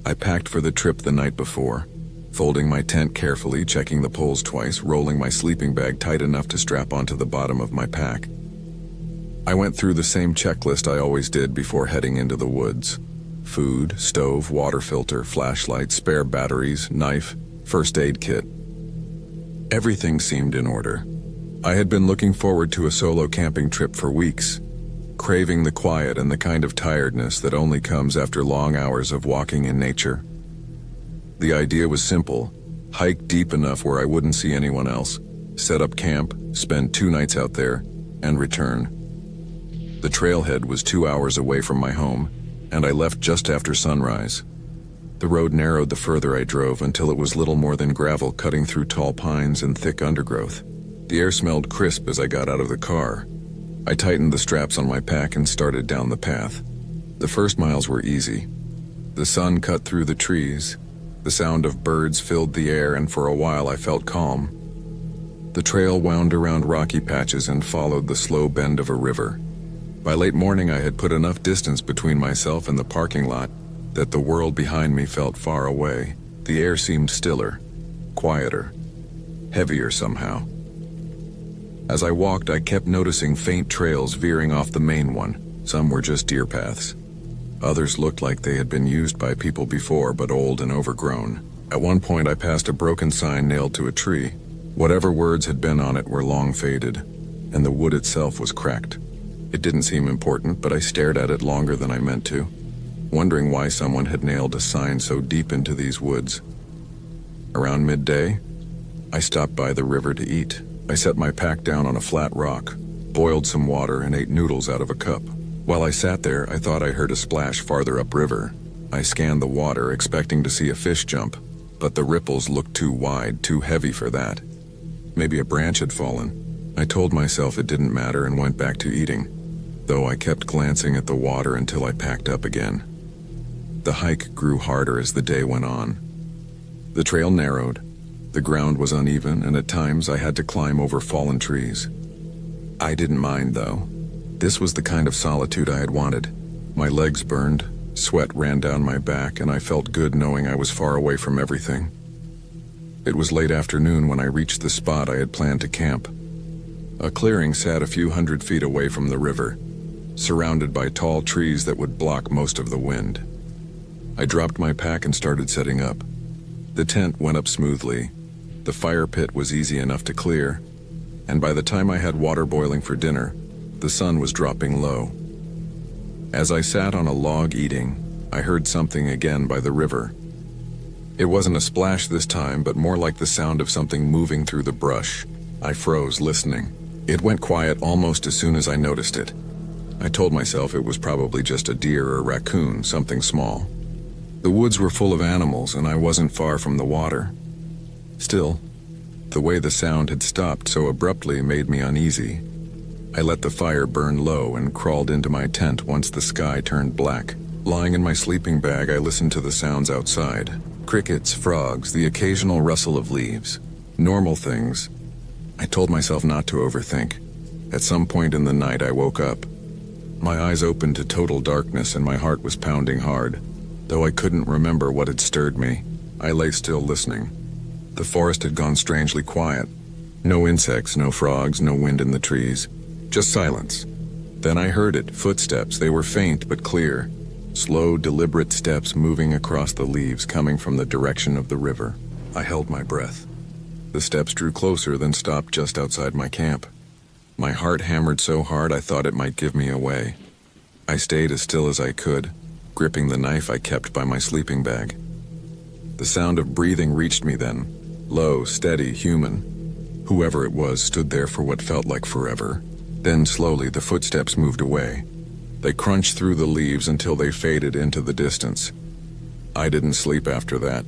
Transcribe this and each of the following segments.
I packed for the trip the night before, folding my tent carefully, checking the poles twice, rolling my sleeping bag tight enough to strap onto the bottom of my pack. I went through the same checklist I always did before heading into the woods. Food, stove, water filter, flashlight, spare batteries, knife, first aid kit. Everything seemed in order. I had been looking forward to a solo camping trip for weeks, craving the quiet and the kind of tiredness that only comes after long hours of walking in nature. The idea was simple: hike deep enough where I wouldn't see anyone else, set up camp, spend 2 nights out there, and return. The trailhead was 2 hours away from my home, and I left just after sunrise. The road narrowed the further I drove until it was little more than gravel cutting through tall pines and thick undergrowth. The air smelled crisp as I got out of the car. I tightened the straps on my pack and started down the path. The first miles were easy. The sun cut through the trees. The sound of birds filled the air, and for a while I felt calm. The trail wound around rocky patches and followed the slow bend of a river. By late morning, I had put enough distance between myself and the parking lot that the world behind me felt far away. The air seemed stiller, quieter, heavier somehow. As I walked, I kept noticing faint trails veering off the main one. Some were just deer paths. Others looked like they had been used by people before, but old and overgrown. At one point, I passed a broken sign nailed to a tree. Whatever words had been on it were long faded, and the wood itself was cracked. It didn't seem important, but I stared at it longer than I meant to, wondering why someone had nailed a sign so deep into these woods. Around midday, I stopped by the river to eat. I set my pack down on a flat rock, boiled some water, and ate noodles out of a cup. While I sat there, I thought I heard a splash farther upriver. I scanned the water, expecting to see a fish jump, but the ripples looked too wide, too heavy for that. Maybe a branch had fallen. I told myself it didn't matter and went back to eating, though I kept glancing at the water until I packed up again. The hike grew harder as the day went on. The trail narrowed. The ground was uneven, and at times I had to climb over fallen trees. I didn't mind, though. This was the kind of solitude I had wanted. My legs burned, sweat ran down my back, and I felt good knowing I was far away from everything. It was late afternoon when I reached the spot I had planned to camp. A clearing sat a few 100 feet away from the river, surrounded by tall trees that would block most of the wind. I dropped my pack and started setting up. The tent went up smoothly. The fire pit was easy enough to clear, and by the time I had water boiling for dinner, the sun was dropping low. As I sat on a log eating, I heard something again by the river. It wasn't a splash this time, but more like the sound of something moving through the brush. I froze, listening. It went quiet almost as soon as I noticed it. I told myself it was probably just a deer or a raccoon, something small. The woods were full of animals, and I wasn't far from the water. Still, the way the sound had stopped so abruptly made me uneasy. I let the fire burn low and crawled into my tent once the sky turned black. Lying in my sleeping bag, I listened to the sounds outside. Crickets, frogs, the occasional rustle of leaves. Normal things. I told myself not to overthink. At some point in the night, I woke up. My eyes opened to total darkness and my heart was pounding hard. Though I couldn't remember what had stirred me, I lay still listening. The forest had gone strangely quiet. No insects, no frogs, no wind in the trees. Just silence. Then I heard it, footsteps. They were faint but clear. Slow, deliberate steps moving across the leaves coming from the direction of the river. I held my breath. The steps drew closer, then stopped just outside my camp. My heart hammered so hard I thought it might give me away. I stayed as still as I could, gripping the knife I kept by my sleeping bag. The sound of breathing reached me then. Low, steady, human. Whoever it was stood there for what felt like forever. Then slowly the footsteps moved away. They crunched through the leaves until they faded into the distance. I didn't sleep after that.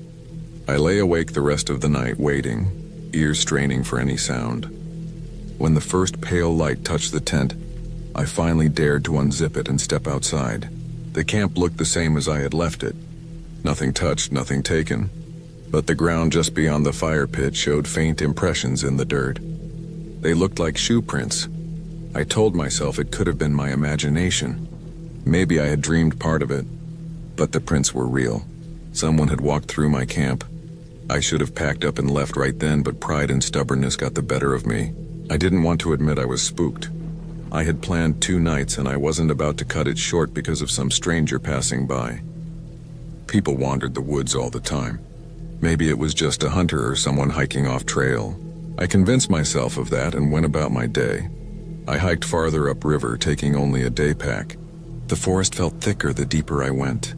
I lay awake the rest of the night waiting, ears straining for any sound. When the first pale light touched the tent, I finally dared to unzip it and step outside. The camp looked the same as I had left it. Nothing touched, nothing taken. But the ground just beyond the fire pit showed faint impressions in the dirt. They looked like shoe prints. I told myself it could have been my imagination. Maybe I had dreamed part of it, but the prints were real. Someone had walked through my camp. I should have packed up and left right then, but pride and stubbornness got the better of me. I didn't want to admit I was spooked. I had planned 2 nights and I wasn't about to cut it short because of some stranger passing by. People wandered the woods all the time. Maybe it was just a hunter or someone hiking off trail. I convinced myself of that and went about my day. I hiked farther upriver, taking only a day pack. The forest felt thicker the deeper I went.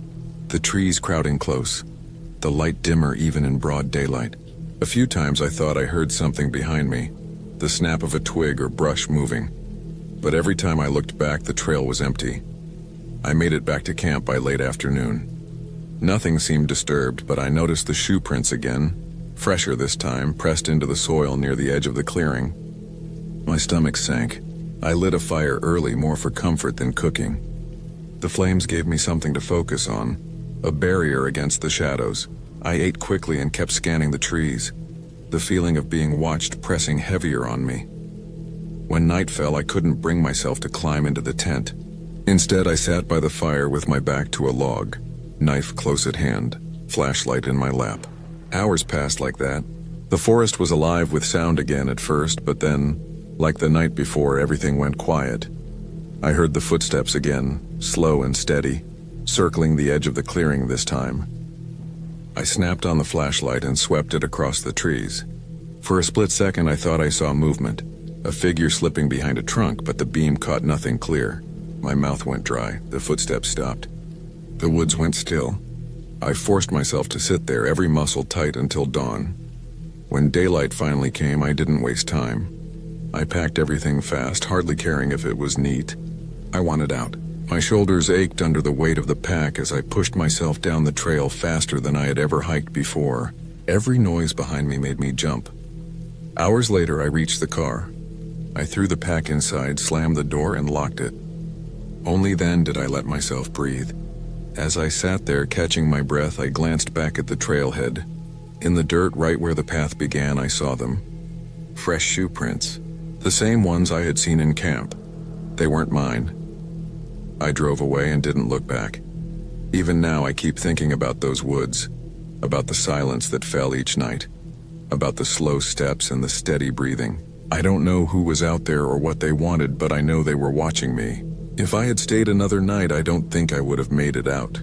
The trees crowding close. The light dimmer even in broad daylight. A few times I thought I heard something behind me, the snap of a twig or brush moving. But every time I looked back, the trail was empty. I made it back to camp by late afternoon. Nothing seemed disturbed, but I noticed the shoe prints again, fresher this time, pressed into the soil near the edge of the clearing. My stomach sank. I lit a fire early, more for comfort than cooking. The flames gave me something to focus on, a barrier against the shadows. I ate quickly and kept scanning the trees, the feeling of being watched pressing heavier on me. When night fell, I couldn't bring myself to climb into the tent. Instead, I sat by the fire with my back to a log, knife close at hand, flashlight in my lap. Hours passed like that. The forest was alive with sound again at first, but then, like the night before, everything went quiet. I heard the footsteps again, slow and steady, circling the edge of the clearing this time. I snapped on the flashlight and swept it across the trees. For a split second, I thought I saw movement, a figure slipping behind a trunk, but the beam caught nothing clear. My mouth went dry, the footsteps stopped. The woods went still. I forced myself to sit there, every muscle tight until dawn. When daylight finally came, I didn't waste time. I packed everything fast, hardly caring if it was neat. I wanted out. My shoulders ached under the weight of the pack as I pushed myself down the trail faster than I had ever hiked before. Every noise behind me made me jump. Hours later, I reached the car. I threw the pack inside, slammed the door, and locked it. Only then did I let myself breathe. As I sat there catching my breath, I glanced back at the trailhead. In the dirt right where the path began, I saw them. Fresh shoe prints. The same ones I had seen in camp. They weren't mine. I drove away and didn't look back. Even now I keep thinking about those woods, about the silence that fell each night, about the slow steps and the steady breathing. I don't know who was out there or what they wanted, but I know they were watching me. If I had stayed another night, I don't think I would have made it out.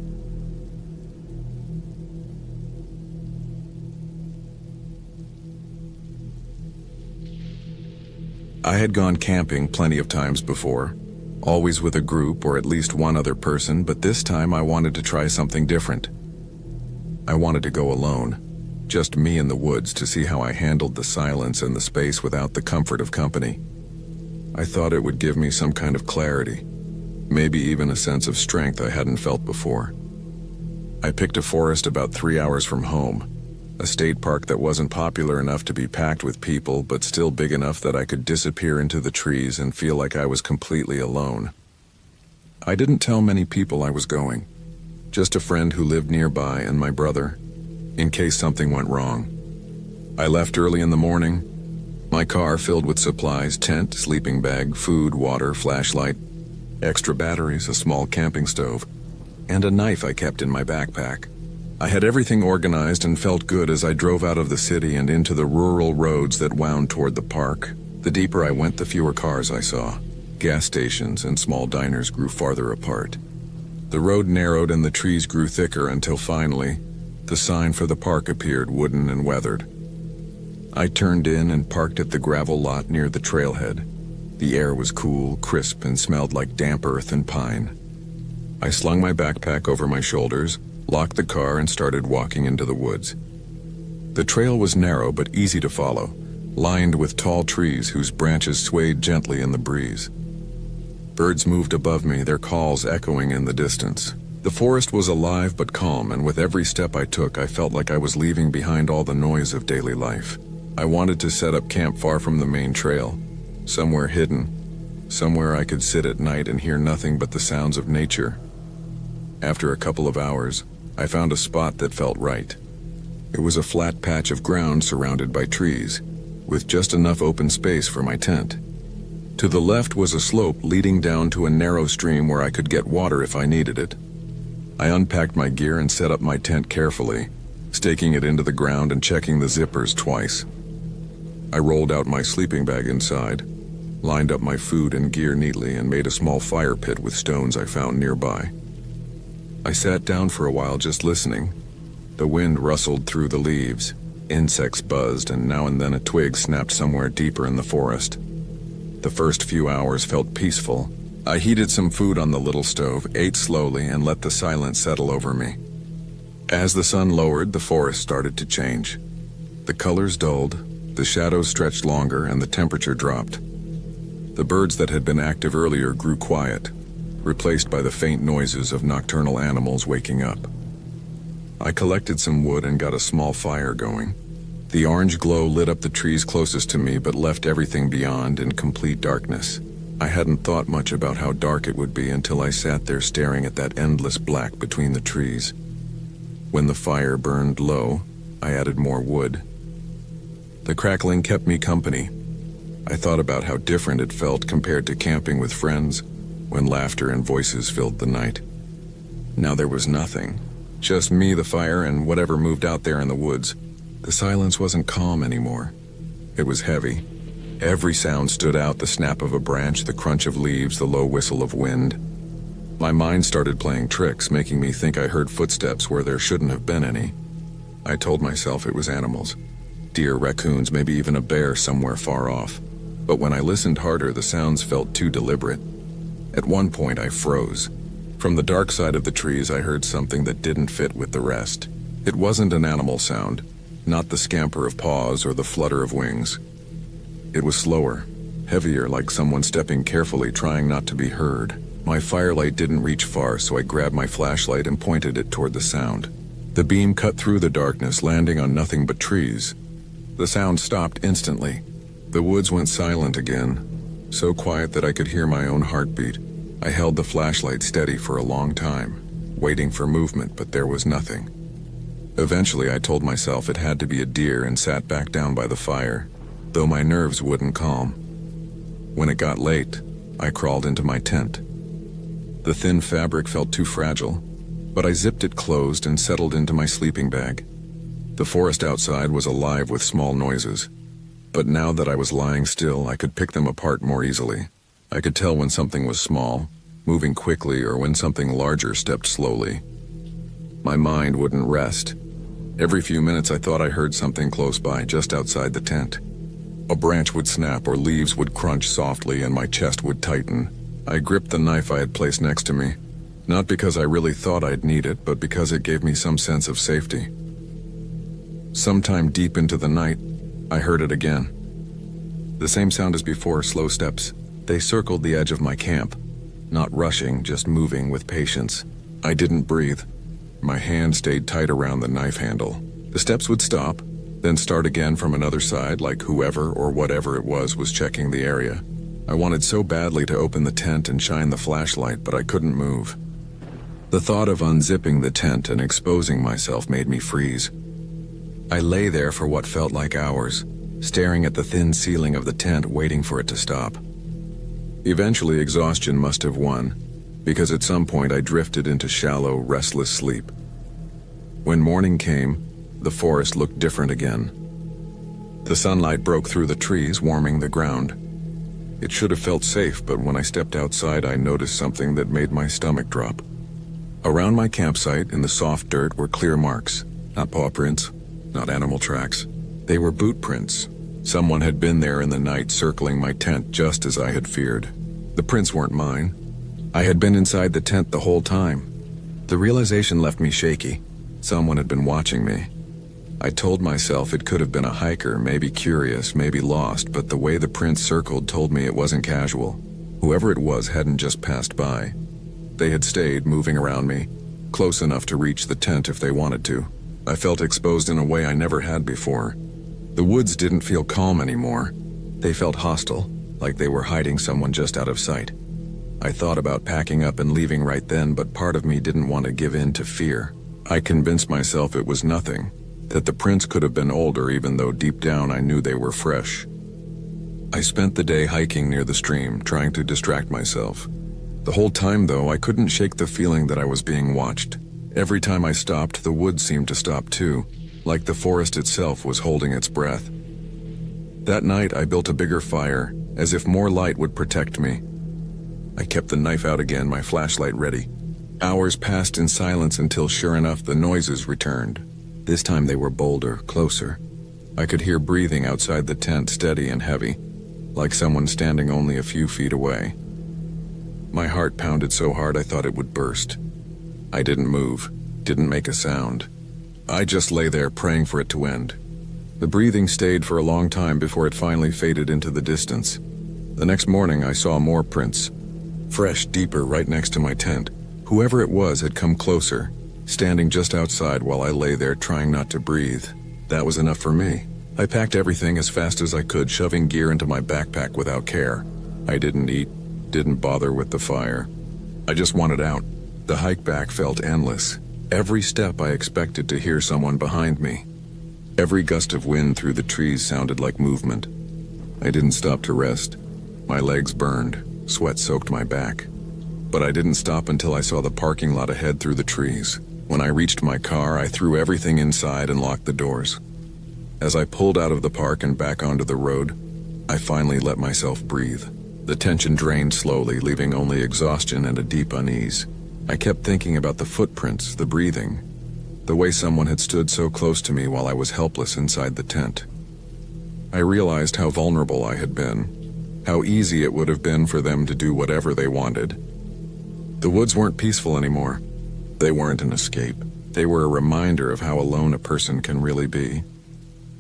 I had gone camping plenty of times before, always with a group or at least one other person, but this time I wanted to try something different. I wanted to go alone, just me in the woods, to see how I handled the silence and the space without the comfort of company. I thought it would give me some kind of clarity, maybe even a sense of strength I hadn't felt before. I picked a forest about 3 hours from home, a state park that wasn't popular enough to be packed with people, but still big enough that I could disappear into the trees and feel like I was completely alone. I didn't tell many people I was going, just a friend who lived nearby and my brother, in case something went wrong. I left early in the morning, my car filled with supplies, tent, sleeping bag, food, water, flashlight, extra batteries, a small camping stove, and a knife I kept in my backpack. I had everything organized and felt good as I drove out of the city and into the rural roads that wound toward the park. The deeper I went, the fewer cars I saw. Gas stations and small diners grew farther apart. The road narrowed and the trees grew thicker until finally, the sign for the park appeared, wooden and weathered. I turned in and parked at the gravel lot near the trailhead. The air was cool, crisp, and smelled like damp earth and pine. I slung my backpack over my shoulders, locked the car, and started walking into the woods. The trail was narrow but easy to follow, lined with tall trees whose branches swayed gently in the breeze. Birds moved above me, their calls echoing in the distance. The forest was alive but calm, and with every step I took, I felt like I was leaving behind all the noise of daily life. I wanted to set up camp far from the main trail, somewhere hidden, somewhere I could sit at night and hear nothing but the sounds of nature. After a couple of hours, I found a spot that felt right. It was a flat patch of ground surrounded by trees, with just enough open space for my tent. To the left was a slope leading down to a narrow stream where I could get water if I needed it. I unpacked my gear and set up my tent carefully, staking it into the ground and checking the zippers twice. I rolled out my sleeping bag inside, lined up my food and gear neatly, and made a small fire pit with stones I found nearby. I sat down for a while just listening. The wind rustled through the leaves, insects buzzed, and now and then a twig snapped somewhere deeper in the forest. The first few hours felt peaceful. I heated some food on the little stove, ate slowly, and let the silence settle over me. As the sun lowered, the forest started to change. The colors dulled, the shadows stretched longer, and the temperature dropped. The birds that had been active earlier grew quiet, replaced by the faint noises of nocturnal animals waking up. I collected some wood and got a small fire going. The orange glow lit up the trees closest to me but left everything beyond in complete darkness. I hadn't thought much about how dark it would be until I sat there staring at that endless black between the trees. When the fire burned low, I added more wood. The crackling kept me company. I thought about how different it felt compared to camping with friends, when laughter and voices filled the night. Now there was nothing. Just me, the fire, and whatever moved out there in the woods. The silence wasn't calm anymore. It was heavy. Every sound stood out: the snap of a branch, the crunch of leaves, the low whistle of wind. My mind started playing tricks, making me think I heard footsteps where there shouldn't have been any. I told myself it was animals. Deer, raccoons, maybe even a bear somewhere far off. But when I listened harder, the sounds felt too deliberate. At one point, I froze. From the dark side of the trees, I heard something that didn't fit with the rest. It wasn't an animal sound, not the scamper of paws or the flutter of wings. It was slower, heavier, like someone stepping carefully, trying not to be heard. My firelight didn't reach far, so I grabbed my flashlight and pointed it toward the sound. The beam cut through the darkness, landing on nothing but trees. The sound stopped instantly. The woods went silent again, so quiet that I could hear my own heartbeat. I held the flashlight steady for a long time, waiting for movement, but there was nothing. Eventually, I told myself it had to be a deer and sat back down by the fire, though my nerves wouldn't calm. When it got late, I crawled into my tent. The thin fabric felt too fragile, but I zipped it closed and settled into my sleeping bag. The forest outside was alive with small noises, but now that I was lying still, I could pick them apart more easily. I could tell when something was small, moving quickly, or when something larger stepped slowly. My mind wouldn't rest. Every few minutes I thought I heard something close by, just outside the tent. A branch would snap or leaves would crunch softly and my chest would tighten. I gripped the knife I had placed next to me, not because I really thought I'd need it, but because it gave me some sense of safety. Sometime deep into the night, I heard it again. The same sound as before, slow steps. They circled the edge of my camp, not rushing, just moving with patience. I didn't breathe. My hand stayed tight around the knife handle. The steps would stop, then start again from another side, like whoever or whatever it was checking the area. I wanted so badly to open the tent and shine the flashlight, but I couldn't move. The thought of unzipping the tent and exposing myself made me freeze. I lay there for what felt like hours, staring at the thin ceiling of the tent, waiting for it to stop. Eventually, exhaustion must have won, because at some point I drifted into shallow, restless sleep. When morning came, the forest looked different again. The sunlight broke through the trees, warming the ground. It should have felt safe, but when I stepped outside, I noticed something that made my stomach drop. Around my campsite, in the soft dirt, were clear marks. Not paw prints, not animal tracks. They were boot prints. Someone had been there in the night, circling my tent just as I had feared. The prints weren't mine. I had been inside the tent the whole time. The realization left me shaky. Someone had been watching me. I told myself it could have been a hiker, maybe curious, maybe lost, but the way the prints circled told me it wasn't casual. Whoever it was hadn't just passed by. They had stayed, moving around me, close enough to reach the tent if they wanted to. I felt exposed in a way I never had before. The woods didn't feel calm anymore. They felt hostile, like they were hiding someone just out of sight. I thought about packing up and leaving right then, but part of me didn't want to give in to fear. I convinced myself it was nothing, that the prints could have been older, even though deep down I knew they were fresh. I spent the day hiking near the stream, trying to distract myself. The whole time, though, I couldn't shake the feeling that I was being watched. Every time I stopped, the woods seemed to stop too, like the forest itself was holding its breath. That night, I built a bigger fire, as if more light would protect me. I kept the knife out again, my flashlight ready. Hours passed in silence until, sure enough, the noises returned. This time they were bolder, closer. I could hear breathing outside the tent, steady and heavy, like someone standing only a few feet away. My heart pounded so hard I thought it would burst. I didn't move, didn't make a sound. I just lay there praying for it to end. The breathing stayed for a long time before it finally faded into the distance. The next morning I saw more prints. Fresh, deeper, right next to my tent. Whoever it was had come closer, standing just outside while I lay there trying not to breathe. That was enough for me. I packed everything as fast as I could, shoving gear into my backpack without care. I didn't eat, didn't bother with the fire. I just wanted out. The hike back felt endless. Every step I expected to hear someone behind me. Every gust of wind through the trees sounded like movement. I didn't stop to rest. My legs burned, sweat soaked my back. But I didn't stop until I saw the parking lot ahead through the trees. When I reached my car, I threw everything inside and locked the doors. As I pulled out of the park and back onto the road, I finally let myself breathe. The tension drained slowly, leaving only exhaustion and a deep unease. I kept thinking about the footprints, the breathing, the way someone had stood so close to me while I was helpless inside the tent. I realized how vulnerable I had been, how easy it would have been for them to do whatever they wanted. The woods weren't peaceful anymore. They weren't an escape. They were a reminder of how alone a person can really be,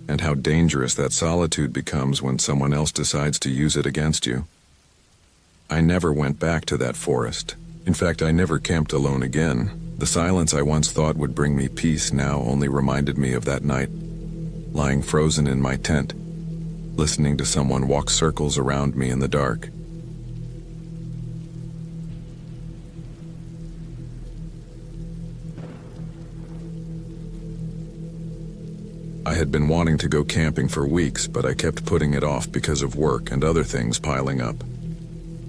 and how dangerous that solitude becomes when someone else decides to use it against you. I never went back to that forest. In fact, I never camped alone again. The silence I once thought would bring me peace now only reminded me of that night, lying frozen in my tent, listening to someone walk circles around me in the dark. I had been wanting to go camping for weeks, but I kept putting it off because of work and other things piling up.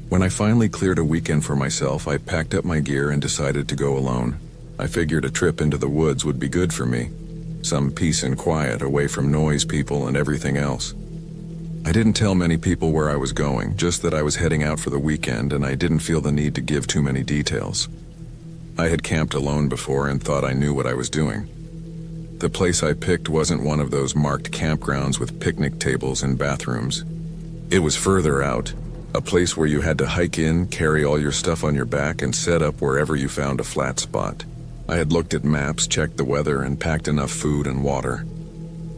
When I finally cleared a weekend for myself, I packed up my gear and decided to go alone. I figured a trip into the woods would be good for me. Some peace and quiet, away from noise, people, and everything else. I didn't tell many people where I was going, just that I was heading out for the weekend, and I didn't feel the need to give too many details. I had camped alone before and thought I knew what I was doing. The place I picked wasn't one of those marked campgrounds with picnic tables and bathrooms. It was further out, a place where you had to hike in, carry all your stuff on your back, and set up wherever you found a flat spot. I had looked at maps, checked the weather, and packed enough food and water.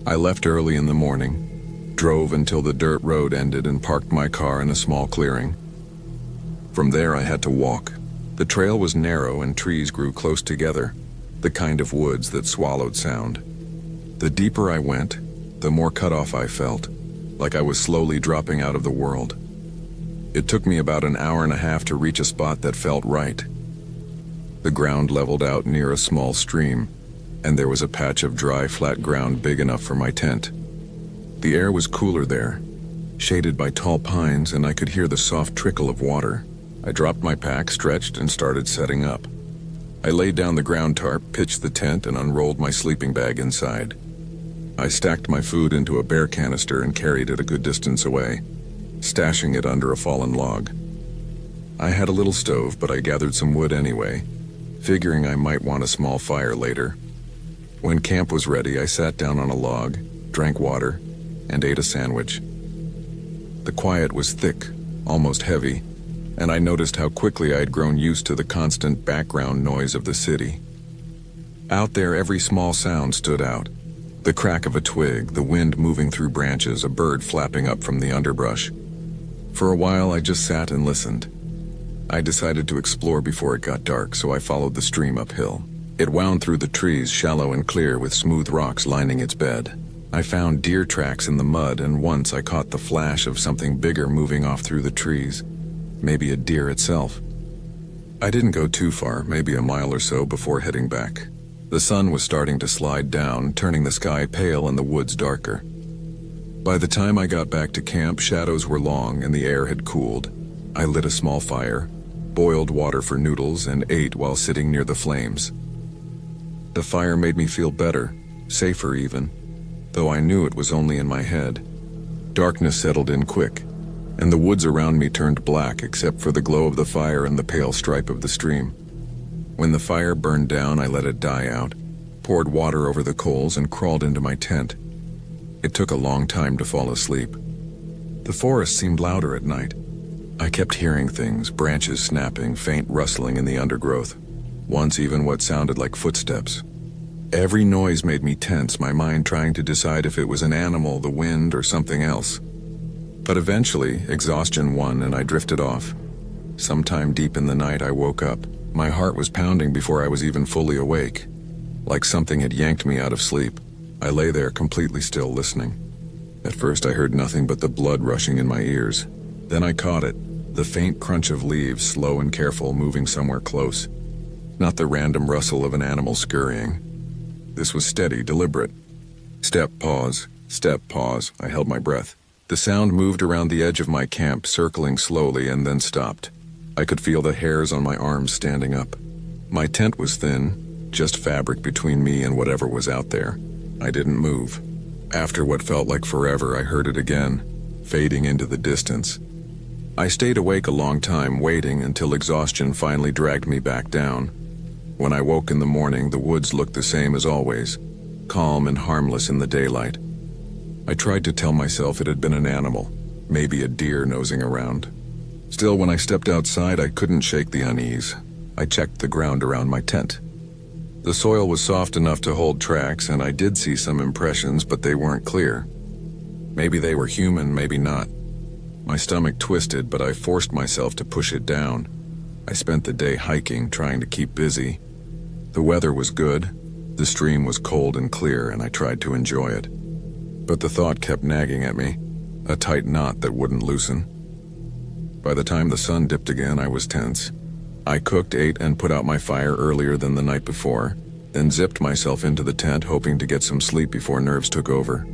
I left early in the morning, drove until the dirt road ended, and parked my car in a small clearing. From there I had to walk. The trail was narrow and trees grew close together, the kind of woods that swallowed sound. The deeper I went, the more cut off I felt, like I was slowly dropping out of the world. It took me about an hour and a half to reach a spot that felt right. The ground leveled out near a small stream, and there was a patch of dry, flat ground big enough for my tent. The air was cooler there, shaded by tall pines, and I could hear the soft trickle of water. I dropped my pack, stretched, and started setting up. I laid down the ground tarp, pitched the tent, and unrolled my sleeping bag inside. I stacked my food into a bear canister and carried it a good distance away, stashing it under a fallen log. I had a little stove, but I gathered some wood anyway, figuring I might want a small fire later. When camp was ready, I sat down on a log, drank water, and ate a sandwich. The quiet was thick, almost heavy, and I noticed how quickly I had grown used to the constant background noise of the city. Out there, every small sound stood out. The crack of a twig, the wind moving through branches, a bird flapping up from the underbrush. For a while, I just sat and listened. I decided to explore before it got dark, so I followed the stream uphill. It wound through the trees, shallow and clear, with smooth rocks lining its bed. I found deer tracks in the mud, and once I caught the flash of something bigger moving off through the trees. Maybe a deer itself. I didn't go too far, maybe a mile or so, before heading back. The sun was starting to slide down, turning the sky pale and the woods darker. By the time I got back to camp, shadows were long and the air had cooled. I lit a small fire, boiled water for noodles, and ate while sitting near the flames. The fire made me feel better, safer even, though I knew it was only in my head. Darkness settled in quick, and the woods around me turned black except for the glow of the fire and the pale stripe of the stream. When the fire burned down, I let it die out, poured water over the coals, and crawled into my tent. It took a long time to fall asleep. The forest seemed louder at night. I kept hearing things, branches snapping, faint rustling in the undergrowth, once even what sounded like footsteps. Every noise made me tense, my mind trying to decide if it was an animal, the wind, or something else. But eventually, exhaustion won and I drifted off. Sometime deep in the night, I woke up. My heart was pounding before I was even fully awake. Like something had yanked me out of sleep. I lay there completely still, listening. At first I heard nothing but the blood rushing in my ears. Then I caught it, the faint crunch of leaves, slow and careful, moving somewhere close. Not the random rustle of an animal scurrying. This was steady, deliberate. Step, pause, I held my breath. The sound moved around the edge of my camp, circling slowly, and then stopped. I could feel the hairs on my arms standing up. My tent was thin, just fabric between me and whatever was out there. I didn't move. After what felt like forever, I heard it again, fading into the distance. I stayed awake a long time, waiting until exhaustion finally dragged me back down. When I woke in the morning, the woods looked the same as always, calm and harmless in the daylight. I tried to tell myself it had been an animal, maybe a deer nosing around. Still, when I stepped outside, I couldn't shake the unease. I checked the ground around my tent. The soil was soft enough to hold tracks, and I did see some impressions, but they weren't clear. Maybe they were human, maybe not. My stomach twisted, but I forced myself to push it down. I spent the day hiking, trying to keep busy. The weather was good, the stream was cold and clear, and I tried to enjoy it. But the thought kept nagging at me, a tight knot that wouldn't loosen. By the time the sun dipped again, I was tense. I cooked, ate, and put out my fire earlier than the night before, then zipped myself into the tent, hoping to get some sleep before nerves took over.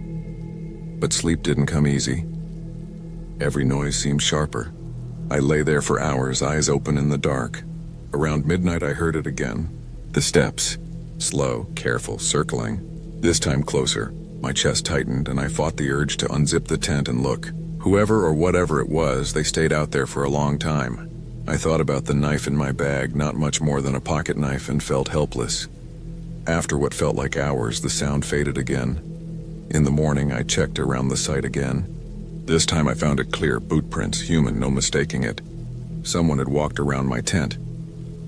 But sleep didn't come easy. Every noise seemed sharper. I lay there for hours, eyes open in the dark. Around midnight, I heard it again. The steps. Slow, careful, circling. This time closer. My chest tightened, and I fought the urge to unzip the tent and look. Whoever or whatever it was, they stayed out there for a long time. I thought about the knife in my bag, not much more than a pocket knife, and felt helpless. After what felt like hours, the sound faded again. In the morning, I checked around the site again. This time I found it clear, boot prints, human, no mistaking it. Someone had walked around my tent.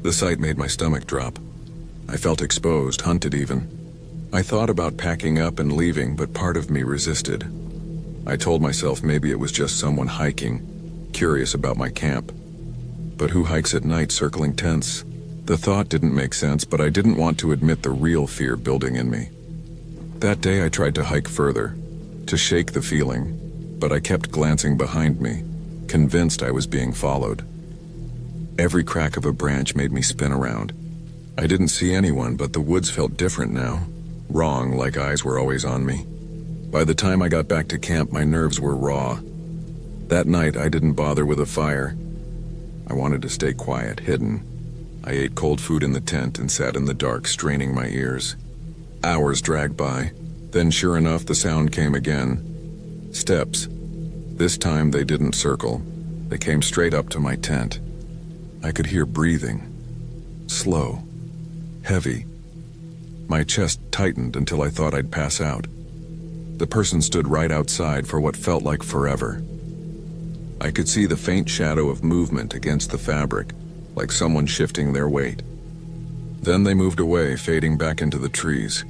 The sight made my stomach drop. I felt exposed, hunted even. I thought about packing up and leaving, but part of me resisted. I told myself maybe it was just someone hiking, curious about my camp. But who hikes at night circling tents? The thought didn't make sense, but I didn't want to admit the real fear building in me. That day I tried to hike further, to shake the feeling, but I kept glancing behind me, convinced I was being followed. Every crack of a branch made me spin around. I didn't see anyone, but the woods felt different now. Wrong, like eyes were always on me. By the time I got back to camp, my nerves were raw. That night, I didn't bother with a fire. I wanted to stay quiet, hidden. I ate cold food in the tent and sat in the dark, straining my ears. Hours dragged by. Then, sure enough, the sound came again. Steps. This time, they didn't circle. They came straight up to my tent. I could hear breathing. Slow. Heavy. My chest tightened until I thought I'd pass out. The person stood right outside for what felt like forever. I could see the faint shadow of movement against the fabric, like someone shifting their weight. Then they moved away, fading back into the trees.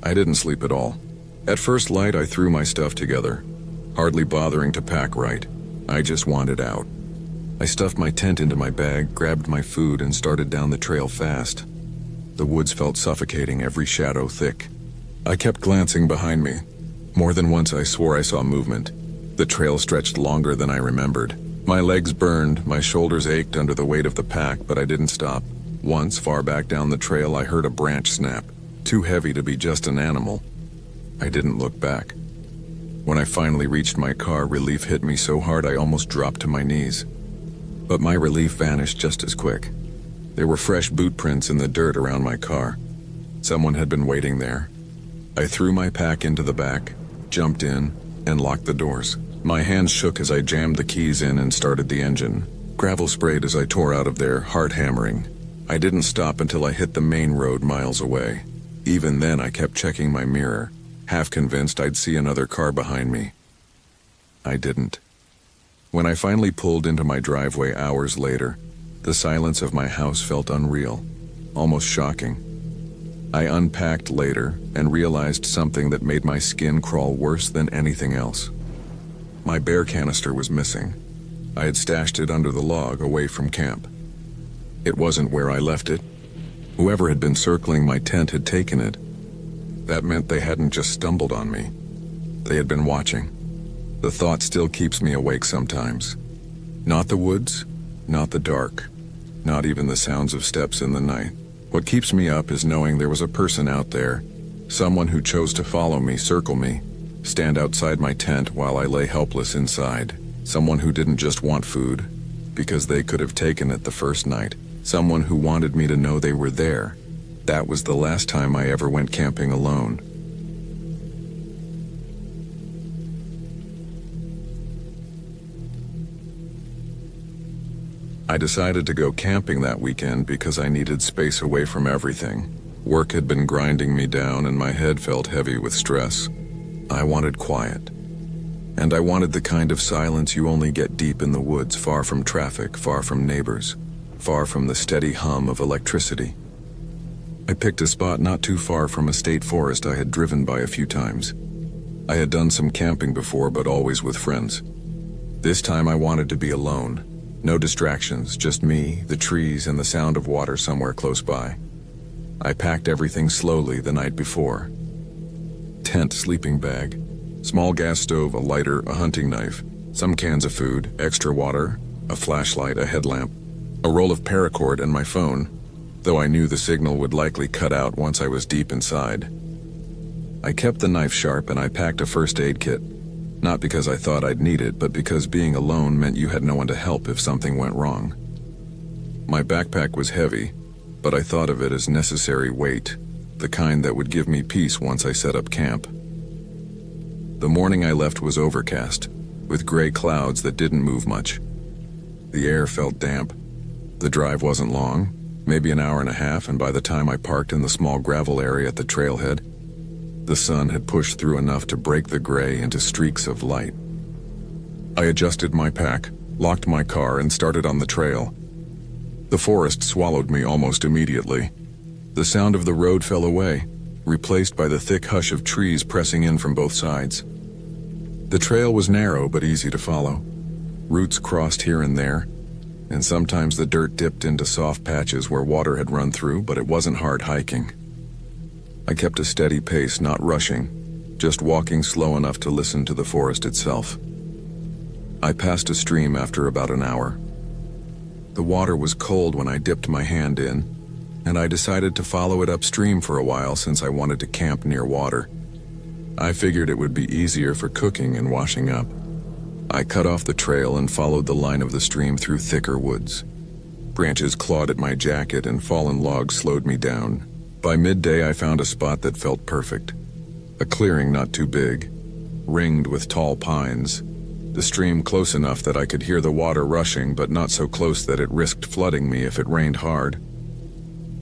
I didn't sleep at all. At first light, I threw my stuff together, hardly bothering to pack right. I just wanted out. I stuffed my tent into my bag, grabbed my food, and started down the trail fast. The woods felt suffocating, every shadow thick. I kept glancing behind me. More than once I swore I saw movement. The trail stretched longer than I remembered. My legs burned, my shoulders ached under the weight of the pack, but I didn't stop. Once, far back down the trail, I heard a branch snap, too heavy to be just an animal. I didn't look back. When I finally reached my car, relief hit me so hard I almost dropped to my knees. But my relief vanished just as quick. There were fresh boot prints in the dirt around my car. Someone had been waiting there. I threw my pack into the back, jumped in, and locked the doors. My hands shook as I jammed the keys in and started the engine. Gravel sprayed as I tore out of there, heart hammering. I didn't stop until I hit the main road miles away. Even then, I kept checking my mirror, half convinced I'd see another car behind me. I didn't. When I finally pulled into my driveway hours later, the silence of my house felt unreal, almost shocking. I unpacked later and realized something that made my skin crawl worse than anything else. My bear canister was missing. I had stashed it under the log away from camp. It wasn't where I left it. Whoever had been circling my tent had taken it. That meant they hadn't just stumbled on me. They had been watching. The thought still keeps me awake sometimes. Not the woods, not the dark, not even the sounds of steps in the night. What keeps me up is knowing there was a person out there, someone who chose to follow me, circle me, stand outside my tent while I lay helpless inside. Someone who didn't just want food, because they could have taken it the first night. Someone who wanted me to know they were there. That was the last time I ever went camping alone. I decided to go camping that weekend because I needed space away from everything. Work had been grinding me down and my head felt heavy with stress. I wanted quiet. And I wanted the kind of silence you only get deep in the woods, far from traffic, far from neighbors, far from the steady hum of electricity. I picked a spot not too far from a state forest I had driven by a few times. I had done some camping before, but always with friends. This time I wanted to be alone. No distractions, just me, the trees, and the sound of water somewhere close by. I packed everything slowly the night before. Tent, sleeping bag, small gas stove, a lighter, a hunting knife, some cans of food, extra water, a flashlight, a headlamp, a roll of paracord, and my phone, though I knew the signal would likely cut out once I was deep inside. I kept the knife sharp and I packed a first aid kit. Not because I thought I'd need it, but because being alone meant you had no one to help if something went wrong. My backpack was heavy, but I thought of it as necessary weight, the kind that would give me peace once I set up camp. The morning I left was overcast, with gray clouds that didn't move much. The air felt damp. The drive wasn't long, maybe an hour and a half, and by the time I parked in the small gravel area at the trailhead, the sun had pushed through enough to break the gray into streaks of light. I adjusted my pack, locked my car, and started on the trail. The forest swallowed me almost immediately. The sound of the road fell away, replaced by the thick hush of trees pressing in from both sides. The trail was narrow but easy to follow. Roots crossed here and there, and sometimes the dirt dipped into soft patches where water had run through, but it wasn't hard hiking. I kept a steady pace, not rushing, just walking slow enough to listen to the forest itself. I passed a stream after about an hour. The water was cold when I dipped my hand in, and I decided to follow it upstream for a while since I wanted to camp near water. I figured it would be easier for cooking and washing up. I cut off the trail and followed the line of the stream through thicker woods. Branches clawed at my jacket and fallen logs slowed me down. By midday, I found a spot that felt perfect. A clearing not too big, ringed with tall pines. The stream close enough that I could hear the water rushing, but not so close that it risked flooding me if it rained hard.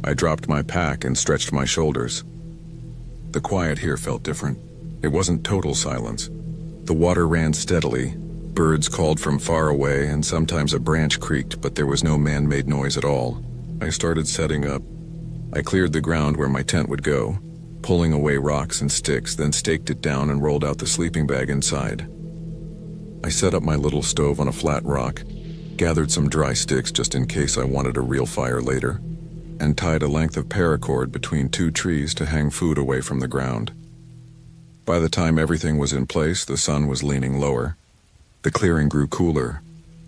I dropped my pack and stretched my shoulders. The quiet here felt different. It wasn't total silence. The water ran steadily. Birds called from far away, and sometimes a branch creaked, but there was no man-made noise at all. I started setting up. I cleared the ground where my tent would go, pulling away rocks and sticks, then staked it down and rolled out the sleeping bag inside. I set up my little stove on a flat rock, gathered some dry sticks just in case I wanted a real fire later, and tied a length of paracord between two trees to hang food away from the ground. By the time everything was in place, the sun was leaning lower. The clearing grew cooler,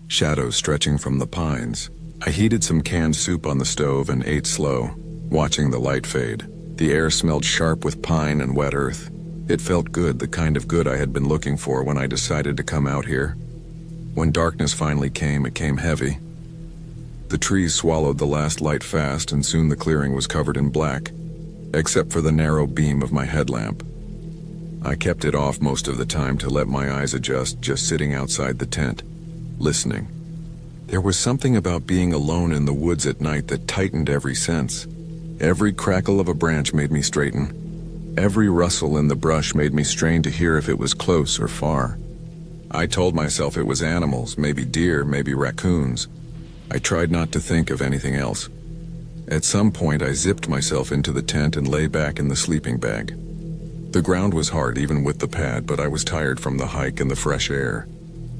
shadows stretching from the pines. I heated some canned soup on the stove and ate slow, watching the light fade. The air smelled sharp with pine and wet earth. It felt good, the kind of good I had been looking for when I decided to come out here. When darkness finally came, it came heavy. The trees swallowed the last light fast, and soon the clearing was covered in black. except for the narrow beam of my headlamp. I kept it off most of the time to let my eyes adjust, just sitting outside the tent, listening. There was something about being alone in the woods at night that tightened every sense. Every crackle of a branch made me straighten. Every rustle in the brush made me strain to hear if it was close or far. I told myself it was animals, maybe deer, maybe raccoons. I tried not to think of anything else. At some point, I zipped myself into the tent and lay back in the sleeping bag. The ground was hard even with the pad, but I was tired from the hike and the fresh air.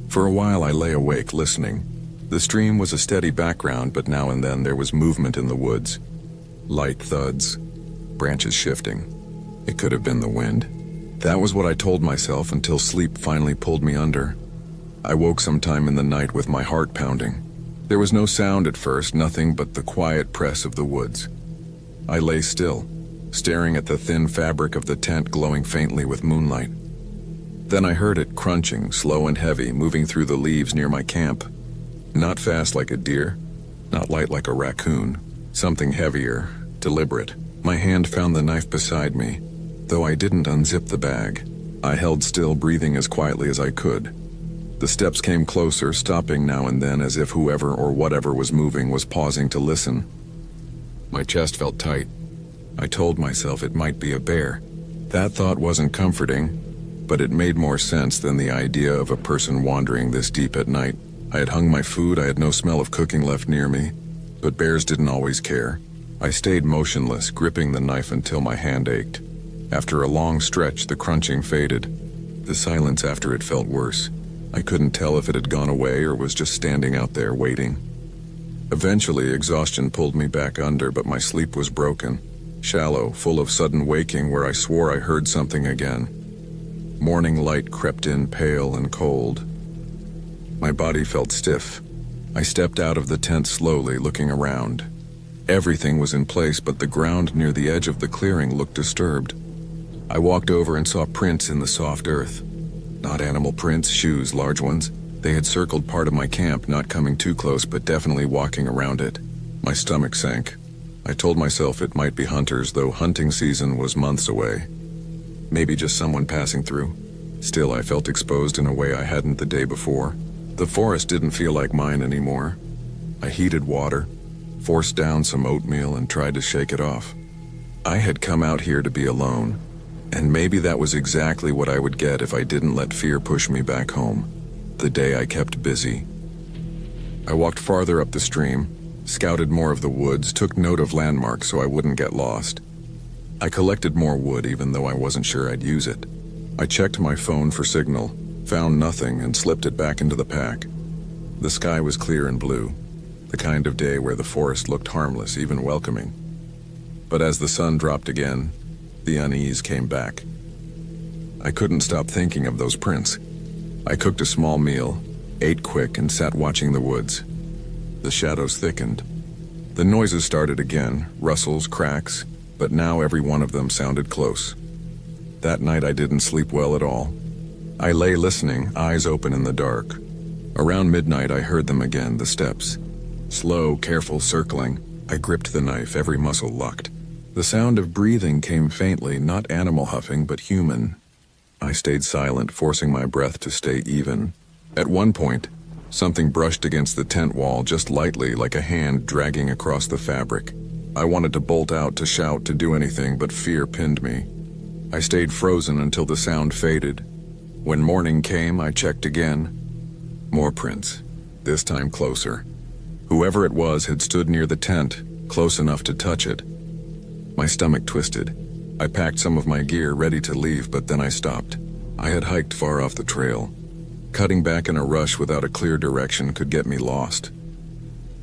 For a while I lay awake listening. The stream was a steady background, but now and then there was movement in the woods. Light thuds, branches shifting. It could have been the wind. That was what I told myself until sleep finally pulled me under. I woke sometime in the night with my heart pounding. There was no sound at first, nothing but the quiet press of the woods. I lay still, staring at the thin fabric of the tent glowing faintly with moonlight. Then I heard it crunching, slow and heavy, moving through the leaves near my camp. Not fast like a deer, not light like a raccoon. Something heavier, deliberate. My hand found the knife beside me. Though I didn't unzip the bag, I held still, breathing as quietly as I could. The steps came closer, stopping now and then as if whoever or whatever was moving was pausing to listen. My chest felt tight. I told myself it might be a bear. That thought wasn't comforting, but it made more sense than the idea of a person wandering this deep at night. I had hung my food, I had no smell of cooking left near me, but bears didn't always care. I stayed motionless, gripping the knife until my hand ached. After a long stretch, the crunching faded. The silence after it felt worse. I couldn't tell if it had gone away or was just standing out there waiting. Eventually, exhaustion pulled me back under, but my sleep was broken. Shallow, full of sudden waking where I swore I heard something again. Morning light crept in, pale and cold. My body felt stiff. I stepped out of the tent slowly, looking around. Everything was in place, but the ground near the edge of the clearing looked disturbed. I walked over and saw prints in the soft earth. Not animal prints, shoes, large ones. They had circled part of my camp, not coming too close, but definitely walking around it. My stomach sank. I told myself it might be hunters, though hunting season was months away. Maybe just someone passing through. Still, I felt exposed in a way I hadn't the day before. The forest didn't feel like mine anymore. I heated water, forced down some oatmeal, and tried to shake it off. I had come out here to be alone, and maybe that was exactly what I would get if I didn't let fear push me back home. The day I kept busy. I walked farther up the stream, scouted more of the woods, took note of landmarks so I wouldn't get lost. I collected more wood even though I wasn't sure I'd use it. I checked my phone for signal, found nothing, and slipped it back into the pack. The sky was clear and blue, the kind of day where the forest looked harmless, even welcoming. But as the sun dropped again, the unease came back. I couldn't stop thinking of those prints. I cooked a small meal, ate quick, and sat watching the woods. The shadows thickened. The noises started again, rustles, cracks, but now every one of them sounded close. That night I didn't sleep well at all. I lay listening, eyes open in the dark. Around midnight I heard them again, the steps. Slow, careful circling. I gripped the knife, every muscle locked. The sound of breathing came faintly, not animal huffing, but human. I stayed silent, forcing my breath to stay even. At one point, something brushed against the tent wall just lightly, like a hand dragging across the fabric. I wanted to bolt out, to shout, to do anything, but fear pinned me. I stayed frozen until the sound faded. When morning came, I checked again. More prints, this time closer. Whoever it was had stood near the tent, close enough to touch it. My stomach twisted. I packed some of my gear, ready to leave, but then I stopped. I had hiked far off the trail. Cutting back in a rush without a clear direction could get me lost.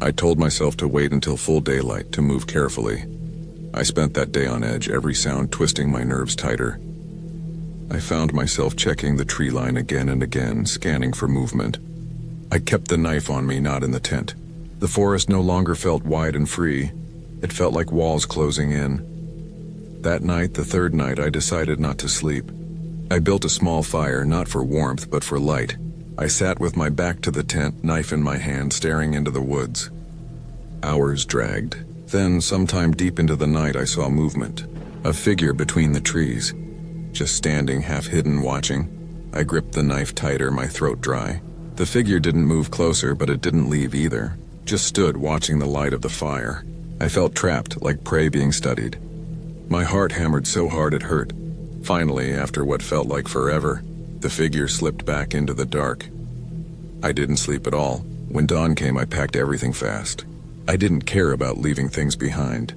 I told myself to wait until full daylight, to move carefully. I spent that day on edge, every sound twisting my nerves tighter. I found myself checking the tree line again and again, scanning for movement. I kept the knife on me, not in the tent. The forest no longer felt wide and free. It felt like walls closing in. That night, the third night, I decided not to sleep. I built a small fire, not for warmth, but for light. I sat with my back to the tent, knife in my hand, staring into the woods. Hours dragged. Then, sometime deep into the night, I saw movement. A figure between the trees, just standing half-hidden watching. I gripped the knife tighter, my throat dry. The figure didn't move closer, but it didn't leave either. Just stood watching the light of the fire. I felt trapped, like prey being studied. My heart hammered so hard it hurt. Finally, after what felt like forever, the figure slipped back into the dark. I didn't sleep at all. When dawn came, I packed everything fast. I didn't care about leaving things behind.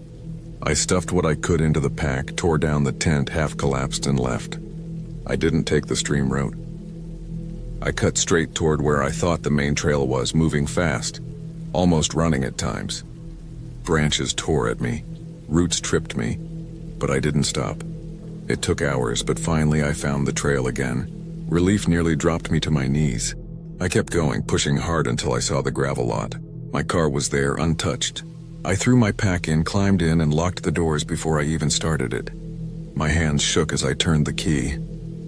I stuffed what I could into the pack, tore down the tent, half collapsed, and left. I didn't take the stream route. I cut straight toward where I thought the main trail was, moving fast, almost running at times. Branches tore at me, roots tripped me, but I didn't stop. It took hours, but finally I found the trail again. Relief nearly dropped me to my knees. I kept going, pushing hard until I saw the gravel lot. My car was there, untouched. I threw my pack in, climbed in, and locked the doors before I even started it. My hands shook as I turned the key.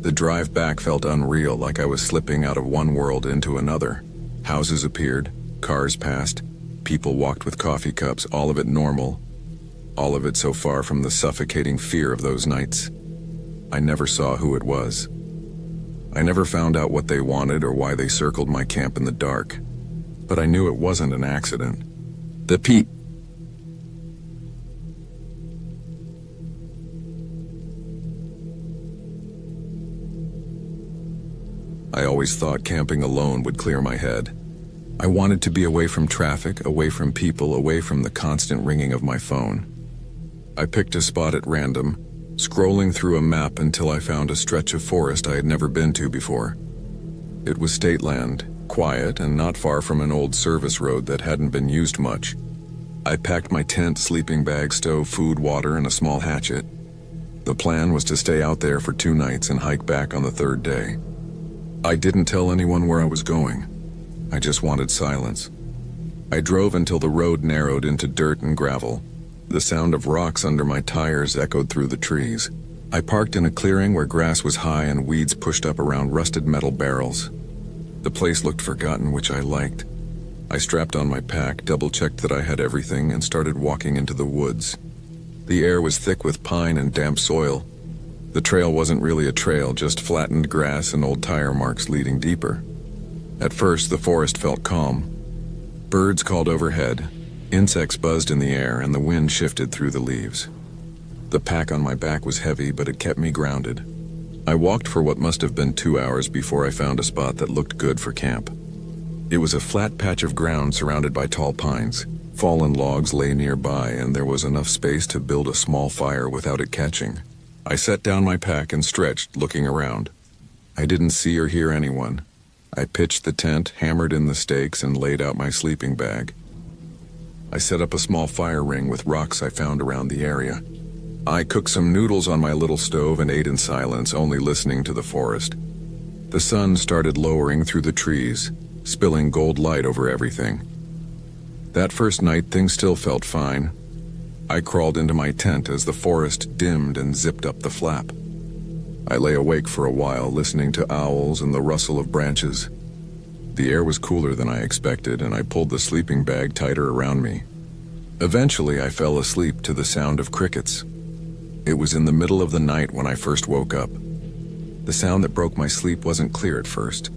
The drive back felt unreal, like I was slipping out of one world into another. Houses appeared, cars passed, people walked with coffee cups, all of it normal. All of it so far from the suffocating fear of those nights. I never saw who it was. I never found out what they wanted or why they circled my camp in the dark. But I knew it wasn't an accident. I always thought camping alone would clear my head. I wanted to be away from traffic, away from people, away from the constant ringing of my phone. I picked a spot at random, scrolling through a map until I found a stretch of forest I had never been to before. It was state land, quiet and not far from an old service road that hadn't been used much. I packed my tent, sleeping bag, stove, food, water, and a small hatchet. The plan was to stay out there for 2 nights and hike back on the 3rd day. I didn't tell anyone where I was going. I just wanted silence. I drove until the road narrowed into dirt and gravel. The sound of rocks under my tires echoed through the trees. I parked in a clearing where grass was high and weeds pushed up around rusted metal barrels. The place looked forgotten, which I liked. I strapped on my pack, double-checked that I had everything, and started walking into the woods. The air was thick with pine and damp soil. The trail wasn't really a trail, just flattened grass and old tire marks leading deeper. At first, the forest felt calm. Birds called overhead, insects buzzed in the air, and the wind shifted through the leaves. The pack on my back was heavy, but it kept me grounded. I walked for what must have been 2 hours before I found a spot that looked good for camp. It was a flat patch of ground surrounded by tall pines. Fallen logs lay nearby, and there was enough space to build a small fire without it catching. I set down my pack and stretched, looking around. I didn't see or hear anyone. I pitched the tent, hammered in the stakes, and laid out my sleeping bag. I set up a small fire ring with rocks I found around the area. I cooked some noodles on my little stove and ate in silence, only listening to the forest. The sun started lowering through the trees, spilling gold light over everything. That first night, things still felt fine. I crawled into my tent as the forest dimmed and zipped up the flap. I lay awake for a while, listening to owls and the rustle of branches. The air was cooler than I expected, and I pulled the sleeping bag tighter around me. Eventually, I fell asleep to the sound of crickets. It was in the middle of the night when I first woke up. The sound that broke my sleep wasn't clear at first.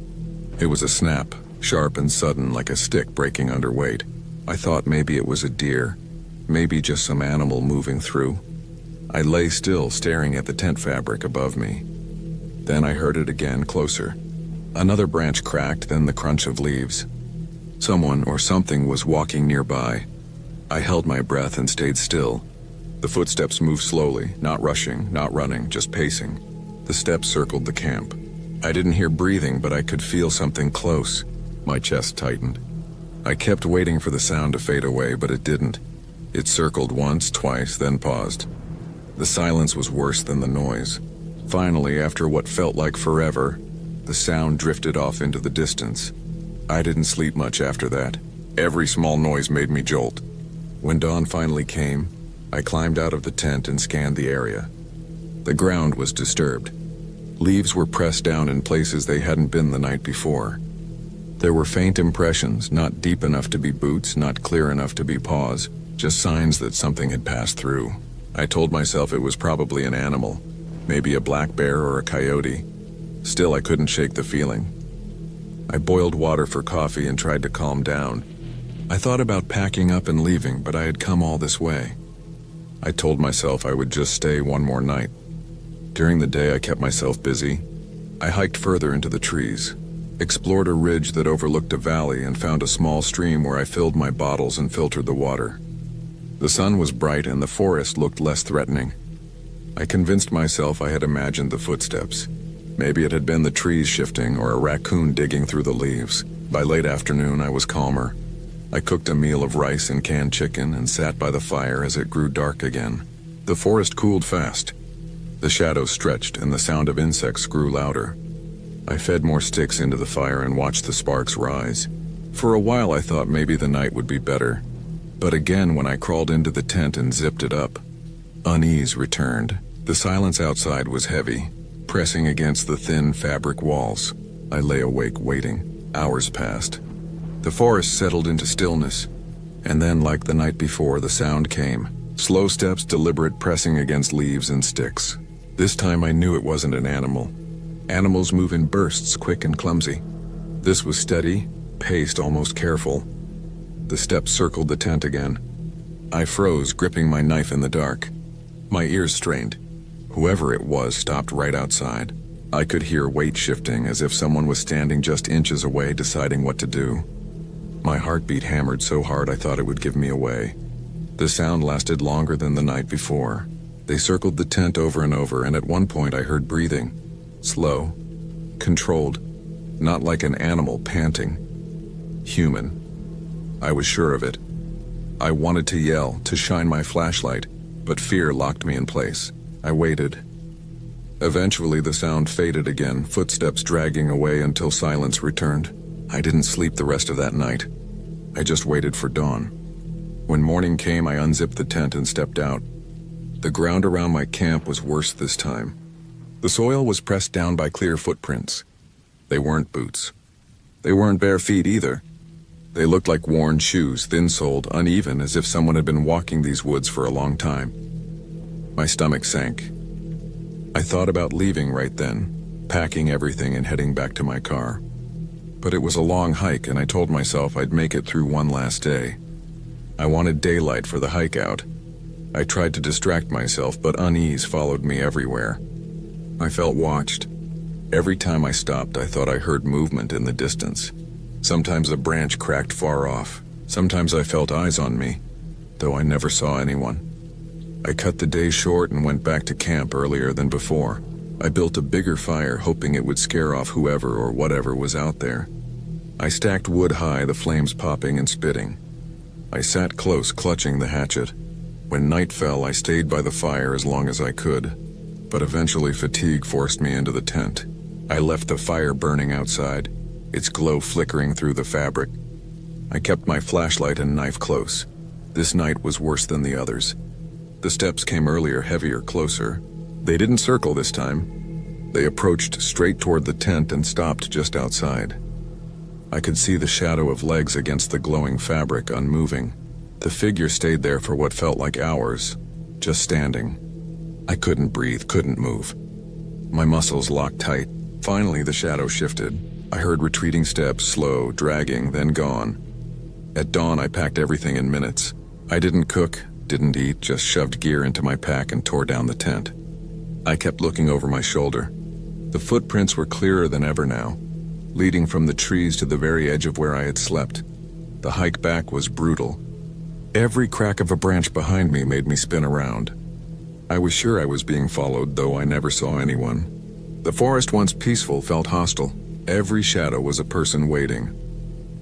It was a snap, sharp and sudden, like a stick breaking under weight. I thought maybe it was a deer, maybe just some animal moving through. I lay still, staring at the tent fabric above me. Then I heard it again, closer. Another branch cracked, then the crunch of leaves. Someone or something was walking nearby. I held my breath and stayed still. The footsteps moved slowly, not rushing, not running, just pacing. The steps circled the camp. I didn't hear breathing, but I could feel something close. My chest tightened. I kept waiting for the sound to fade away, but it didn't. It circled once, twice, then paused. The silence was worse than the noise. Finally, after what felt like forever, the sound drifted off into the distance. I didn't sleep much after that. Every small noise made me jolt. When dawn finally came, I climbed out of the tent and scanned the area. The ground was disturbed. Leaves were pressed down in places they hadn't been the night before. There were faint impressions, not deep enough to be boots, not clear enough to be paws, just signs that something had passed through. I told myself it was probably an animal, maybe a black bear or a coyote. Still, I couldn't shake the feeling. I boiled water for coffee and tried to calm down. I thought about packing up and leaving, but I had come all this way. I told myself I would just stay one more night. During the day, I kept myself busy. I hiked further into the trees, explored a ridge that overlooked a valley, and found a small stream where I filled my bottles and filtered the water. The sun was bright and the forest looked less threatening. I convinced myself I had imagined the footsteps. Maybe it had been the trees shifting or a raccoon digging through the leaves. By late afternoon, I was calmer. I cooked a meal of rice and canned chicken and sat by the fire as it grew dark again. The forest cooled fast. The shadows stretched and the sound of insects grew louder. I fed more sticks into the fire and watched the sparks rise. For a while I thought maybe the night would be better. But again, when I crawled into the tent and zipped it up, unease returned. The silence outside was heavy, pressing against the thin fabric walls. I lay awake waiting. Hours passed. The forest settled into stillness, and then, like the night before, the sound came. Slow steps, deliberate pressing against leaves and sticks. This time I knew it wasn't an animal. Animals move in bursts, quick and clumsy. This was steady, paced, almost careful. The steps circled the tent again. I froze, gripping my knife in the dark. My ears strained. Whoever it was stopped right outside. I could hear weight shifting, as if someone was standing just inches away deciding what to do. My heartbeat hammered so hard I thought it would give me away. The sound lasted longer than the night before. They circled the tent over and over, and at one point I heard breathing. Slow, controlled, not like an animal panting. Human. I was sure of it. I wanted to yell, to shine my flashlight, but fear locked me in place. I waited. Eventually the sound faded again, footsteps dragging away until silence returned. I didn't sleep the rest of that night. I just waited for dawn. When morning came, I unzipped the tent and stepped out. The ground around my camp was worse this time. The soil was pressed down by clear footprints. They weren't boots. They weren't bare feet either. They looked like worn shoes, thin-soled, uneven, as if someone had been walking these woods for a long time. My stomach sank. I thought about leaving right then, packing everything and heading back to my car. But it was a long hike, and I told myself I'd make it through one last day. I wanted daylight for the hike out. I tried to distract myself, but unease followed me everywhere. I felt watched. Every time I stopped, I thought I heard movement in the distance. Sometimes a branch cracked far off. Sometimes I felt eyes on me, though I never saw anyone. I cut the day short and went back to camp earlier than before. I built a bigger fire, hoping it would scare off whoever or whatever was out there. I stacked wood high, the flames popping and spitting. I sat close, clutching the hatchet. When night fell, I stayed by the fire as long as I could, but eventually fatigue forced me into the tent. I left the fire burning outside, its glow flickering through the fabric. I kept my flashlight and knife close. This night was worse than the others. The steps came earlier, heavier, closer. They didn't circle this time. They approached straight toward the tent and stopped just outside. I could see the shadow of legs against the glowing fabric, unmoving. The figure stayed there for what felt like hours, just standing. I couldn't breathe, couldn't move. My muscles locked tight. Finally, the shadow shifted. I heard retreating steps, slow, dragging, then gone. At dawn, I packed everything in minutes. I didn't cook, didn't eat, just shoved gear into my pack and tore down the tent. I kept looking over my shoulder. The footprints were clearer than ever now, leading from the trees to the very edge of where I had slept. The hike back was brutal. Every crack of a branch behind me made me spin around. I was sure I was being followed, though I never saw anyone. The forest, once peaceful, felt hostile. Every shadow was a person waiting.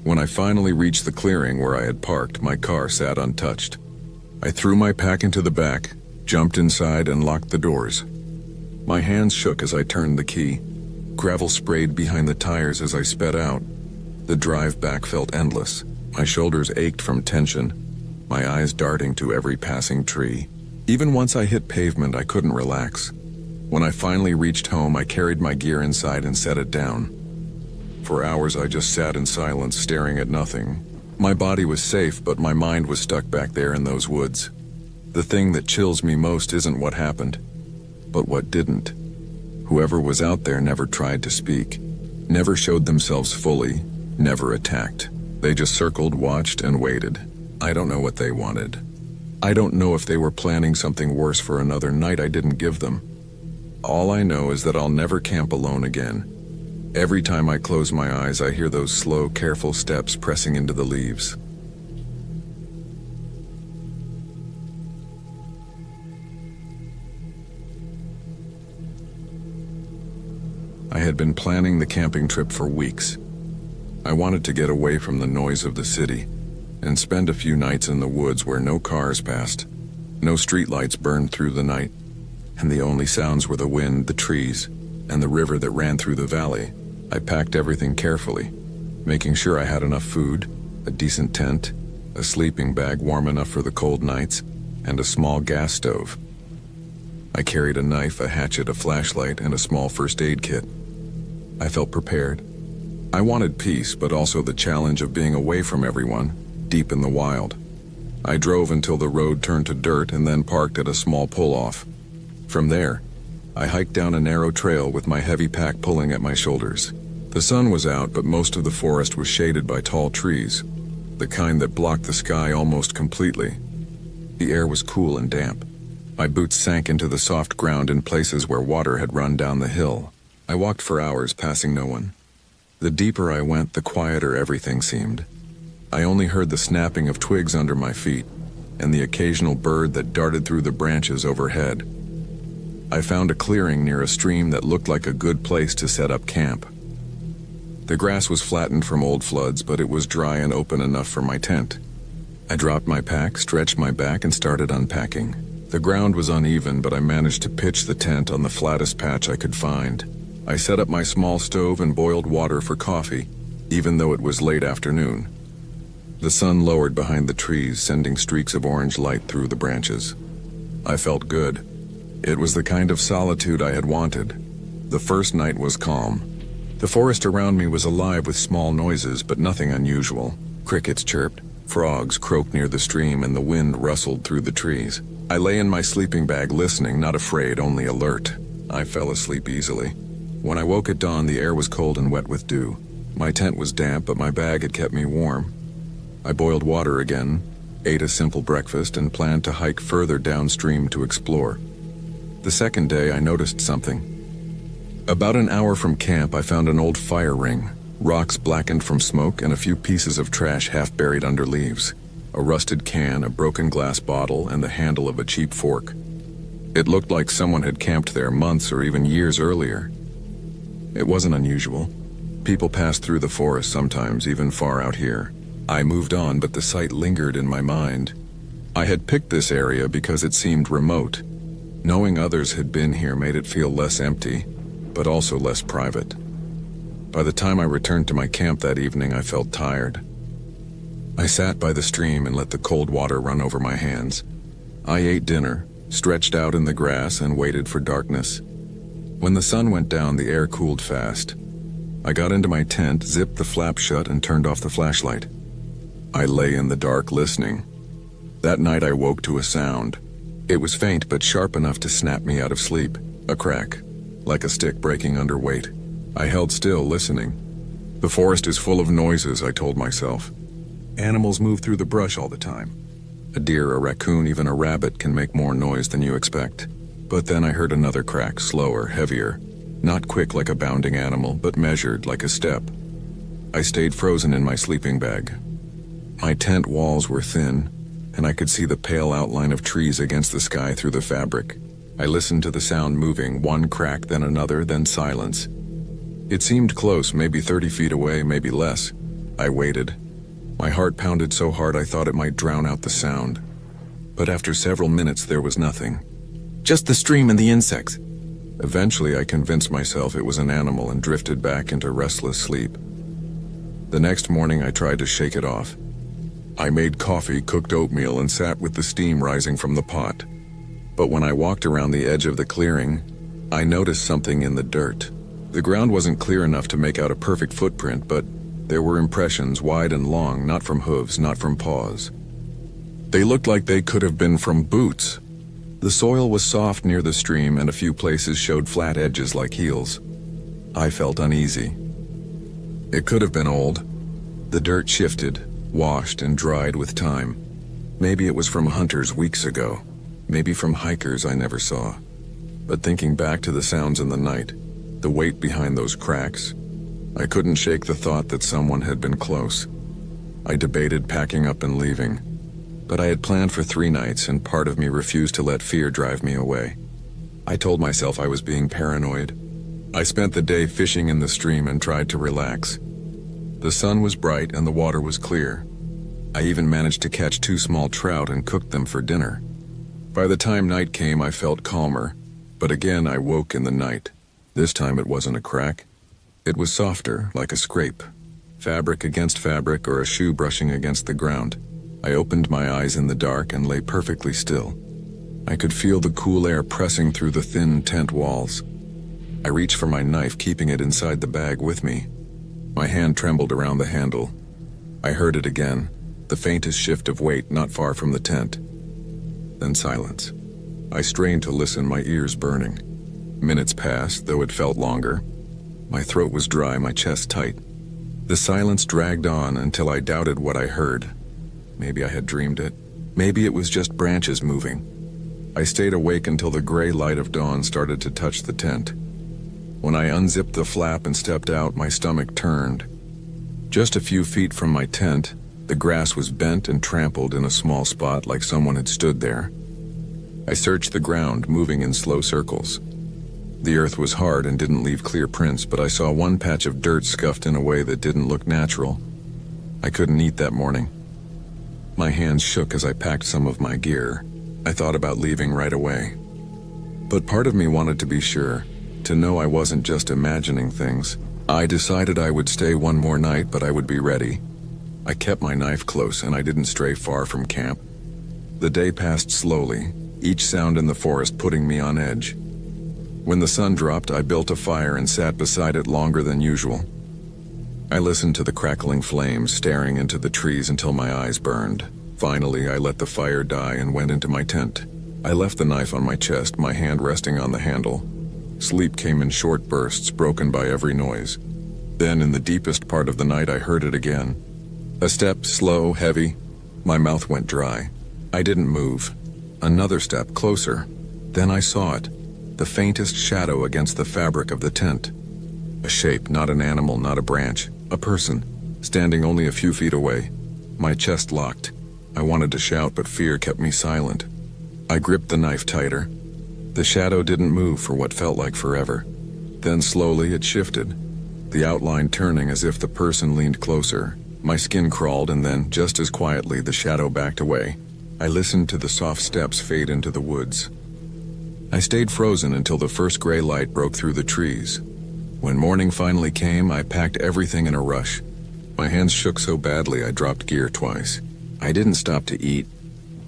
When I finally reached the clearing where I had parked, my car sat untouched. I threw my pack into the back, jumped inside, and locked the doors. My hands shook as I turned the key. Gravel sprayed behind the tires as I sped out. The drive back felt endless. My shoulders ached from tension, my eyes darting to every passing tree. Even once I hit pavement, I couldn't relax. When I finally reached home, I carried my gear inside and set it down. For hours, I just sat in silence, staring at nothing. My body was safe, but my mind was stuck back there in those woods. The thing that chills me most isn't what happened, but what didn't. Whoever was out there never tried to speak, never showed themselves fully, never attacked. They just circled, watched, and waited. I don't know what they wanted. I don't know if they were planning something worse for another night I didn't give them. All I know is that I'll never camp alone again. Every time I close my eyes, I hear those slow, careful steps pressing into the leaves. I had been planning the camping trip for weeks. I wanted to get away from the noise of the city and spend a few nights in the woods where no cars passed, no streetlights burned through the night, and the only sounds were the wind, the trees, and the river that ran through the valley. I packed everything carefully, making sure I had enough food, a decent tent, a sleeping bag warm enough for the cold nights, and a small gas stove. I carried a knife, a hatchet, a flashlight, and a small first aid kit. I felt prepared. I wanted peace, but also the challenge of being away from everyone, deep in the wild. I drove until the road turned to dirt and then parked at a small pull-off. From there, I hiked down a narrow trail with my heavy pack pulling at my shoulders. The sun was out, but most of the forest was shaded by tall trees, the kind that blocked the sky almost completely. The air was cool and damp. My boots sank into the soft ground in places where water had run down the hill. I walked for hours, passing no one. The deeper I went, the quieter everything seemed. I only heard the snapping of twigs under my feet and the occasional bird that darted through the branches overhead. I found a clearing near a stream that looked like a good place to set up camp. The grass was flattened from old floods, but it was dry and open enough for my tent. I dropped my pack, stretched my back, and started unpacking. The ground was uneven, but I managed to pitch the tent on the flattest patch I could find. I set up my small stove and boiled water for coffee, even though it was late afternoon. The sun lowered behind the trees, sending streaks of orange light through the branches. I felt good. It was the kind of solitude I had wanted. The first night was calm. The forest around me was alive with small noises, but nothing unusual. Crickets chirped, frogs croaked near the stream, and the wind rustled through the trees. I lay in my sleeping bag listening, not afraid, only alert. I fell asleep easily. When I woke at dawn, the air was cold and wet with dew. My tent was damp, but my bag had kept me warm. I boiled water again, ate a simple breakfast, and planned to hike further downstream to explore. The second day, I noticed something. About an hour from camp, I found an old fire ring, rocks blackened from smoke, and a few pieces of trash half buried under leaves. A rusted can, a broken glass bottle, and the handle of a cheap fork. It looked like someone had camped there months or even years earlier. It wasn't unusual. People passed through the forest sometimes, even far out here. I moved on, but the sight lingered in my mind. I had picked this area because it seemed remote. Knowing others had been here made it feel less empty, but also less private. By the time I returned to my camp that evening, I felt tired. I sat by the stream and let the cold water run over my hands. I ate dinner, stretched out in the grass, and waited for darkness. When the sun went down, the air cooled fast. I got into my tent, zipped the flap shut, and turned off the flashlight. I lay in the dark, listening. That night I woke to a sound. It was faint but sharp enough to snap me out of sleep. A crack, like a stick breaking under weight. I held still, listening. The forest is full of noises, I told myself. Animals move through the brush all the time. A deer, a raccoon, even a rabbit can make more noise than you expect. But then I heard another crack, slower, heavier. Not quick like a bounding animal, but measured like a step. I stayed frozen in my sleeping bag. My tent walls were thin, and I could see the pale outline of trees against the sky through the fabric. I listened to the sound moving, one crack, then another, then silence. It seemed close, maybe 30 feet away, maybe less. I waited. My heart pounded so hard I thought it might drown out the sound. But after several minutes, there was nothing. Just the stream and the insects. Eventually, I convinced myself it was an animal and drifted back into restless sleep. The next morning, I tried to shake it off. I made coffee, cooked oatmeal, and sat with the steam rising from the pot. But when I walked around the edge of the clearing, I noticed something in the dirt. The ground wasn't clear enough to make out a perfect footprint, but there were impressions, wide and long, not from hooves, not from paws. They looked like they could have been from boots. The soil was soft near the stream and a few places showed flat edges like heels. I felt uneasy. It could have been old. The dirt shifted, washed and dried with time. Maybe it was from hunters weeks ago. Maybe from hikers I never saw. But thinking back to the sounds in the night, the weight behind those cracks, I couldn't shake the thought that someone had been close. I debated packing up and leaving, but I had planned for 3 nights and part of me refused to let fear drive me away. I told myself I was being paranoid. I spent the day fishing in the stream and tried to relax. The sun was bright and the water was clear. I even managed to catch 2 small trout and cooked them for dinner. By the time night came, I felt calmer, but again I woke in the night. This time it wasn't a crack. It was softer, like a scrape. Fabric against fabric or a shoe brushing against the ground. I opened my eyes in the dark and lay perfectly still. I could feel the cool air pressing through the thin tent walls. I reached for my knife, keeping it inside the bag with me. My hand trembled around the handle. I heard it again, the faintest shift of weight not far from the tent. Then silence. I strained to listen, my ears burning. Minutes passed, though it felt longer. My throat was dry, my chest tight. The silence dragged on until I doubted what I heard. Maybe I had dreamed it. Maybe it was just branches moving. I stayed awake until the gray light of dawn started to touch the tent. When I unzipped the flap and stepped out, my stomach turned. Just a few feet from my tent, the grass was bent and trampled in a small spot like someone had stood there. I searched the ground, moving in slow circles. The earth was hard and didn't leave clear prints, but I saw one patch of dirt scuffed in a way that didn't look natural. I couldn't eat that morning. My hands shook as I packed some of my gear. I thought about leaving right away. But part of me wanted to be sure, to know I wasn't just imagining things. I decided I would stay one more night, but I would be ready. I kept my knife close and I didn't stray far from camp. The day passed slowly, each sound in the forest putting me on edge. When the sun dropped, I built a fire and sat beside it longer than usual. I listened to the crackling flames, staring into the trees until my eyes burned. Finally, I let the fire die and went into my tent. I left the knife on my chest, my hand resting on the handle. Sleep came in short bursts, broken by every noise. Then, in the deepest part of the night, I heard it again. A step, slow, heavy. My mouth went dry. I didn't move. Another step, closer. Then I saw it. The faintest shadow against the fabric of the tent. A shape, not an animal, not a branch. A person, standing only a few feet away. My chest locked. I wanted to shout, but fear kept me silent. I gripped the knife tighter. The shadow didn't move for what felt like forever. Then slowly it shifted, the outline turning as if the person leaned closer. My skin crawled and then, just as quietly, the shadow backed away. I listened to the soft steps fade into the woods. I stayed frozen until the first gray light broke through the trees. When morning finally came, I packed everything in a rush. My hands shook so badly I dropped gear twice. I didn't stop to eat.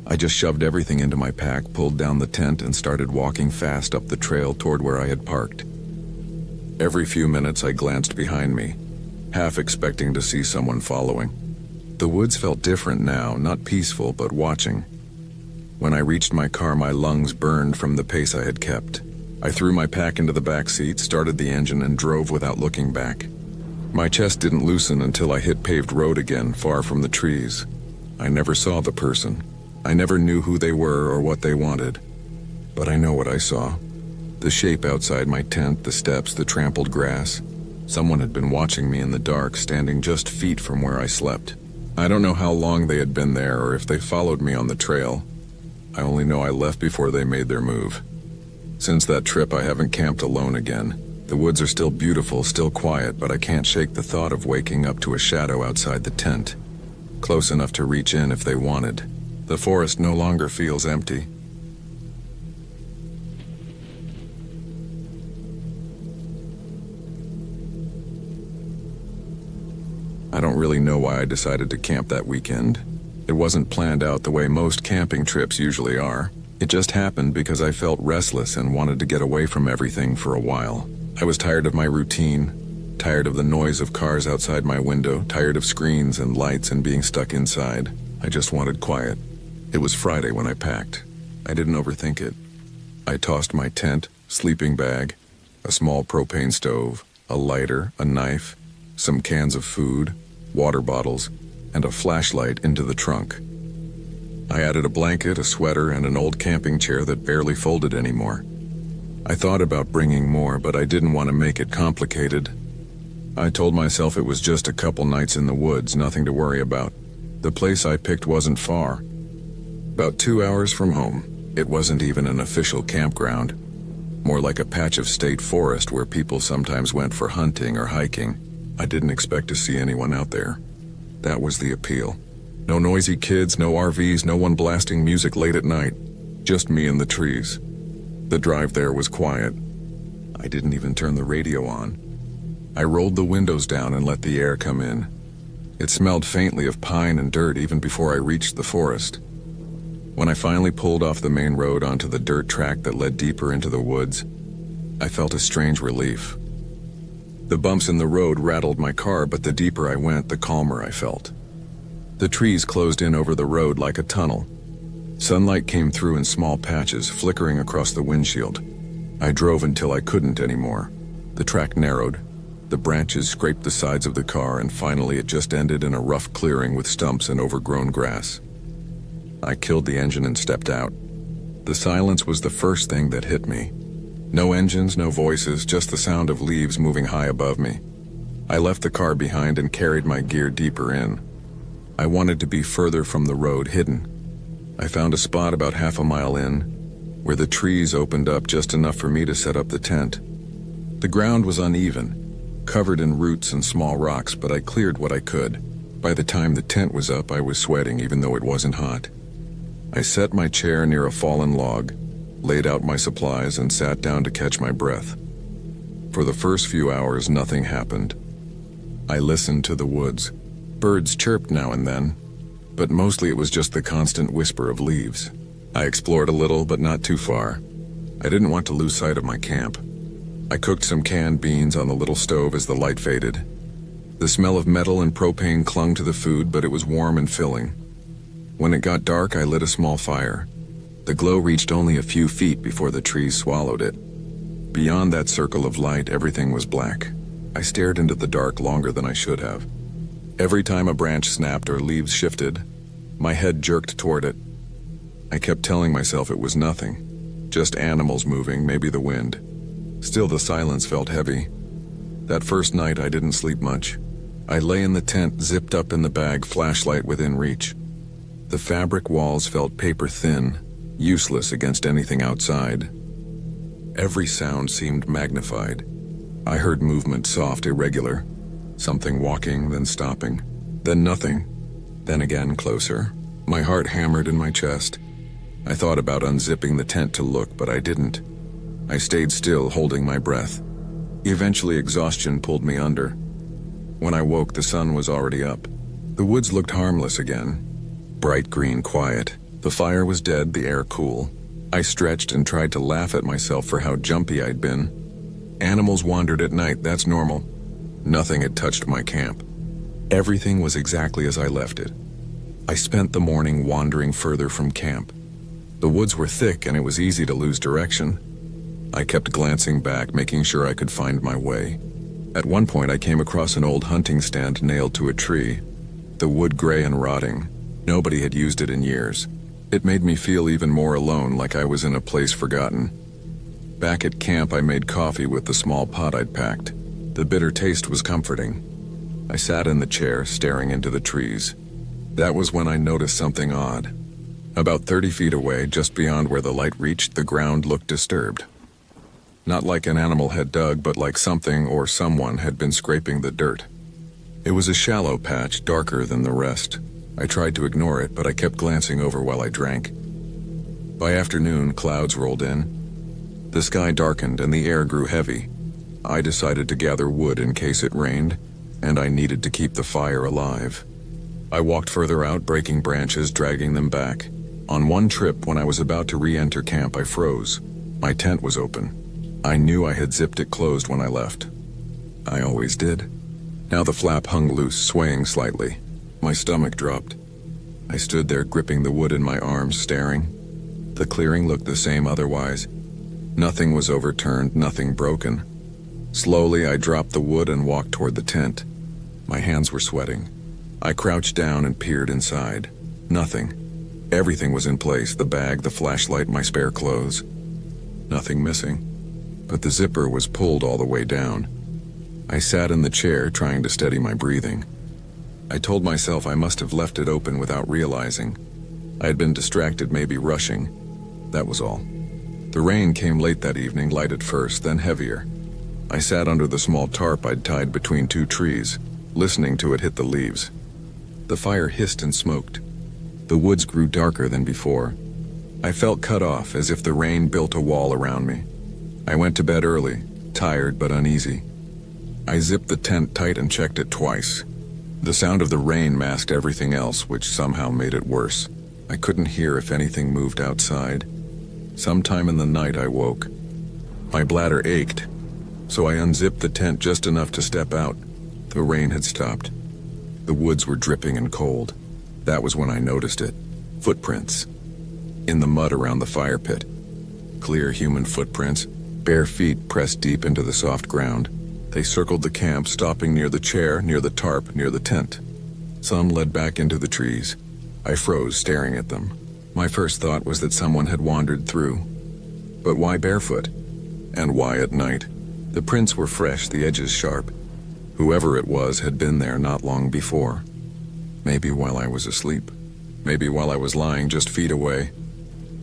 I just shoved everything into my pack, pulled down the tent, and started walking fast up the trail toward where I had parked. Every few minutes I glanced behind me, half expecting to see someone following. The woods felt different now, not peaceful, but watching. When I reached my car, my lungs burned from the pace I had kept. I threw my pack into the back seat, started the engine, and drove without looking back. My chest didn't loosen until I hit paved road again, far from the trees. I never saw the person. I never knew who they were or what they wanted. But I know what I saw. The shape outside my tent, the steps, the trampled grass. Someone had been watching me in the dark, standing just feet from where I slept. I don't know how long they had been there or if they followed me on the trail. I only know I left before they made their move. Since that trip, I haven't camped alone again. The woods are still beautiful, still quiet, but I can't shake the thought of waking up to a shadow outside the tent. Close enough to reach in if they wanted. The forest no longer feels empty. I don't really know why I decided to camp that weekend. It wasn't planned out the way most camping trips usually are. It just happened because I felt restless and wanted to get away from everything for a while. I was tired of my routine, tired of the noise of cars outside my window, tired of screens and lights and being stuck inside. I just wanted quiet. It was Friday when I packed. I didn't overthink it. I tossed my tent, sleeping bag, a small propane stove, a lighter, a knife, some cans of food, water bottles, and a flashlight into the trunk. I added a blanket, a sweater, and an old camping chair that barely folded anymore. I thought about bringing more, but I didn't want to make it complicated. I told myself it was just a couple nights in the woods, nothing to worry about. The place I picked wasn't far. About 2 hours from home. It wasn't even an official campground. More like a patch of state forest where people sometimes went for hunting or hiking. I didn't expect to see anyone out there. That was the appeal. No noisy kids, no RVs, no one blasting music late at night. Just me and the trees. The drive there was quiet. I didn't even turn the radio on. I rolled the windows down and let the air come in. It smelled faintly of pine and dirt even before I reached the forest. When I finally pulled off the main road onto the dirt track that led deeper into the woods, I felt a strange relief. The bumps in the road rattled my car, but the deeper I went, the calmer I felt. The trees closed in over the road like a tunnel. Sunlight came through in small patches, flickering across the windshield. I drove until I couldn't anymore. The track narrowed. The branches scraped the sides of the car, and finally it just ended in a rough clearing with stumps and overgrown grass. I killed the engine and stepped out. The silence was the first thing that hit me. No engines, no voices, just the sound of leaves moving high above me. I left the car behind and carried my gear deeper in. I wanted to be further from the road, hidden. I found a spot about half a mile in, where the trees opened up just enough for me to set up the tent. The ground was uneven, covered in roots and small rocks, but I cleared what I could. By the time the tent was up, I was sweating even though it wasn't hot. I set my chair near a fallen log, laid out my supplies, and sat down to catch my breath. For the first few hours, nothing happened. I listened to the woods. Birds chirped now and then, but mostly it was just the constant whisper of leaves. I explored a little, but not too far. I didn't want to lose sight of my camp. I cooked some canned beans on the little stove as the light faded. The smell of metal and propane clung to the food, but it was warm and filling. When it got dark, I lit a small fire. The glow reached only a few feet before the trees swallowed it. Beyond that circle of light, everything was black. I stared into the dark longer than I should have. Every time a branch snapped or leaves shifted, my head jerked toward it. I kept telling myself it was nothing, just animals moving, maybe the wind. Still, the silence felt heavy. That first night, I didn't sleep much. I lay in the tent, zipped up in the bag, flashlight within reach. The fabric walls felt paper thin, useless against anything outside. Every sound seemed magnified. I heard movement, soft, irregular. Something walking, then stopping, then nothing, then again closer. My heart hammered in my chest. I thought about unzipping the tent to look, but I didn't. I stayed still, holding my breath. Eventually, exhaustion pulled me under. When I woke, the sun was already up. The woods looked harmless again. Bright green, quiet. The fire was dead, the air cool. I stretched and tried to laugh at myself for how jumpy I'd been. Animals wandered at night, that's normal. Nothing had touched my camp. Everything was exactly as I left it. I spent the morning wandering further from camp. The woods were thick and it was easy to lose direction. I kept glancing back, making sure I could find my way. At one point, I came across an old hunting stand nailed to a tree. The wood gray and rotting. Nobody had used it in years. It made me feel even more alone, like I was in a place forgotten. Back at camp, I made coffee with the small pot I'd packed. The bitter taste was comforting. I sat in the chair, staring into the trees. That was when I noticed something odd. About 30 feet away, just beyond where the light reached, the ground looked disturbed. Not like an animal had dug, but like something or someone had been scraping the dirt. It was a shallow patch, darker than the rest. I tried to ignore it, but I kept glancing over while I drank. By afternoon, clouds rolled in. The sky darkened and the air grew heavy. I decided to gather wood in case it rained, and I needed to keep the fire alive. I walked further out, breaking branches, dragging them back. On one trip, when I was about to re-enter camp, I froze. My tent was open. I knew I had zipped it closed when I left. I always did. Now the flap hung loose, swaying slightly. My stomach dropped. I stood there gripping the wood in my arms, staring. The clearing looked the same otherwise. Nothing was overturned, nothing broken. Slowly, I dropped the wood and walked toward the tent. My hands were sweating. I crouched down and peered inside. Nothing. Everything was in place, the bag, the flashlight, my spare clothes. Nothing missing. But the zipper was pulled all the way down. I sat in the chair, trying to steady my breathing. I told myself I must have left it open without realizing. I had been distracted, maybe rushing. That was all. The rain came late that evening, light at first, then heavier. I sat under the small tarp I'd tied between two trees, listening to it hit the leaves. The fire hissed and smoked. The woods grew darker than before. I felt cut off, as if the rain built a wall around me. I went to bed early, tired but uneasy. I zipped the tent tight and checked it twice. The sound of the rain masked everything else, which somehow made it worse. I couldn't hear if anything moved outside. Sometime in the night I woke. My bladder ached, so I unzipped the tent just enough to step out. The rain had stopped. The woods were dripping and cold. That was when I noticed it. Footprints. In the mud around the fire pit. Clear human footprints, bare feet pressed deep into the soft ground. They circled the camp, stopping near the chair, near the tarp, near the tent. Some led back into the trees. I froze, staring at them. My first thought was that someone had wandered through. But why barefoot? And why at night? The prints were fresh, the edges sharp. Whoever it was had been there not long before. Maybe while I was asleep. Maybe while I was lying just feet away.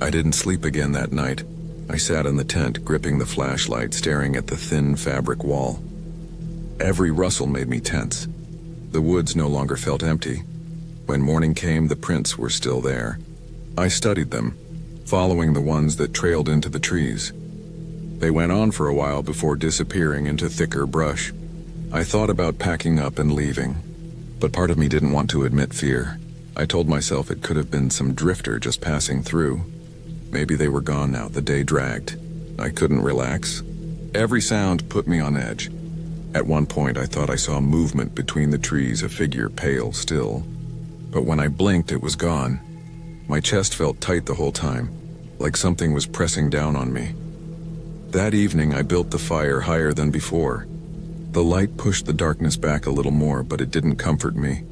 I didn't sleep again that night. I sat in the tent, gripping the flashlight, staring at the thin fabric wall. Every rustle made me tense. The woods no longer felt empty. When morning came, the prints were still there. I studied them, following the ones that trailed into the trees. They went on for a while before disappearing into thicker brush. I thought about packing up and leaving, but part of me didn't want to admit fear. I told myself it could have been some drifter just passing through. Maybe they were gone now, the day dragged. I couldn't relax. Every sound put me on edge. At one point I thought I saw movement between the trees, a figure pale still. But when I blinked, it was gone. My chest felt tight the whole time, like something was pressing down on me. That evening I built the fire higher than before. The light pushed the darkness back a little more, but it didn't comfort me.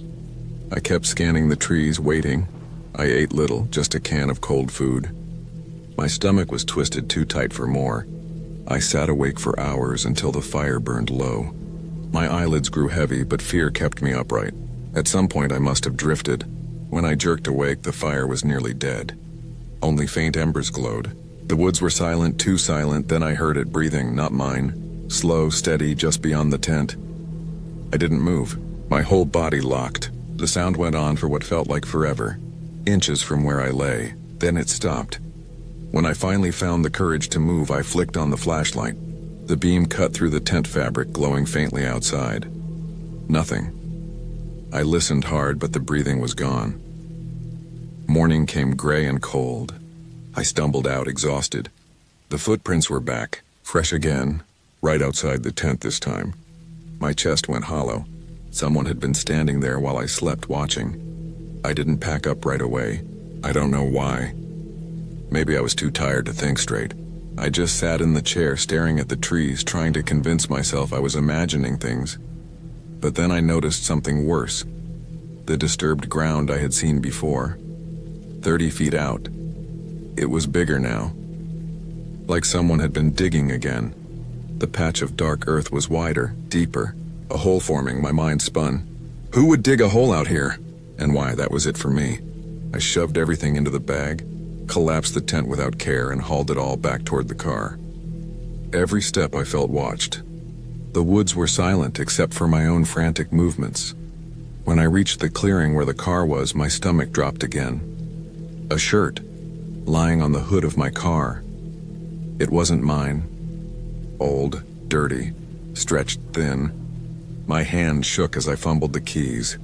I kept scanning the trees, waiting. I ate little, just a can of cold food. My stomach was twisted too tight for more. I sat awake for hours until the fire burned low. My eyelids grew heavy, but fear kept me upright. At some point I must have drifted. When I jerked awake, the fire was nearly dead. Only faint embers glowed. The woods were silent, too silent, then I heard it breathing, not mine. Slow, steady, just beyond the tent. I didn't move. My whole body locked. The sound went on for what felt like forever. Inches from where I lay. Then it stopped. When I finally found the courage to move, I flicked on the flashlight. The beam cut through the tent fabric, glowing faintly outside. Nothing. I listened hard, but the breathing was gone. Morning came gray and cold. I stumbled out, exhausted. The footprints were back, fresh again, right outside the tent this time. My chest went hollow. Someone had been standing there while I slept, watching. I didn't pack up right away. I don't know why. Maybe I was too tired to think straight. I just sat in the chair staring at the trees, trying to convince myself I was imagining things. But then I noticed something worse. The disturbed ground I had seen before. 30 feet out. It was bigger now. Like someone had been digging again. The patch of dark earth was wider, deeper. A hole forming, my mind spun. Who would dig a hole out here? And why, that was it for me. I shoved everything into the bag, collapsed the tent without care, and hauled it all back toward the car. Every step I felt watched. The woods were silent except for my own frantic movements. When I reached the clearing where the car was, my stomach dropped again. A shirt, lying on the hood of my car. It wasn't mine. Old, dirty, stretched thin. My hand shook as I fumbled the keys.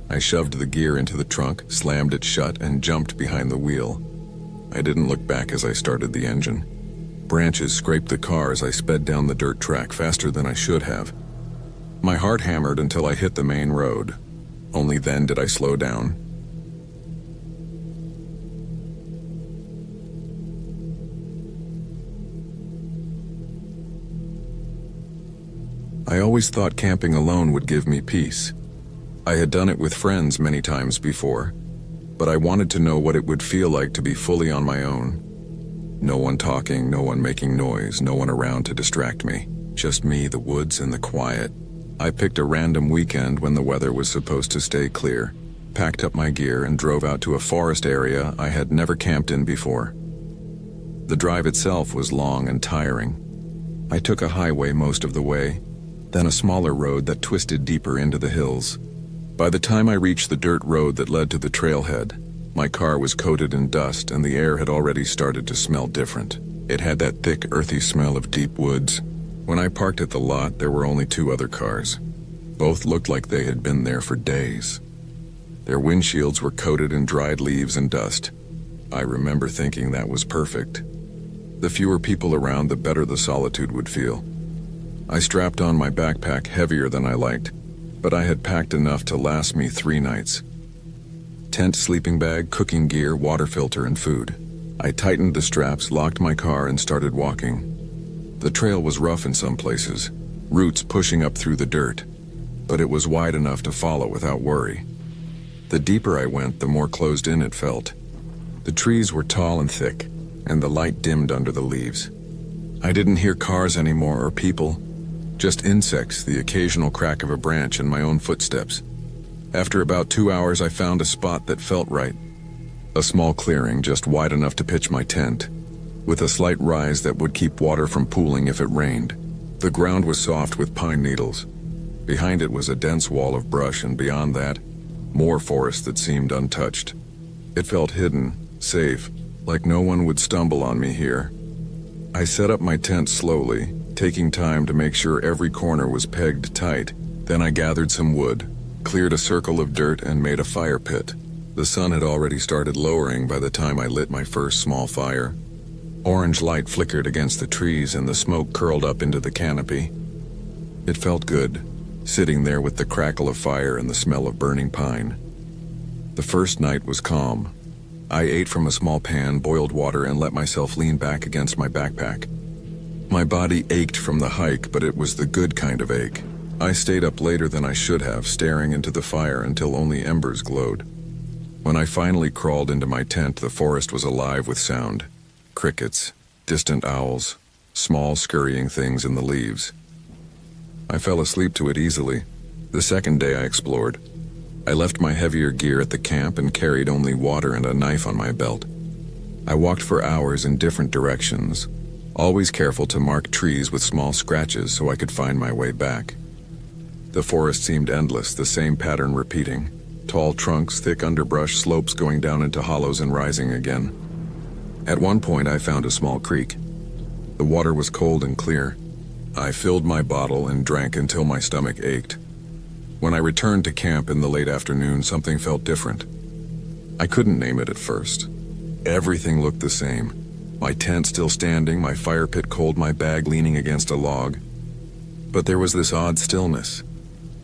I shoved the gear into the trunk, slammed it shut, and jumped behind the wheel. I didn't look back as I started the engine. Branches scraped the car as I sped down the dirt track faster than I should have. My heart hammered until I hit the main road. Only then did I slow down. I always thought camping alone would give me peace. I had done it with friends many times before, but I wanted to know what it would feel like to be fully on my own. No one talking, no one making noise, no one around to distract me. Just me, the woods, and the quiet. I picked a random weekend when the weather was supposed to stay clear, packed up my gear, and drove out to a forest area I had never camped in before. The drive itself was long and tiring. I took a highway most of the way, then a smaller road that twisted deeper into the hills. By the time I reached the dirt road that led to the trailhead, my car was coated in dust and the air had already started to smell different. It had that thick, earthy smell of deep woods. When I parked at the lot, there were only 2 other cars. Both looked like they had been there for days. Their windshields were coated in dried leaves and dust. I remember thinking that was perfect. The fewer people around, the better the solitude would feel. I strapped on my backpack heavier than I liked, but I had packed enough to last me 3 nights. Tent, sleeping bag, cooking gear, water filter, and food. I tightened the straps, locked my car, and started walking. The trail was rough in some places, roots pushing up through the dirt, but it was wide enough to follow without worry. The deeper I went, the more closed in it felt. The trees were tall and thick, and the light dimmed under the leaves. I didn't hear cars anymore or people, just insects, the occasional crack of a branch, and my own footsteps. After about 2 hours, I found a spot that felt right. A small clearing just wide enough to pitch my tent, with a slight rise that would keep water from pooling if it rained. The ground was soft with pine needles. Behind it was a dense wall of brush, and beyond that, more forest that seemed untouched. It felt hidden, safe, like no one would stumble on me here. I set up my tent slowly, taking time to make sure every corner was pegged tight. Then I gathered some wood, cleared a circle of dirt, and made a fire pit. The sun had already started lowering by the time I lit my first small fire. Orange light flickered against the trees and the smoke curled up into the canopy. It felt good, sitting there with the crackle of fire and the smell of burning pine. The first night was calm. I ate from a small pan, boiled water, and let myself lean back against my backpack. My body ached from the hike, but it was the good kind of ache. I stayed up later than I should have, staring into the fire until only embers glowed. When I finally crawled into my tent, the forest was alive with sound. Crickets, distant owls, small scurrying things in the leaves. I fell asleep to it easily. The second day I explored. I left my heavier gear at the camp and carried only water and a knife on my belt. I walked for hours in different directions, always careful to mark trees with small scratches so I could find my way back. The forest seemed endless, the same pattern repeating. Tall trunks, thick underbrush, slopes going down into hollows and rising again. At one point I found a small creek. The water was cold and clear. I filled my bottle and drank until my stomach ached. When I returned to camp in the late afternoon, something felt different. I couldn't name it at first. Everything looked the same. My tent still standing, my fire pit cold, my bag leaning against a log. But there was this odd stillness.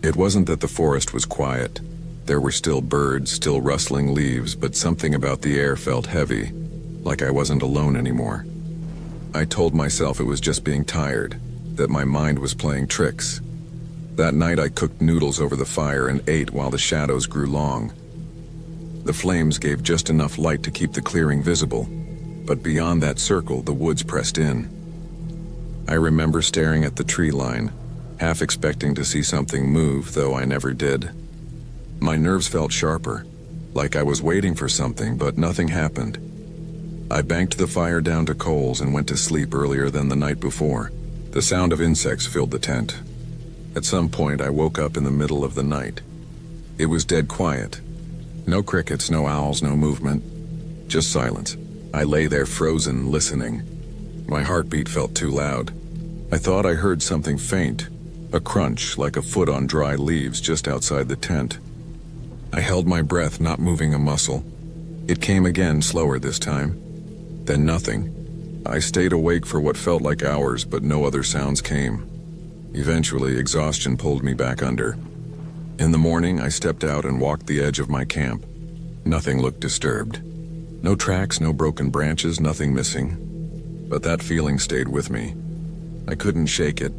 It wasn't that the forest was quiet. There were still birds, still rustling leaves, but something about the air felt heavy, like I wasn't alone anymore. I told myself it was just being tired, that my mind was playing tricks. That night I cooked noodles over the fire and ate while the shadows grew long. The flames gave just enough light to keep the clearing visible, but beyond that circle, the woods pressed in. I remember staring at the tree line, half expecting to see something move, though I never did. My nerves felt sharper, like I was waiting for something, but nothing happened. I banked the fire down to coals and went to sleep earlier than the night before. The sound of insects filled the tent. At some point, I woke up in the middle of the night. It was dead quiet. No crickets, no owls, no movement. Just silence. I lay there frozen, listening. My heartbeat felt too loud. I thought I heard something faint, a crunch like a foot on dry leaves just outside the tent. I held my breath, not moving a muscle. It came again, slower this time. Then nothing. I stayed awake for what felt like hours, but no other sounds came. Eventually, exhaustion pulled me back under. In the morning, I stepped out and walked the edge of my camp. Nothing looked disturbed. No tracks, no broken branches, nothing missing. But that feeling stayed with me. I couldn't shake it.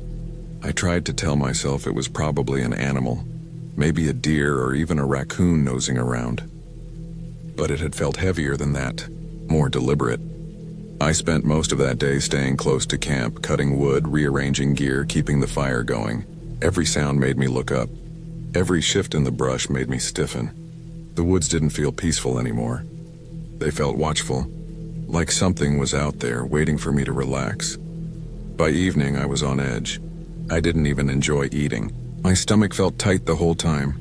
I tried to tell myself it was probably an animal, maybe a deer or even a raccoon nosing around. But it had felt heavier than that, more deliberate. I spent most of that day staying close to camp, cutting wood, rearranging gear, keeping the fire going. Every sound made me look up. Every shift in the brush made me stiffen. The woods didn't feel peaceful anymore. They felt watchful, like something was out there waiting for me to relax. By evening, I was on edge. I didn't even enjoy eating. My stomach felt tight the whole time.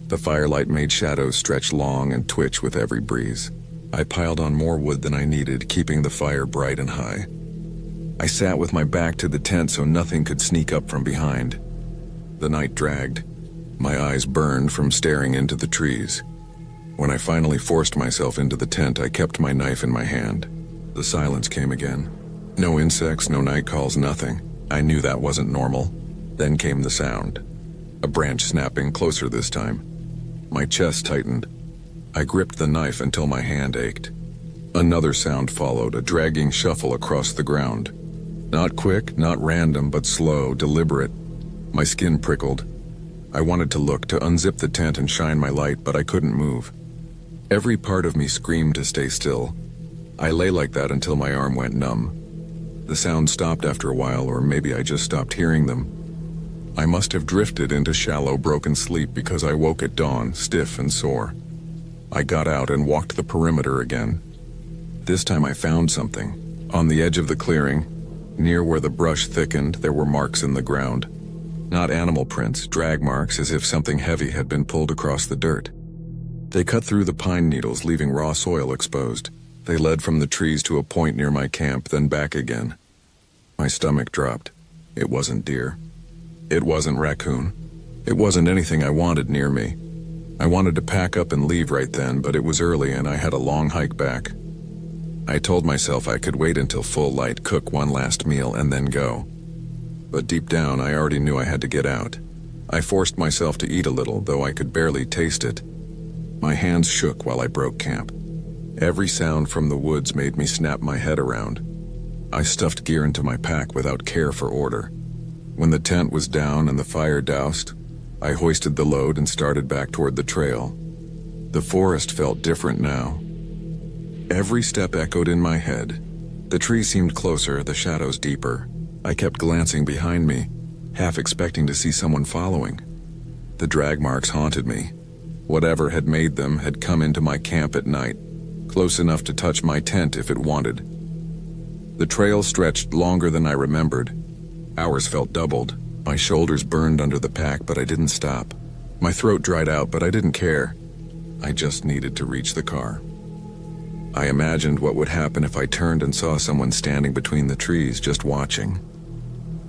The firelight made shadows stretch long and twitch with every breeze. I piled on more wood than I needed, keeping the fire bright and high. I sat with my back to the tent so nothing could sneak up from behind. The night dragged. My eyes burned from staring into the trees. When I finally forced myself into the tent, I kept my knife in my hand. The silence came again. No insects, no night calls, nothing. I knew that wasn't normal. Then came the sound. A branch snapping, closer this time. My chest tightened. I gripped the knife until my hand ached. Another sound followed, a dragging shuffle across the ground. Not quick, not random, but slow, deliberate. My skin prickled. I wanted to look, to unzip the tent and shine my light, but I couldn't move. Every part of me screamed to stay still. I lay like that until my arm went numb. The sound stopped after a while, or maybe I just stopped hearing them. I must have drifted into shallow, broken sleep because I woke at dawn, stiff and sore. I got out and walked the perimeter again. This time I found something. On the edge of the clearing, near where the brush thickened, there were marks in the ground. Not animal prints, drag marks as if something heavy had been pulled across the dirt. They cut through the pine needles, leaving raw soil exposed. They led from the trees to a point near my camp, then back again. My stomach dropped. It wasn't deer. It wasn't raccoon. It wasn't anything I wanted near me. I wanted to pack up and leave right then, but it was early and I had a long hike back. I told myself I could wait until full light, cook one last meal, and then go. But deep down, I already knew I had to get out. I forced myself to eat a little, though I could barely taste it. My hands shook while I broke camp. Every sound from the woods made me snap my head around. I stuffed gear into my pack without care for order. When the tent was down and the fire doused, I hoisted the load and started back toward the trail. The forest felt different now. Every step echoed in my head. The trees seemed closer, the shadows deeper. I kept glancing behind me, half expecting to see someone following. The drag marks haunted me. Whatever had made them had come into my camp at night, close enough to touch my tent if it wanted. The trail stretched longer than I remembered. Hours felt doubled. My shoulders burned under the pack, but I didn't stop. My throat dried out, but I didn't care. I just needed to reach the car. I imagined what would happen if I turned and saw someone standing between the trees, just watching.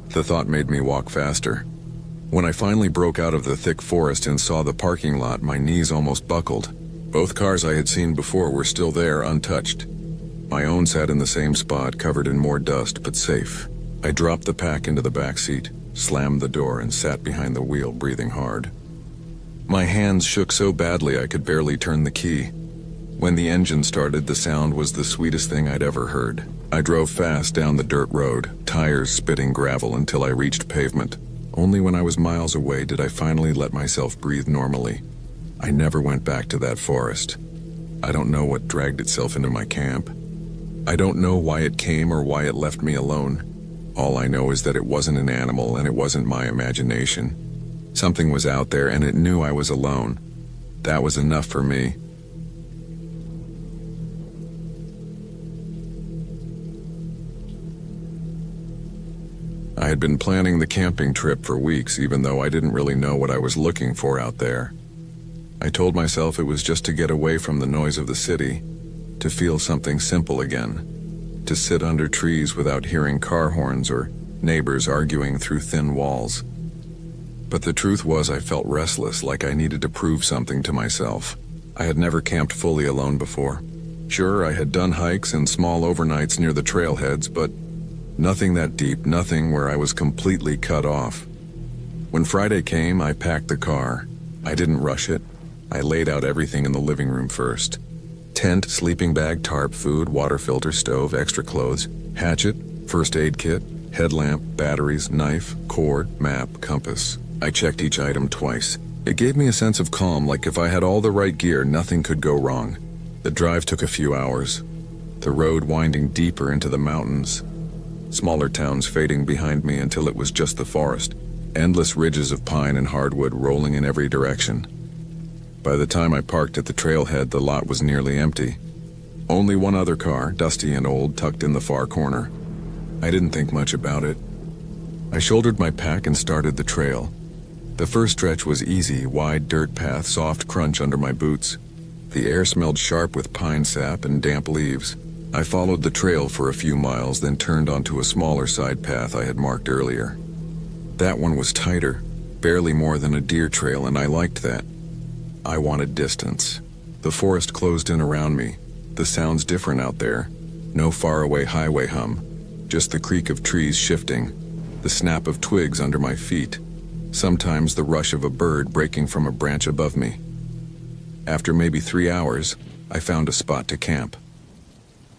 The thought made me walk faster. When I finally broke out of the thick forest and saw the parking lot, my knees almost buckled. Both cars I had seen before were still there, untouched. My own sat in the same spot, covered in more dust, but safe. I dropped the pack into the back seat, slammed the door, and sat behind the wheel, breathing hard. My hands shook so badly I could barely turn the key. When the engine started, the sound was the sweetest thing I'd ever heard. I drove fast down the dirt road, tires spitting gravel until I reached pavement. Only when I was miles away did I finally let myself breathe normally. I never went back to that forest. I don't know what dragged itself into my camp. I don't know why it came or why it left me alone. All I know is that it wasn't an animal and it wasn't my imagination. Something was out there and it knew I was alone. That was enough for me. I had been planning the camping trip for weeks, even though I didn't really know what I was looking for out there. I told myself it was just to get away from the noise of the city, to feel something simple again, to sit under trees without hearing car horns or neighbors arguing through thin walls. But the truth was I felt restless, like I needed to prove something to myself. I had never camped fully alone before. Sure, I had done hikes and small overnights near the trailheads, but nothing that deep, nothing where I was completely cut off. When Friday came, I packed the car. I didn't rush it. I laid out everything in the living room first. Tent, sleeping bag, tarp, food, water filter, stove, extra clothes, hatchet, first aid kit, Headlamp, batteries, knife, cord, map, compass. I checked each item twice. It gave me a sense of calm, like if I had all the right gear, nothing could go wrong. The drive took a few hours, the road winding deeper into the mountains. Smaller towns fading behind me until it was just the forest. Endless ridges of pine and hardwood rolling in every direction. By the time I parked at the trailhead, the lot was nearly empty. Only one other car, dusty and old, tucked in the far corner. I didn't think much about it. I shouldered my pack and started the trail. The first stretch was easy, wide dirt path, soft crunch under my boots. The air smelled sharp with pine sap and damp leaves. I followed the trail for a few miles, then turned onto a smaller side path I had marked earlier. That one was tighter, barely more than a deer trail, and I liked that. I wanted distance. The forest closed in around me. The sounds different out there. No faraway highway hum. Just the creak of trees shifting, the snap of twigs under my feet, sometimes the rush of a bird breaking from a branch above me. After maybe 3 hours, I found a spot to camp.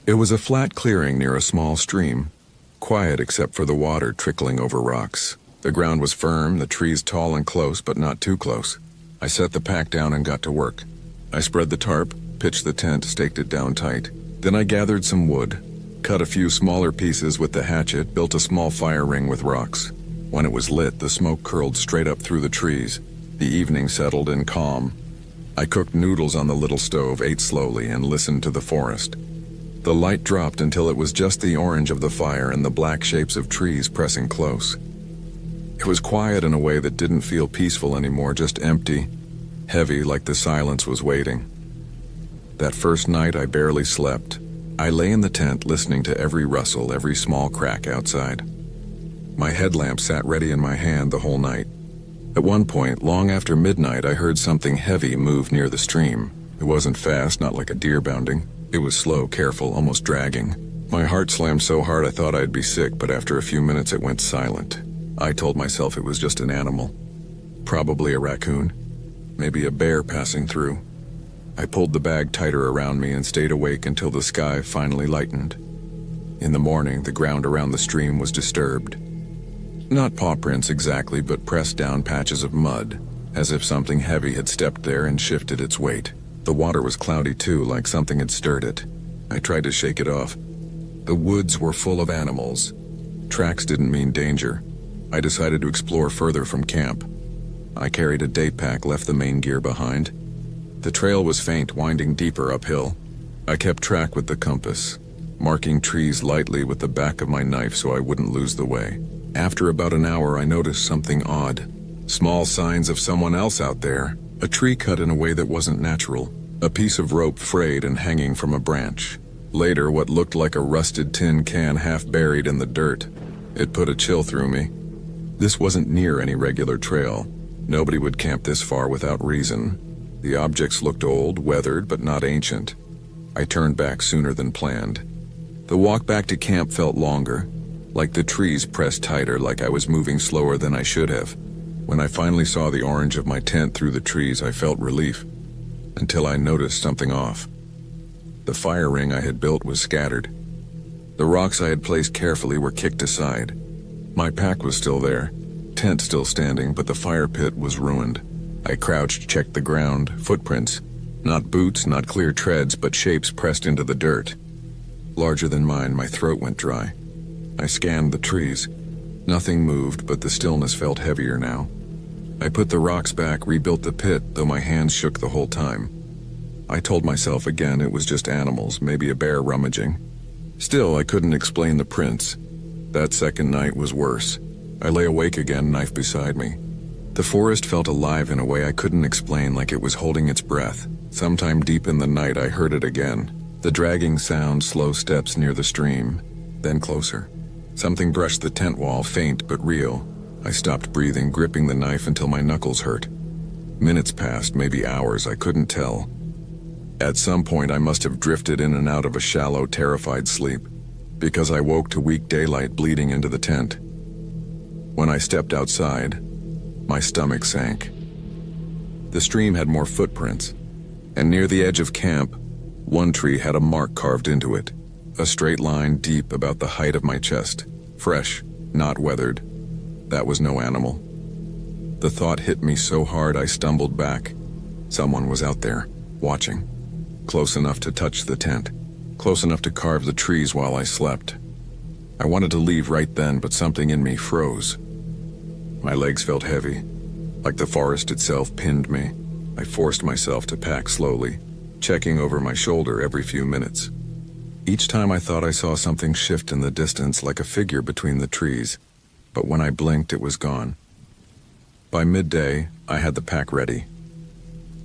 It was a flat clearing near a small stream, quiet except for the water trickling over rocks. The ground was firm, the trees tall and close, but not too close. I set the pack down and got to work. I spread the tarp, pitched the tent, staked it down tight. Then I gathered some wood, cut a few smaller pieces with the hatchet, built a small fire ring with rocks. When it was lit, the smoke curled straight up through the trees. The evening settled in calm. I cooked noodles on the little stove, ate slowly, and listened to the forest. The light dropped until it was just the orange of the fire and the black shapes of trees pressing close. It was quiet in a way that didn't feel peaceful anymore, just empty, heavy, like the silence was waiting. That first night I barely slept. I lay in the tent listening to every rustle, every small crack outside. My headlamp sat ready in my hand the whole night. At one point, long after midnight, I heard something heavy move near the stream. It wasn't fast, not like a deer bounding. It was slow, careful, almost dragging. My heart slammed so hard I thought I'd be sick, but after a few minutes it went silent. I told myself it was just an animal. Probably a raccoon. Maybe a bear passing through. I pulled the bag tighter around me and stayed awake until the sky finally lightened. In the morning, the ground around the stream was disturbed. Not paw prints exactly, but pressed down patches of mud, as if something heavy had stepped there and shifted its weight. The water was cloudy too, like something had stirred it. I tried to shake it off. The woods were full of animals. Tracks didn't mean danger. I decided to explore further from camp. I carried a day pack, left the main gear behind. The trail was faint, winding deeper uphill. I kept track with the compass, marking trees lightly with the back of my knife so I wouldn't lose the way. After about an hour, I noticed something odd. Small signs of someone else out there. A tree cut in a way that wasn't natural. A piece of rope frayed and hanging from a branch. Later, what looked like a rusted tin can half buried in the dirt. It put a chill through me. This wasn't near any regular trail. Nobody would camp this far without reason. The objects looked old, weathered, but not ancient. I turned back sooner than planned. The walk back to camp felt longer, like the trees pressed tighter, like I was moving slower than I should have. When I finally saw the orange of my tent through the trees, I felt relief, until I noticed something off. The fire ring I had built was scattered. The rocks I had placed carefully were kicked aside. My pack was still there, tent still standing, but the fire pit was ruined. I crouched, checked the ground, footprints. Not boots, not clear treads, but shapes pressed into the dirt. Larger than mine, my throat went dry. I scanned the trees. Nothing moved, but the stillness felt heavier now. I put the rocks back, rebuilt the pit, though my hands shook the whole time. I told myself again it was just animals, maybe a bear rummaging. Still, I couldn't explain the prints. That second night was worse. I lay awake again, knife beside me. The forest felt alive in a way I couldn't explain, like it was holding its breath. Sometime deep in the night, I heard it again. The dragging sound, slow steps near the stream, then closer. Something brushed the tent wall, faint but real. I stopped breathing, gripping the knife until my knuckles hurt. Minutes passed, maybe hours, I couldn't tell. At some point, I must have drifted in and out of a shallow, terrified sleep, because I woke to weak daylight bleeding into the tent. When I stepped outside, my stomach sank. The stream had more footprints, and near the edge of camp, one tree had a mark carved into it, a straight line deep about the height of my chest, fresh, not weathered. That was no animal. The thought hit me so hard I stumbled back. Someone was out there, watching. Close enough to touch the tent. Close enough to carve the trees while I slept. I wanted to leave right then, but something in me froze. My legs felt heavy, like the forest itself pinned me. I forced myself to pack slowly, checking over my shoulder every few minutes. Each time I thought I saw something shift in the distance like a figure between the trees, but when I blinked it was gone. By midday, I had the pack ready.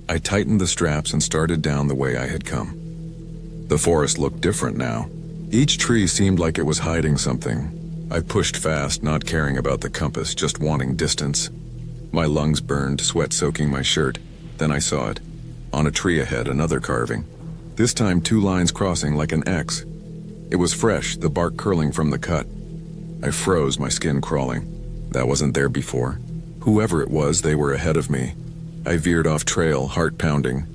I tightened the straps and started down the way I had come. The forest looked different now. Each tree seemed like it was hiding something. I pushed fast, not caring about the compass, just wanting distance. My lungs burned, sweat soaking my shirt. Then I saw it. On a tree ahead, another carving. This time 2 lines crossing like an X. It was fresh, the bark curling from the cut. I froze, my skin crawling. That wasn't there before. Whoever it was, they were ahead of me. I veered off trail, heart pounding.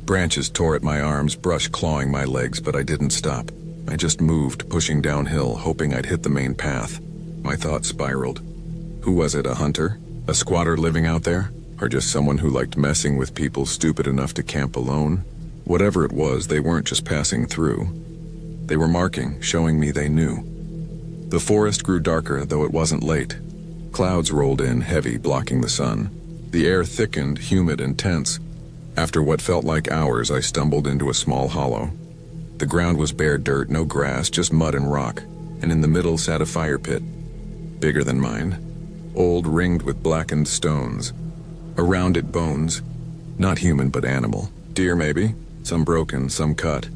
Branches tore at my arms, brush clawing my legs, but I didn't stop. I just moved, pushing downhill, hoping I'd hit the main path. My thoughts spiraled. Who was it, a hunter? A squatter living out there? Or just someone who liked messing with people stupid enough to camp alone? Whatever it was, they weren't just passing through. They were marking, showing me they knew. The forest grew darker, though it wasn't late. Clouds rolled in, heavy, blocking the sun. The air thickened, humid and tense. After what felt like hours, I stumbled into a small hollow. The ground was bare dirt, no grass, just mud and rock, and in the middle sat a fire pit. Bigger than mine. Old, ringed with blackened stones. Around it bones. Not human, but animal. Deer, maybe? Some broken, some cut.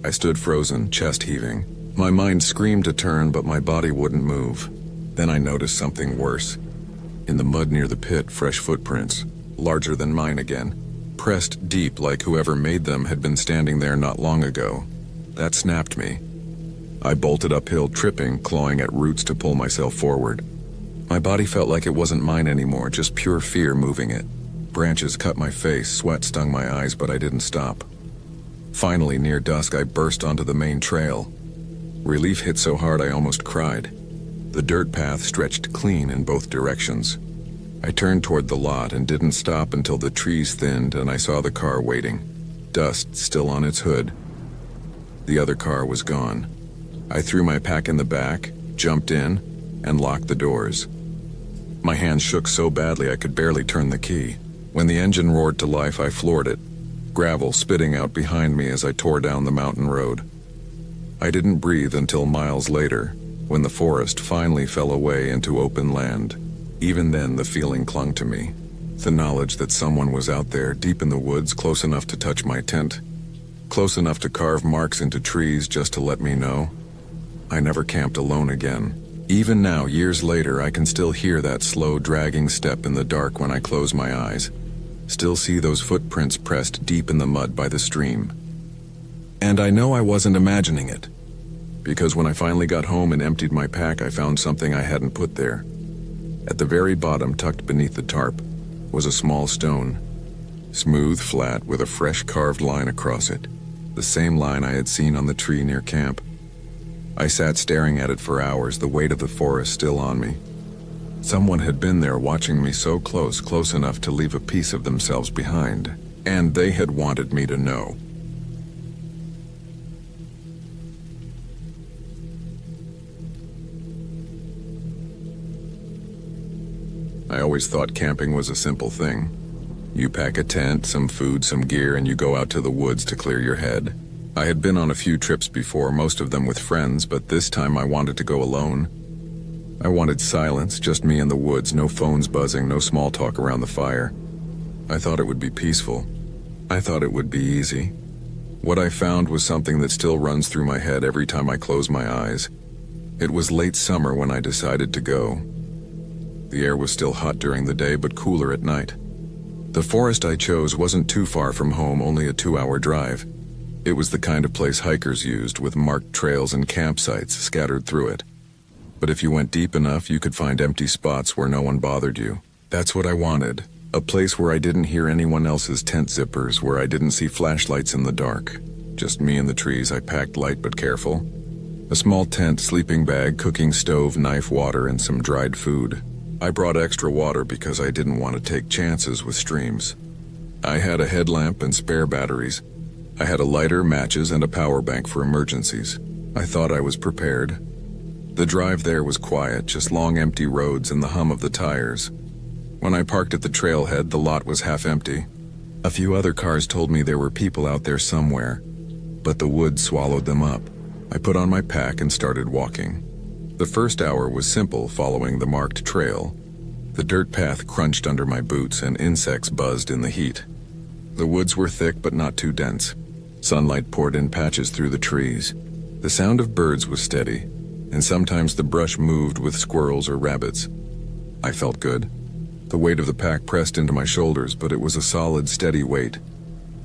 I stood frozen, chest heaving. My mind screamed to turn, but my body wouldn't move. Then I noticed something worse. In the mud near the pit, fresh footprints. Larger than mine again. Pressed deep like whoever made them had been standing there not long ago. That snapped me. I bolted uphill, tripping, clawing at roots to pull myself forward. My body felt like it wasn't mine anymore, just pure fear moving it. Branches cut my face, sweat stung my eyes, but I didn't stop. Finally, near dusk, I burst onto the main trail. Relief hit so hard I almost cried. The dirt path stretched clean in both directions. I turned toward the lot and didn't stop until the trees thinned and I saw the car waiting. Dust still on its hood. The other car was gone. I threw my pack in the back, jumped in, and locked the doors. My hands shook so badly I could barely turn the key. When the engine roared to life, I floored it, gravel spitting out behind me as I tore down the mountain road. I didn't breathe until miles later, when the forest finally fell away into open land. Even then, the feeling clung to me. The knowledge that someone was out there, deep in the woods, close enough to touch my tent. Close enough to carve marks into trees just to let me know. I never camped alone again. Even now, years later, I can still hear that slow, dragging step in the dark when I close my eyes. Still see those footprints pressed deep in the mud by the stream. And I know I wasn't imagining it. Because when I finally got home and emptied my pack, I found something I hadn't put there. At the very bottom, tucked beneath the tarp, was a small stone. Smooth, flat, with a fresh carved line across it. The same line I had seen on the tree near camp. I sat staring at it for hours, the weight of the forest still on me. Someone had been there watching me so close, close enough to leave a piece of themselves behind. And they had wanted me to know. I always thought camping was a simple thing. You pack a tent, some food, some gear, and you go out to the woods to clear your head. I had been on a few trips before, most of them with friends, but this time I wanted to go alone. I wanted silence, just me in the woods, no phones buzzing, no small talk around the fire. I thought it would be peaceful. I thought it would be easy. What I found was something that still runs through my head every time I close my eyes. It was late summer when I decided to go. The air was still hot during the day, but cooler at night. The forest I chose wasn't too far from home, only a 2-hour drive. It was the kind of place hikers used, with marked trails and campsites scattered through it. But if you went deep enough, you could find empty spots where no one bothered you. That's what I wanted. A place where I didn't hear anyone else's tent zippers, where I didn't see flashlights in the dark. Just me and the trees. I packed light but careful. A small tent, sleeping bag, cooking stove, knife, water, and some dried food. I brought extra water because I didn't want to take chances with streams. I had a headlamp and spare batteries. I had a lighter, matches, and a power bank for emergencies. I thought I was prepared. The drive there was quiet, just long empty roads and the hum of the tires. When I parked at the trailhead, the lot was half empty. A few other cars told me there were people out there somewhere, but the woods swallowed them up. I put on my pack and started walking. The first hour was simple, following the marked trail. The dirt path crunched under my boots and insects buzzed in the heat. The woods were thick but not too dense. Sunlight poured in patches through the trees. The sound of birds was steady, and sometimes the brush moved with squirrels or rabbits. I felt good. The weight of the pack pressed into my shoulders, but it was a solid, steady weight.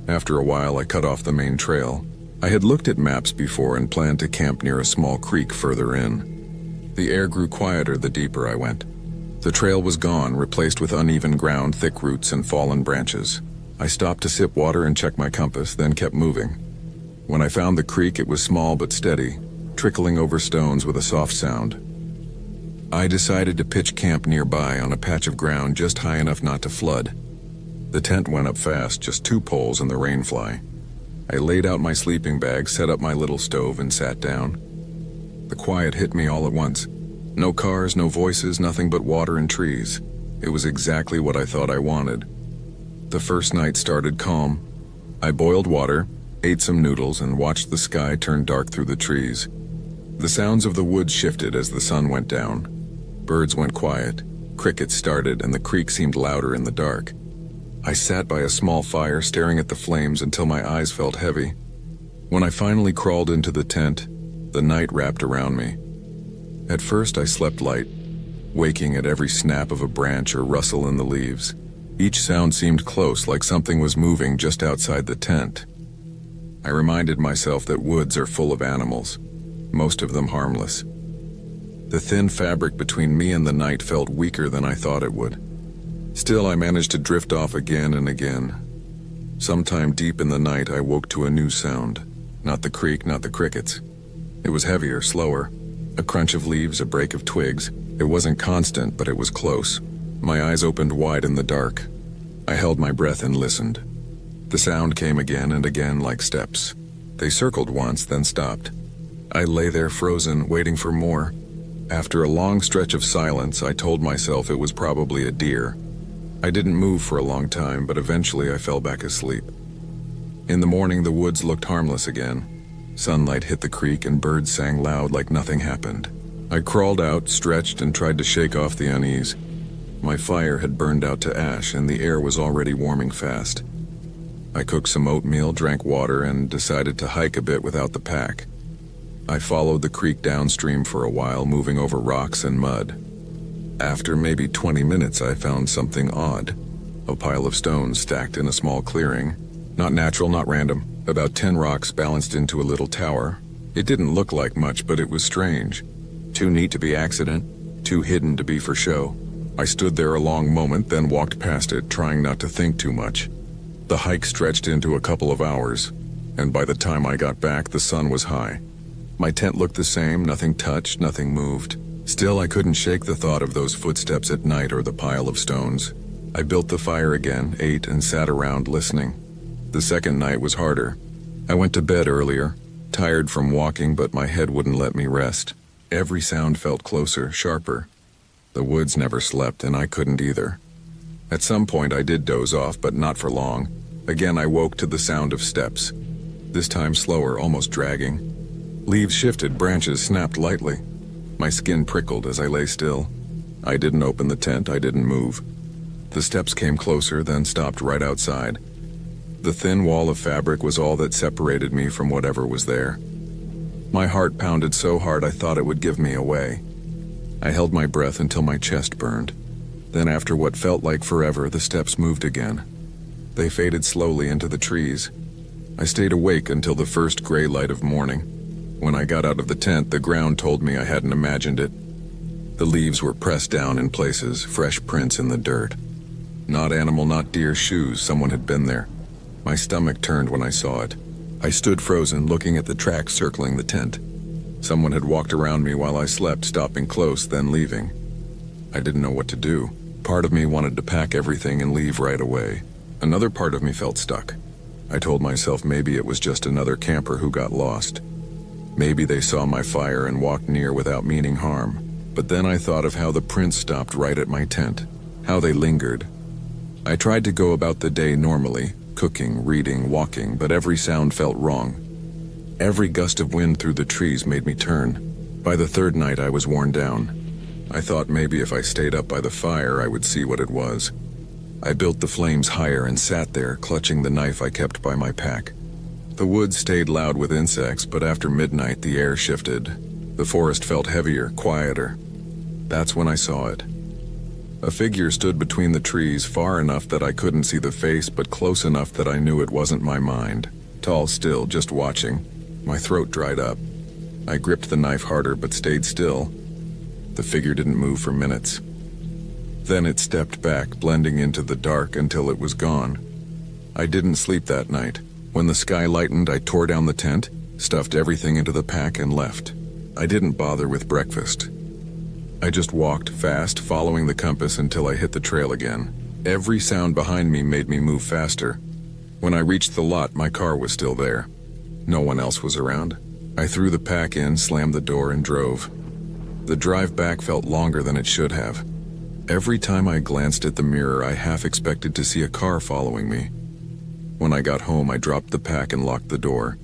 After a while, I cut off the main trail. I had looked at maps before and planned to camp near a small creek further in. The air grew quieter the deeper I went. The trail was gone, replaced with uneven ground, thick roots, and fallen branches. I stopped to sip water and check my compass, then kept moving. When I found the creek, it was small but steady, trickling over stones with a soft sound. I decided to pitch camp nearby on a patch of ground just high enough not to flood. The tent went up fast, just 2 poles and the rainfly. I laid out my sleeping bag, set up my little stove, and sat down. The quiet hit me all at once. No cars, no voices, nothing but water and trees. It was exactly what I thought I wanted. The first night started calm. I boiled water, ate some noodles, and watched the sky turn dark through the trees. The sounds of the woods shifted as the sun went down. Birds went quiet, crickets started, and the creek seemed louder in the dark. I sat by a small fire, staring at the flames until my eyes felt heavy. When I finally crawled into the tent, the night wrapped around me. At first I slept light, waking at every snap of a branch or rustle in the leaves. Each sound seemed close, like something was moving just outside the tent. I reminded myself that woods are full of animals, most of them harmless. The thin fabric between me and the night felt weaker than I thought it would. Still, I managed to drift off again and again. Sometime deep in the night, I woke to a new sound. Not the creek, not the crickets. It was heavier, slower. A crunch of leaves, a break of twigs. It wasn't constant, but it was close. My eyes opened wide in the dark. I held my breath and listened. The sound came again and again like steps. They circled once, then stopped. I lay there frozen, waiting for more. After a long stretch of silence, I told myself it was probably a deer. I didn't move for a long time, but eventually I fell back asleep. In the morning, the woods looked harmless again. Sunlight hit the creek and birds sang loud like nothing happened. I crawled out, stretched, and tried to shake off the unease. My fire had burned out to ash, and the air was already warming fast. I cooked some oatmeal, drank water, and decided to hike a bit without the pack. I followed the creek downstream for a while, moving over rocks and mud. After maybe 20 minutes, I found something odd. A pile of stones stacked in a small clearing. Not natural, not random. About 10 rocks balanced into a little tower. It didn't look like much, but it was strange. Too neat to be accident, too hidden to be for show. I stood there a long moment, then walked past it, trying not to think too much. The hike stretched into a couple of hours, and by the time I got back, the sun was high. My tent looked the same, nothing touched, nothing moved. Still, I couldn't shake the thought of those footsteps at night or the pile of stones. I built the fire again, ate, and sat around listening. The second night was harder. I went to bed earlier, tired from walking, but my head wouldn't let me rest. Every sound felt closer, sharper. The woods never slept, and I couldn't either. At some point, I did doze off, but not for long. Again, I woke to the sound of steps. This time slower, almost dragging. Leaves shifted, branches snapped lightly. My skin prickled as I lay still. I didn't open the tent, I didn't move. The steps came closer, then stopped right outside. The thin wall of fabric was all that separated me from whatever was there. My heart pounded so hard I thought it would give me away. I held my breath until my chest burned. Then after what felt like forever, the steps moved again. They faded slowly into the trees. I stayed awake until the first gray light of morning. When I got out of the tent, the ground told me I hadn't imagined it. The leaves were pressed down in places, fresh prints in the dirt. Not animal, not deer, shoes, someone had been there. My stomach turned when I saw it. I stood frozen, looking at the tracks circling the tent. Someone had walked around me while I slept, stopping close, then leaving. I didn't know what to do. Part of me wanted to pack everything and leave right away. Another part of me felt stuck. I told myself maybe it was just another camper who got lost. Maybe they saw my fire and walked near without meaning harm. But then I thought of how the prints stopped right at my tent, how they lingered. I tried to go about the day normally, cooking, reading, walking, but every sound felt wrong. Every gust of wind through the trees made me turn. By the third night, I was worn down. I thought maybe if I stayed up by the fire, I would see what it was. I built the flames higher and sat there, clutching the knife I kept by my pack. The woods stayed loud with insects, but after midnight, the air shifted. The forest felt heavier, quieter. That's when I saw it. A figure stood between the trees, far enough that I couldn't see the face, but close enough that I knew it wasn't my mind. Tall still, just watching. My throat dried up. I gripped the knife harder, but stayed still. The figure didn't move for minutes. Then it stepped back, blending into the dark until it was gone. I didn't sleep that night. When the sky lightened, I tore down the tent, stuffed everything into the pack, and left. I didn't bother with breakfast. I just walked fast, following the compass until I hit the trail again. Every sound behind me made me move faster. When I reached the lot, my car was still there. No one else was around. I threw the pack in, slammed the door, and drove. The drive back felt longer than it should have. Every time I glanced at the mirror, I half expected to see a car following me. When I got home, I dropped the pack and locked the door.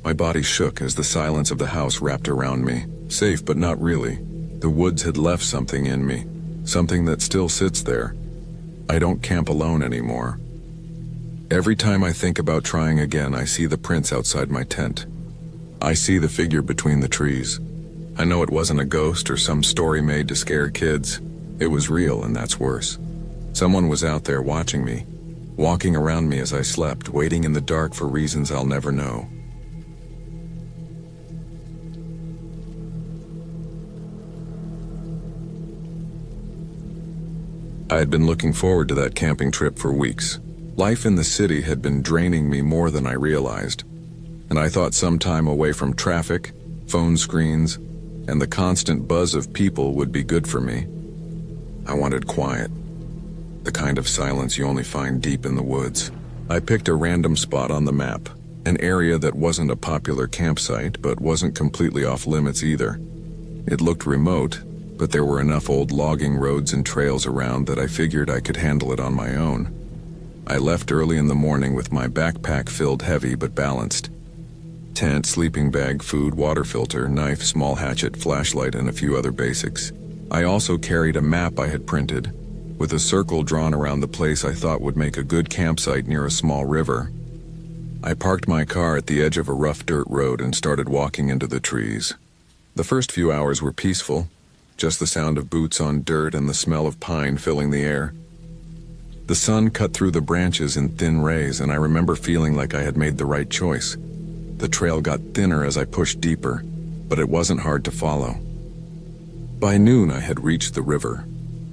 My body shook as the silence of the house wrapped around me. Safe, but not really. The woods had left something in me, something that still sits there. I don't camp alone anymore. Every time I think about trying again, I see the prints outside my tent. I see the figure between the trees. I know it wasn't a ghost or some story made to scare kids. It was real, and that's worse. Someone was out there watching me, walking around me as I slept, waiting in the dark for reasons I'll never know. I had been looking forward to that camping trip for weeks. Life in the city had been draining me more than I realized, and I thought some time away from traffic, phone screens, and the constant buzz of people would be good for me. I wanted quiet, the kind of silence you only find deep in the woods. I picked a random spot on the map, an area that wasn't a popular campsite but wasn't completely off limits either. It looked remote, but there were enough old logging roads and trails around that I figured I could handle it on my own. I left early in the morning with my backpack filled heavy but balanced. Tent, sleeping bag, food, water filter, knife, small hatchet, flashlight, and a few other basics. I also carried a map I had printed, with a circle drawn around the place I thought would make a good campsite near a small river. I parked my car at the edge of a rough dirt road and started walking into the trees. The first few hours were peaceful, just the sound of boots on dirt and the smell of pine filling the air. The sun cut through the branches in thin rays, and I remember feeling like I had made the right choice. The trail got thinner as I pushed deeper, but it wasn't hard to follow. By noon, I had reached the river.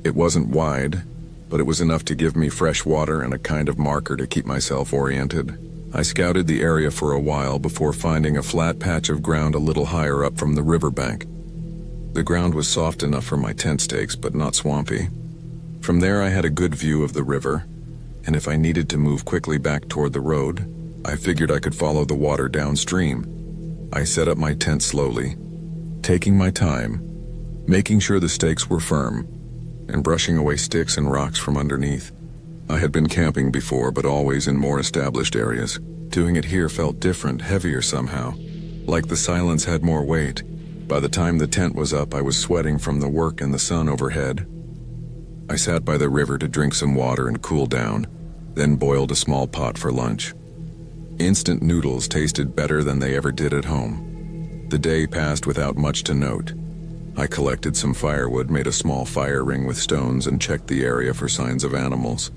It wasn't wide, but it was enough to give me fresh water and a kind of marker to keep myself oriented. I scouted the area for a while before finding a flat patch of ground a little higher up from the riverbank. The ground was soft enough for my tent stakes, but not swampy. From there, I had a good view of the river, and if I needed to move quickly back toward the road, I figured I could follow the water downstream. I set up my tent slowly, taking my time, making sure the stakes were firm, and brushing away sticks and rocks from underneath. I had been camping before, but always in more established areas. Doing it here felt different, heavier somehow, like the silence had more weight. By the time the tent was up, I was sweating from the work and the sun overhead. I sat by the river to drink some water and cool down, then boiled a small pot for lunch. Instant noodles tasted better than they ever did at home. The day passed without much to note. I collected some firewood, made a small fire ring with stones, and checked the area for signs of animals.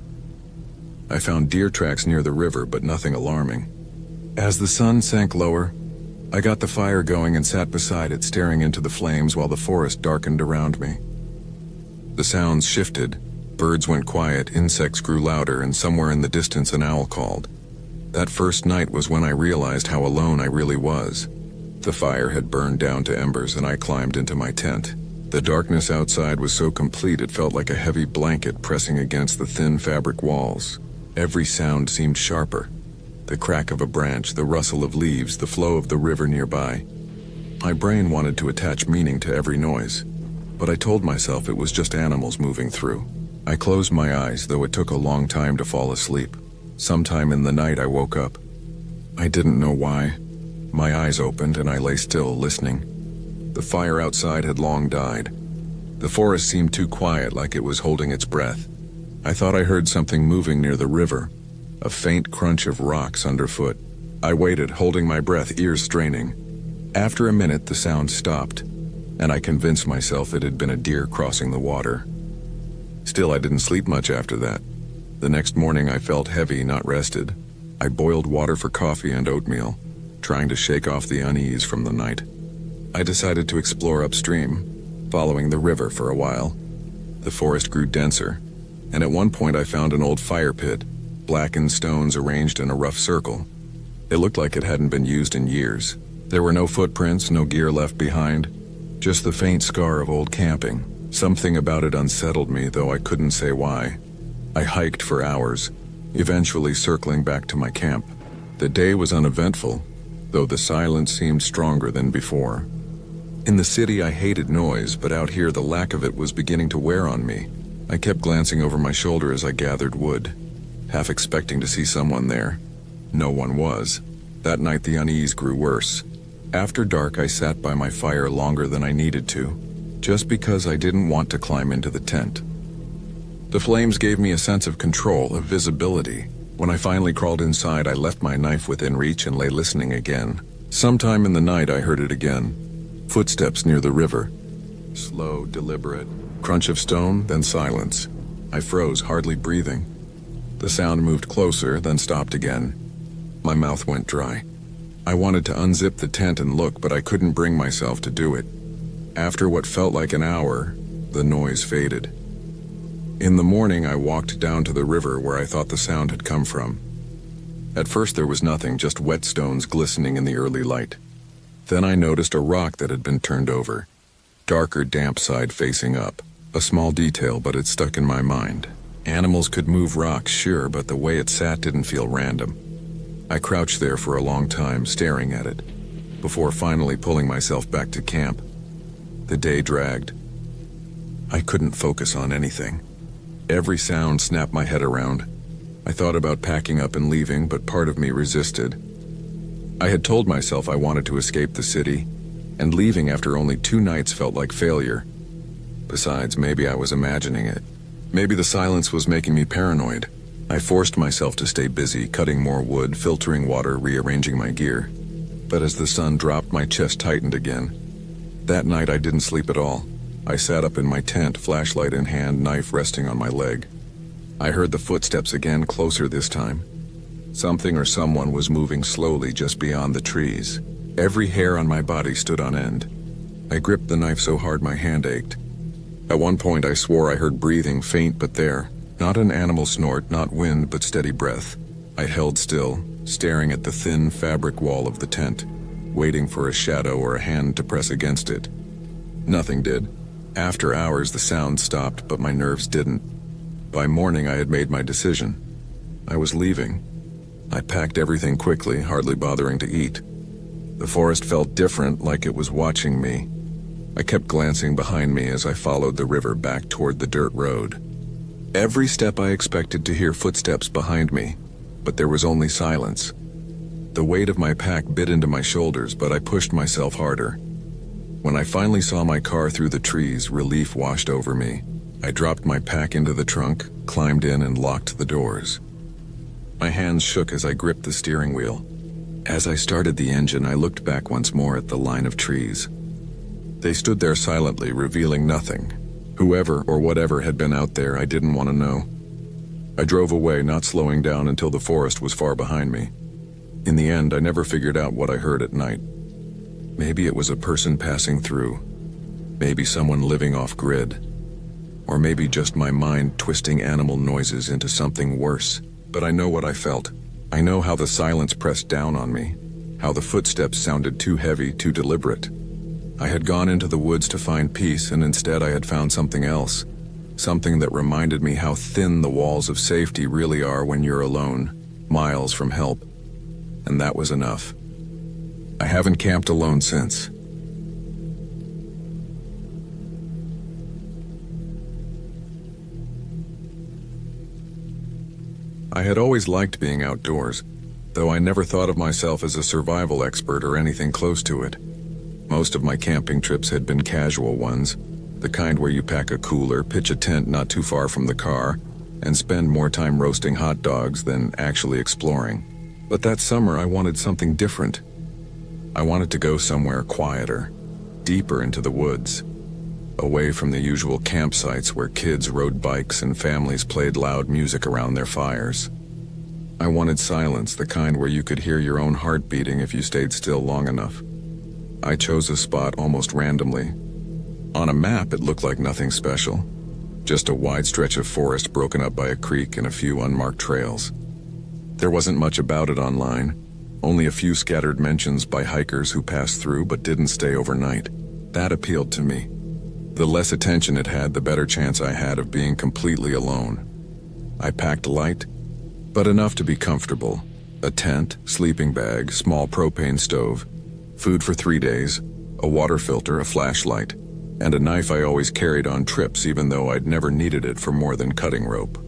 I found deer tracks near the river, but nothing alarming. As the sun sank lower, I got the fire going and sat beside it, staring into the flames while the forest darkened around me. The sounds shifted. Birds went quiet, insects grew louder, and somewhere in the distance an owl called. That first night was when I realized how alone I really was. The fire had burned down to embers and I climbed into my tent. The darkness outside was so complete it felt like a heavy blanket pressing against the thin fabric walls. Every sound seemed sharper. The crack of a branch, the rustle of leaves, the flow of the river nearby. My brain wanted to attach meaning to every noise, but I told myself it was just animals moving through. I closed my eyes, though it took a long time to fall asleep. Sometime in the night I woke up. I didn't know why. My eyes opened and I lay still, listening. The fire outside had long died. The forest seemed too quiet, like it was holding its breath. I thought I heard something moving near the river, a faint crunch of rocks underfoot. I waited, holding my breath, ears straining. After a minute, the sound stopped, and I convinced myself it had been a deer crossing the water. Still, I didn't sleep much after that. The next morning, I felt heavy, not rested. I boiled water for coffee and oatmeal, trying to shake off the unease from the night. I decided to explore upstream, following the river for a while. The forest grew denser, and at one point I found an old fire pit, blackened stones arranged in a rough circle. It looked like it hadn't been used in years. There were no footprints, no gear left behind, just the faint scar of old camping. Something about it unsettled me, though I couldn't say why. I hiked for hours, eventually circling back to my camp. The day was uneventful, though the silence seemed stronger than before. In the city, I hated noise, but out here the lack of it was beginning to wear on me. I kept glancing over my shoulder as I gathered wood, half expecting to see someone there. No one was. That night the unease grew worse. After dark, I sat by my fire longer than I needed to, just because I didn't want to climb into the tent. The flames gave me a sense of control, of visibility. When I finally crawled inside, I left my knife within reach and lay listening again. Sometime in the night, I heard it again. Footsteps near the river. Slow, deliberate. Crunch of stone, then silence. I froze, hardly breathing. The sound moved closer, then stopped again. My mouth went dry. I wanted to unzip the tent and look, but I couldn't bring myself to do it. After what felt like an hour, the noise faded. In the morning, I walked down to the river where I thought the sound had come from. At first there was nothing, just wet stones glistening in the early light. Then I noticed a rock that had been turned over. Darker, damp side facing up. A small detail, but it stuck in my mind. Animals could move rocks, sure, but the way it sat didn't feel random. I crouched there for a long time, staring at it, before finally pulling myself back to camp. The day dragged. I couldn't focus on anything. Every sound snapped my head around. I thought about packing up and leaving, but part of me resisted. I had told myself I wanted to escape the city, and leaving after only 2 nights felt like failure. Besides, maybe I was imagining it. Maybe the silence was making me paranoid. I forced myself to stay busy, cutting more wood, filtering water, rearranging my gear. But as the sun dropped, my chest tightened again. That night I didn't sleep at all. I sat up in my tent, flashlight in hand, knife resting on my leg. I heard the footsteps again, closer this time. Something or someone was moving slowly just beyond the trees. Every hair on my body stood on end. I gripped the knife so hard my hand ached. At one point I swore I heard breathing, faint but there. Not an animal snort, not wind, but steady breath. I held still, staring at the thin fabric wall of the tent, waiting for a shadow or a hand to press against it. Nothing did. After hours the sound stopped, but my nerves didn't. By morning I had made my decision. I was leaving. I packed everything quickly, hardly bothering to eat. The forest felt different, like it was watching me. I kept glancing behind me as I followed the river back toward the dirt road. Every step I expected to hear footsteps behind me, but there was only silence. The weight of my pack bit into my shoulders, but I pushed myself harder. When I finally saw my car through the trees, relief washed over me. I dropped my pack into the trunk, climbed in, and locked the doors. My hands shook as I gripped the steering wheel. As I started the engine, I looked back once more at the line of trees. They stood there silently, revealing nothing. Whoever or whatever had been out there, I didn't want to know. I drove away, not slowing down until the forest was far behind me. In the end, I never figured out what I heard at night. Maybe it was a person passing through. Maybe someone living off-grid. Or maybe just my mind twisting animal noises into something worse. But I know what I felt. I know how the silence pressed down on me. how the footsteps sounded too heavy, too deliberate. I had gone into the woods to find peace, and instead I had found something else. Something that reminded me how thin the walls of safety really are when you're alone, miles from help. And that was enough. I haven't camped alone since. I had always liked being outdoors, though I never thought of myself as a survival expert or anything close to it. Most of my camping trips had been casual ones, the kind where you pack a cooler, pitch a tent not too far from the car, and spend more time roasting hot dogs than actually exploring. But that summer I wanted something different. I wanted to go somewhere quieter, deeper into the woods, away from the usual campsites where kids rode bikes and families played loud music around their fires. I wanted silence, the kind where you could hear your own heart beating if you stayed still long enough. I chose a spot almost randomly. On a map, it looked like nothing special, just a wide stretch of forest broken up by a creek and a few unmarked trails. There wasn't much about it online, only a few scattered mentions by hikers who passed through but didn't stay overnight. That appealed to me. The less attention it had, the better chance I had of being completely alone. I packed light, but enough to be comfortable. A tent, sleeping bag, small propane stove, food for 3 days, a water filter, a flashlight, and a knife I always carried on trips even though I'd never needed it for more than cutting rope.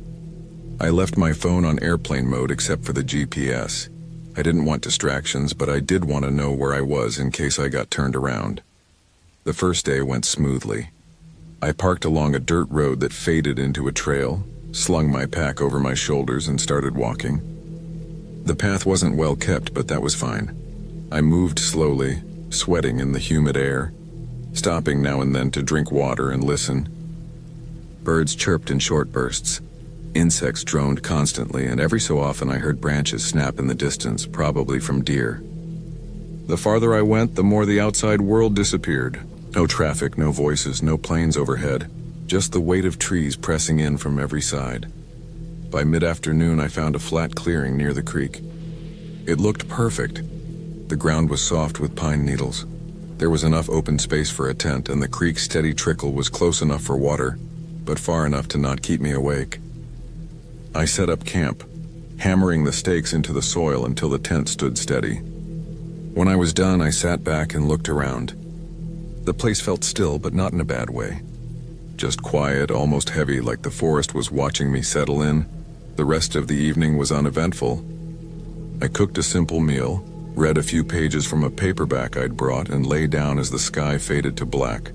I left my phone on airplane mode except for the GPS. I didn't want distractions, but I did want to know where I was in case I got turned around. The first day went smoothly. I parked along a dirt road that faded into a trail, slung my pack over my shoulders, and started walking. The path wasn't well kept, but that was fine. I moved slowly, sweating in the humid air, stopping now and then to drink water and listen. Birds chirped in short bursts. Insects droned constantly, and every so often I heard branches snap in the distance, probably from deer. The farther I went, the more the outside world disappeared. No traffic, no voices, no planes overhead, just the weight of trees pressing in from every side. By mid-afternoon, I found a flat clearing near the creek. It looked perfect. The ground was soft with pine needles. There was enough open space for a tent, and the creek's steady trickle was close enough for water, but far enough to not keep me awake. I set up camp, hammering the stakes into the soil until the tent stood steady. When I was done, I sat back and looked around. The place felt still, but not in a bad way. Just quiet, almost heavy, like the forest was watching me settle in. The rest of the evening was uneventful. I cooked a simple meal, read a few pages from a paperback I'd brought, and lay down as the sky faded to black.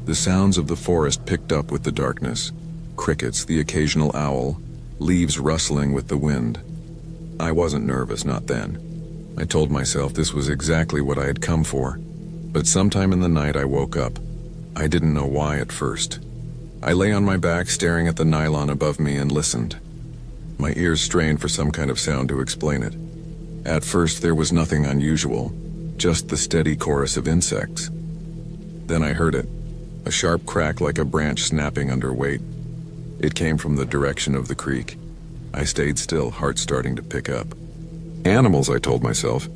The sounds of the forest picked up with the darkness. Crickets, the occasional owl, leaves rustling with the wind. I wasn't nervous, not then. I told myself this was exactly what I had come for. But sometime in the night I woke up. I didn't know why at first. I lay on my back staring at the nylon above me and listened. My ears strained for some kind of sound to explain it. At first there was nothing unusual, just the steady chorus of insects. Then I heard it, a sharp crack like a branch snapping under weight. It came from the direction of the creek. I stayed still, heart starting to pick up. Animals, I told myself.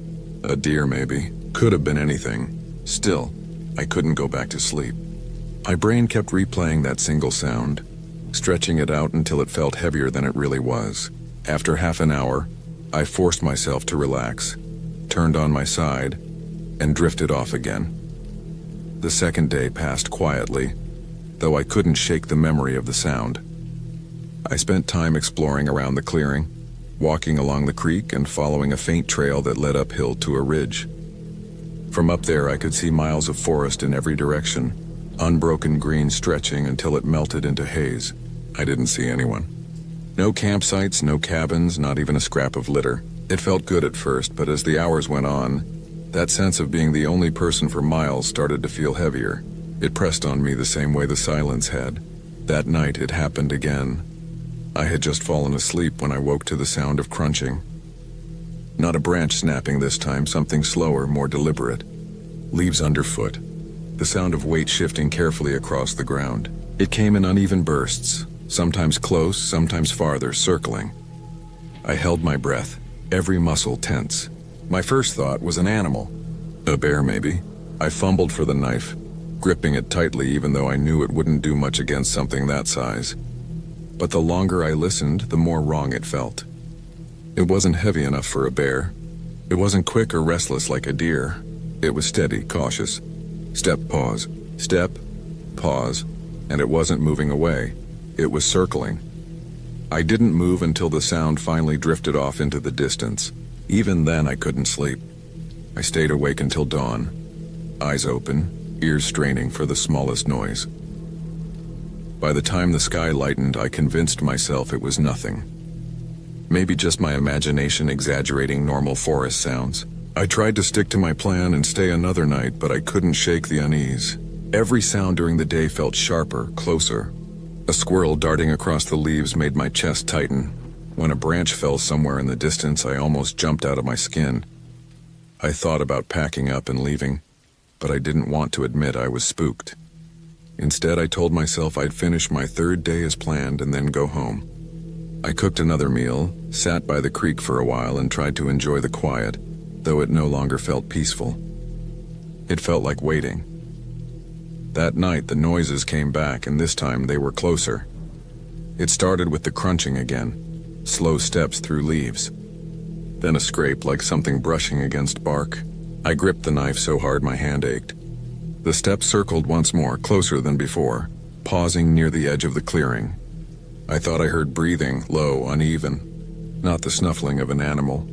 A deer maybe, could have been anything. Still, I couldn't go back to sleep. My brain kept replaying that single sound, stretching it out until it felt heavier than it really was. After half an hour, I forced myself to relax, turned on my side, and drifted off again. The second day passed quietly, though I couldn't shake the memory of the sound. I spent time exploring around the clearing, walking along the creek and following a faint trail that led uphill to a ridge. From up there I could see miles of forest in every direction, unbroken green stretching until it melted into haze. I didn't see anyone. No campsites, no cabins, not even a scrap of litter. It felt good at first, but as the hours went on, that sense of being the only person for miles started to feel heavier. It pressed on me the same way the silence had. That night it happened again. I had just fallen asleep when I woke to the sound of crunching. Not a branch snapping this time, something slower, more deliberate. Leaves underfoot. The sound of weight shifting carefully across the ground. It came in uneven bursts, sometimes close, sometimes farther, circling. I held my breath, every muscle tense. My first thought was an animal. A bear, maybe. I fumbled for the knife, gripping it tightly even though I knew it wouldn't do much against something that size. But the longer I listened, the more wrong it felt. It wasn't heavy enough for a bear. It wasn't quick or restless like a deer. It was steady, cautious. Step, pause. Step, pause. And it wasn't moving away. It was circling. I didn't move until the sound finally drifted off into the distance. Even then, I couldn't sleep. I stayed awake until dawn, eyes open, ears straining for the smallest noise. By the time the sky lightened, I convinced myself it was nothing. Maybe just my imagination exaggerating normal forest sounds. I tried to stick to my plan and stay another night, but I couldn't shake the unease. Every sound during the day felt sharper, closer. A squirrel darting across the leaves made my chest tighten. When a branch fell somewhere in the distance, I almost jumped out of my skin. I thought about packing up and leaving, but I didn't want to admit I was spooked. Instead, I told myself I'd finish my third day as planned and then go home. I cooked another meal, sat by the creek for a while, and tried to enjoy the quiet, though it no longer felt peaceful. It felt like waiting. That night, the noises came back, and this time they were closer. It started with the crunching again, slow steps through leaves. Then a scrape like something brushing against bark. I gripped the knife so hard my hand ached. The steps circled once more, closer than before, pausing near the edge of the clearing. I thought I heard breathing, low, uneven. Not the snuffling of an animal.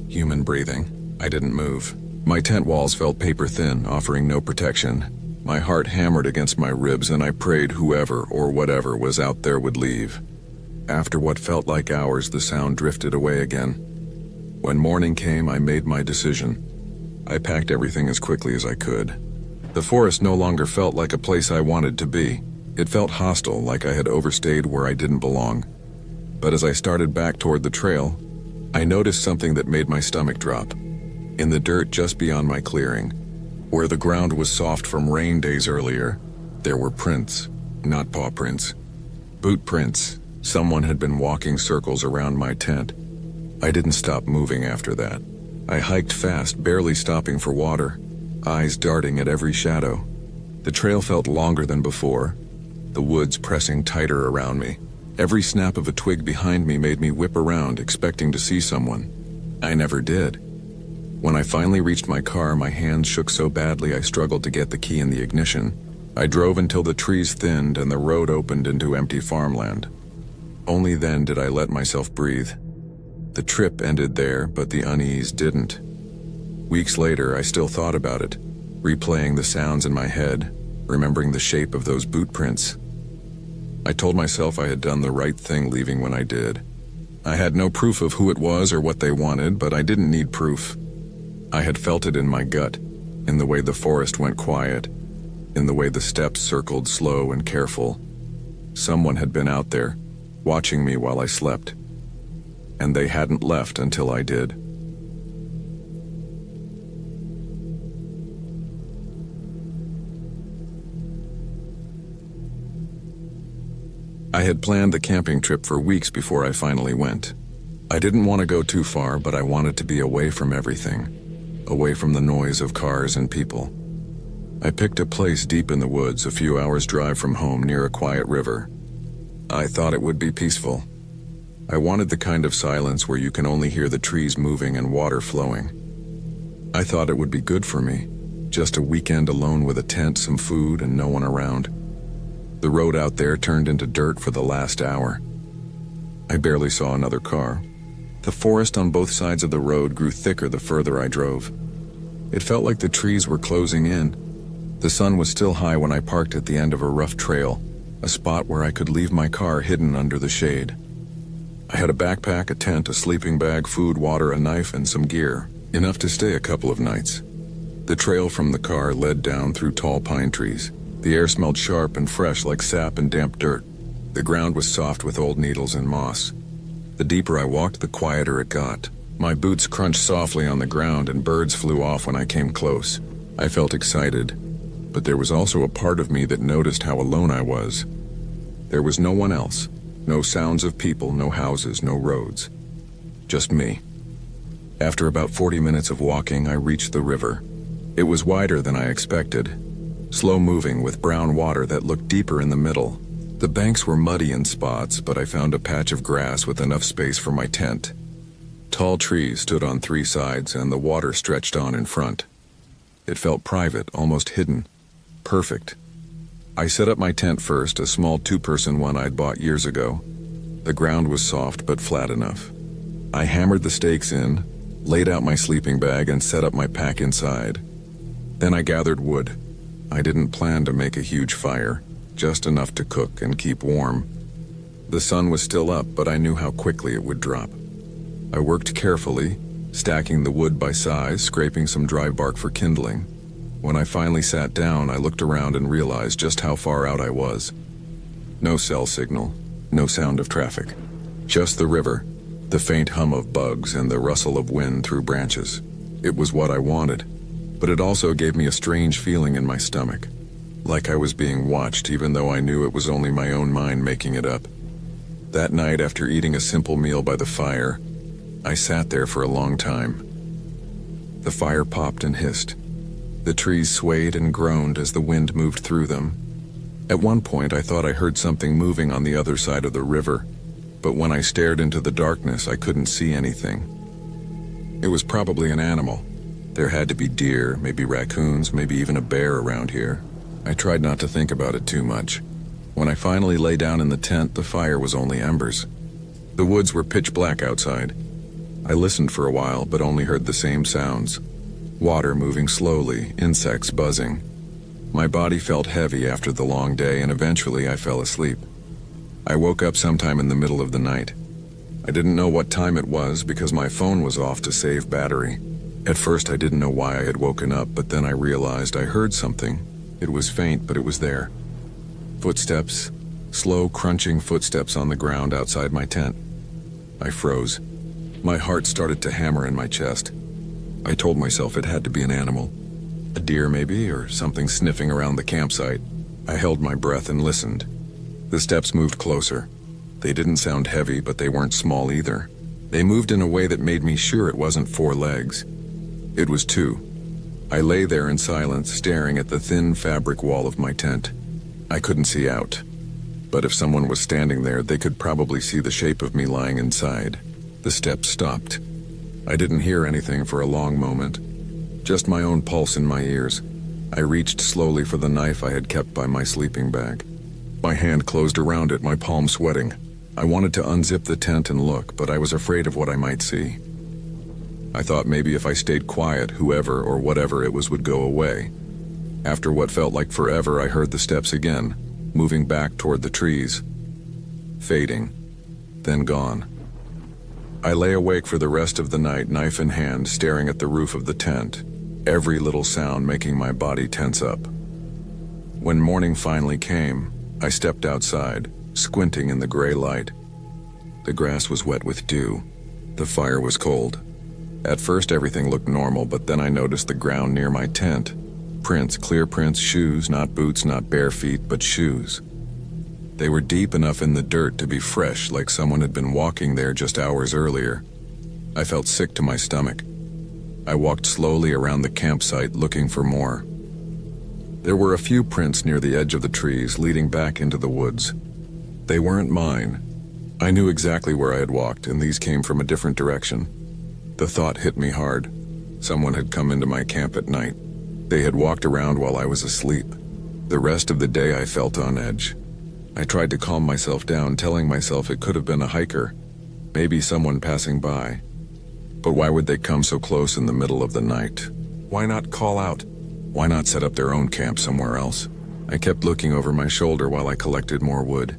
Human breathing. I didn't move. My tent walls felt paper thin, offering no protection. My heart hammered against my ribs, and I prayed whoever or whatever was out there would leave. After what felt like hours, the sound drifted away again. When morning came, I made my decision. I packed everything as quickly as I could. The forest no longer felt like a place I wanted to be. It felt hostile, like I had overstayed where I didn't belong. But as I started back toward the trail, I noticed something that made my stomach drop. In the dirt just beyond my clearing, where the ground was soft from rain days earlier, there were prints, not paw prints. Boot prints. Someone had been walking circles around my tent. I didn't stop moving after that. I hiked fast, barely stopping for water, eyes darting at every shadow. The trail felt longer than before, the woods pressing tighter around me. Every snap of a twig behind me made me whip around, expecting to see someone. I never did. When I finally reached my car, my hands shook so badly I struggled to get the key in the ignition. I drove until the trees thinned and the road opened into empty farmland. Only then did I let myself breathe. The trip ended there, but the unease didn't. Weeks later, I still thought about it, replaying the sounds in my head, remembering the shape of those boot prints. I told myself I had done the right thing leaving when I did. I had no proof of who it was or what they wanted, but I didn't need proof. I had felt it in my gut, in the way the forest went quiet, in the way the steps circled slow and careful. Someone had been out there, watching me while I slept. And they hadn't left until I did. I had planned the camping trip for weeks before I finally went. I didn't want to go too far, but I wanted to be away from everything, away from the noise of cars and people. I picked a place deep in the woods, a few hours' drive from home near a quiet river. I thought it would be peaceful. I wanted the kind of silence where you can only hear the trees moving and water flowing. I thought it would be good for me, just a weekend alone with a tent, some food, and no one around. The road out there turned into dirt for the last hour. I barely saw another car. The forest on both sides of the road grew thicker the further I drove. It felt like the trees were closing in. The sun was still high when I parked at the end of a rough trail, a spot where I could leave my car hidden under the shade. I had a backpack, a tent, a sleeping bag, food, water, a knife, and some gear, enough to stay a couple of nights. The trail from the car led down through tall pine trees. The air smelled sharp and fresh like sap and damp dirt. The ground was soft with old needles and moss. The deeper I walked, the quieter it got. My boots crunched softly on the ground and birds flew off when I came close. I felt excited, but there was also a part of me that noticed how alone I was. There was no one else. No sounds of people, no houses, no roads. Just me. After about 40 minutes of walking, I reached the river. It was wider than I expected, slow-moving with brown water that looked deeper in the middle. The banks were muddy in spots, but I found a patch of grass with enough space for my tent. Tall trees stood on 3 sides, and the water stretched on in front. It felt private, almost hidden. Perfect. I set up my tent first, a small 2-person one I'd bought years ago. The ground was soft but flat enough. I hammered the stakes in, laid out my sleeping bag, and set up my pack inside. Then I gathered wood. I didn't plan to make a huge fire, just enough to cook and keep warm. The sun was still up, but I knew how quickly it would drop. I worked carefully, stacking the wood by size, scraping some dry bark for kindling. When I finally sat down, I looked around and realized just how far out I was. No cell signal, no sound of traffic. Just the river, the faint hum of bugs, and the rustle of wind through branches. It was what I wanted, but it also gave me a strange feeling in my stomach, like I was being watched even though I knew it was only my own mind making it up. That night, after eating a simple meal by the fire, I sat there for a long time. The fire popped and hissed. The trees swayed and groaned as the wind moved through them. At one point, I thought I heard something moving on the other side of the river, but when I stared into the darkness, I couldn't see anything. It was probably an animal. There had to be deer, maybe raccoons, maybe even a bear around here. I tried not to think about it too much. When I finally lay down in the tent, the fire was only embers. The woods were pitch black outside. I listened for a while, but only heard the same sounds. Water moving slowly, insects buzzing. My body felt heavy after the long day, and eventually I fell asleep. I woke up sometime in the middle of the night. I didn't know what time it was because my phone was off to save battery. At first I didn't know why I had woken up, but then I realized I heard something. It was faint, but it was there. Footsteps, slow crunching footsteps on the ground outside my tent. I froze. My heart started to hammer in my chest. I told myself it had to be an animal. A deer maybe, or something sniffing around the campsite. I held my breath and listened. The steps moved closer. They didn't sound heavy, but they weren't small either. They moved in a way that made me sure it wasn't 4 legs. It was 2. I lay there in silence, staring at the thin fabric wall of my tent. I couldn't see out, but if someone was standing there, they could probably see the shape of me lying inside. The steps stopped. I didn't hear anything for a long moment, just my own pulse in my ears. I reached slowly for the knife I had kept by my sleeping bag. My hand closed around it, my palm sweating. I wanted to unzip the tent and look, but I was afraid of what I might see. I thought maybe if I stayed quiet, whoever or whatever it was would go away. After what felt like forever, I heard the steps again, moving back toward the trees. Fading, then gone. I lay awake for the rest of the night, knife in hand, staring at the roof of the tent, every little sound making my body tense up. When morning finally came, I stepped outside, squinting in the gray light. The grass was wet with dew. The fire was cold. At first everything looked normal, but then I noticed the ground near my tent. Prints, clear prints, shoes, not boots, not bare feet, but shoes. They were deep enough in the dirt to be fresh, like someone had been walking there just hours earlier. I felt sick to my stomach. I walked slowly around the campsite looking for more. There were a few prints near the edge of the trees leading back into the woods. They weren't mine. I knew exactly where I had walked, and these came from a different direction. The thought hit me hard. Someone had come into my camp at night. They had walked around while I was asleep. The rest of the day I felt on edge. I tried to calm myself down, telling myself it could have been a hiker, maybe someone passing by. But why would they come so close in the middle of the night? Why not call out? Why not set up their own camp somewhere else? I kept looking over my shoulder while I collected more wood.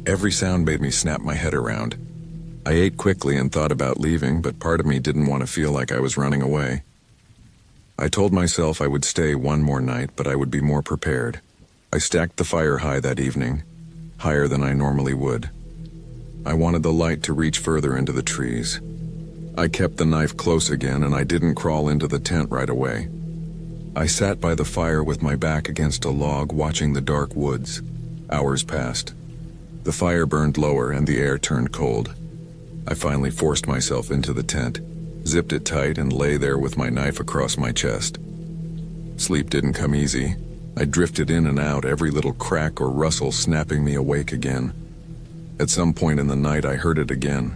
Every sound made me snap my head around. I ate quickly and thought about leaving, but part of me didn't want to feel like I was running away. I told myself I would stay one more night, but I would be more prepared. I stacked the fire high that evening, higher than I normally would. I wanted the light to reach further into the trees. I kept the knife close again, and I didn't crawl into the tent right away. I sat by the fire with my back against a log, watching the dark woods. Hours passed. The fire burned lower and the air turned cold. I finally forced myself into the tent. zipped it tight, and lay there with my knife across my chest. Sleep didn't come easy. I drifted in and out, every little crack or rustle snapping me awake again. At some point in the night, I heard it again.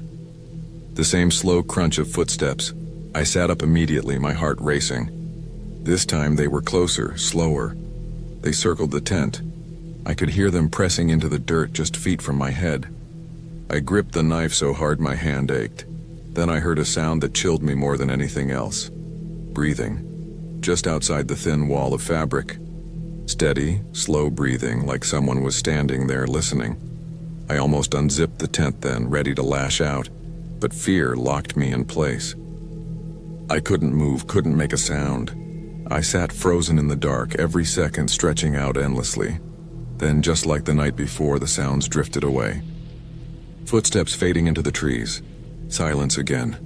The same slow crunch of footsteps. I sat up immediately, my heart racing. This time they were closer, slower. They circled the tent. I could hear them pressing into the dirt just feet from my head. I gripped the knife so hard my hand ached. Then I heard a sound that chilled me more than anything else. Breathing, just outside the thin wall of fabric. Steady, slow breathing, like someone was standing there listening. I almost unzipped the tent then, ready to lash out, but fear locked me in place. I couldn't move, couldn't make a sound. I sat frozen in the dark, every second stretching out endlessly. Then, just like the night before, the sounds drifted away. Footsteps fading into the trees. Silence again.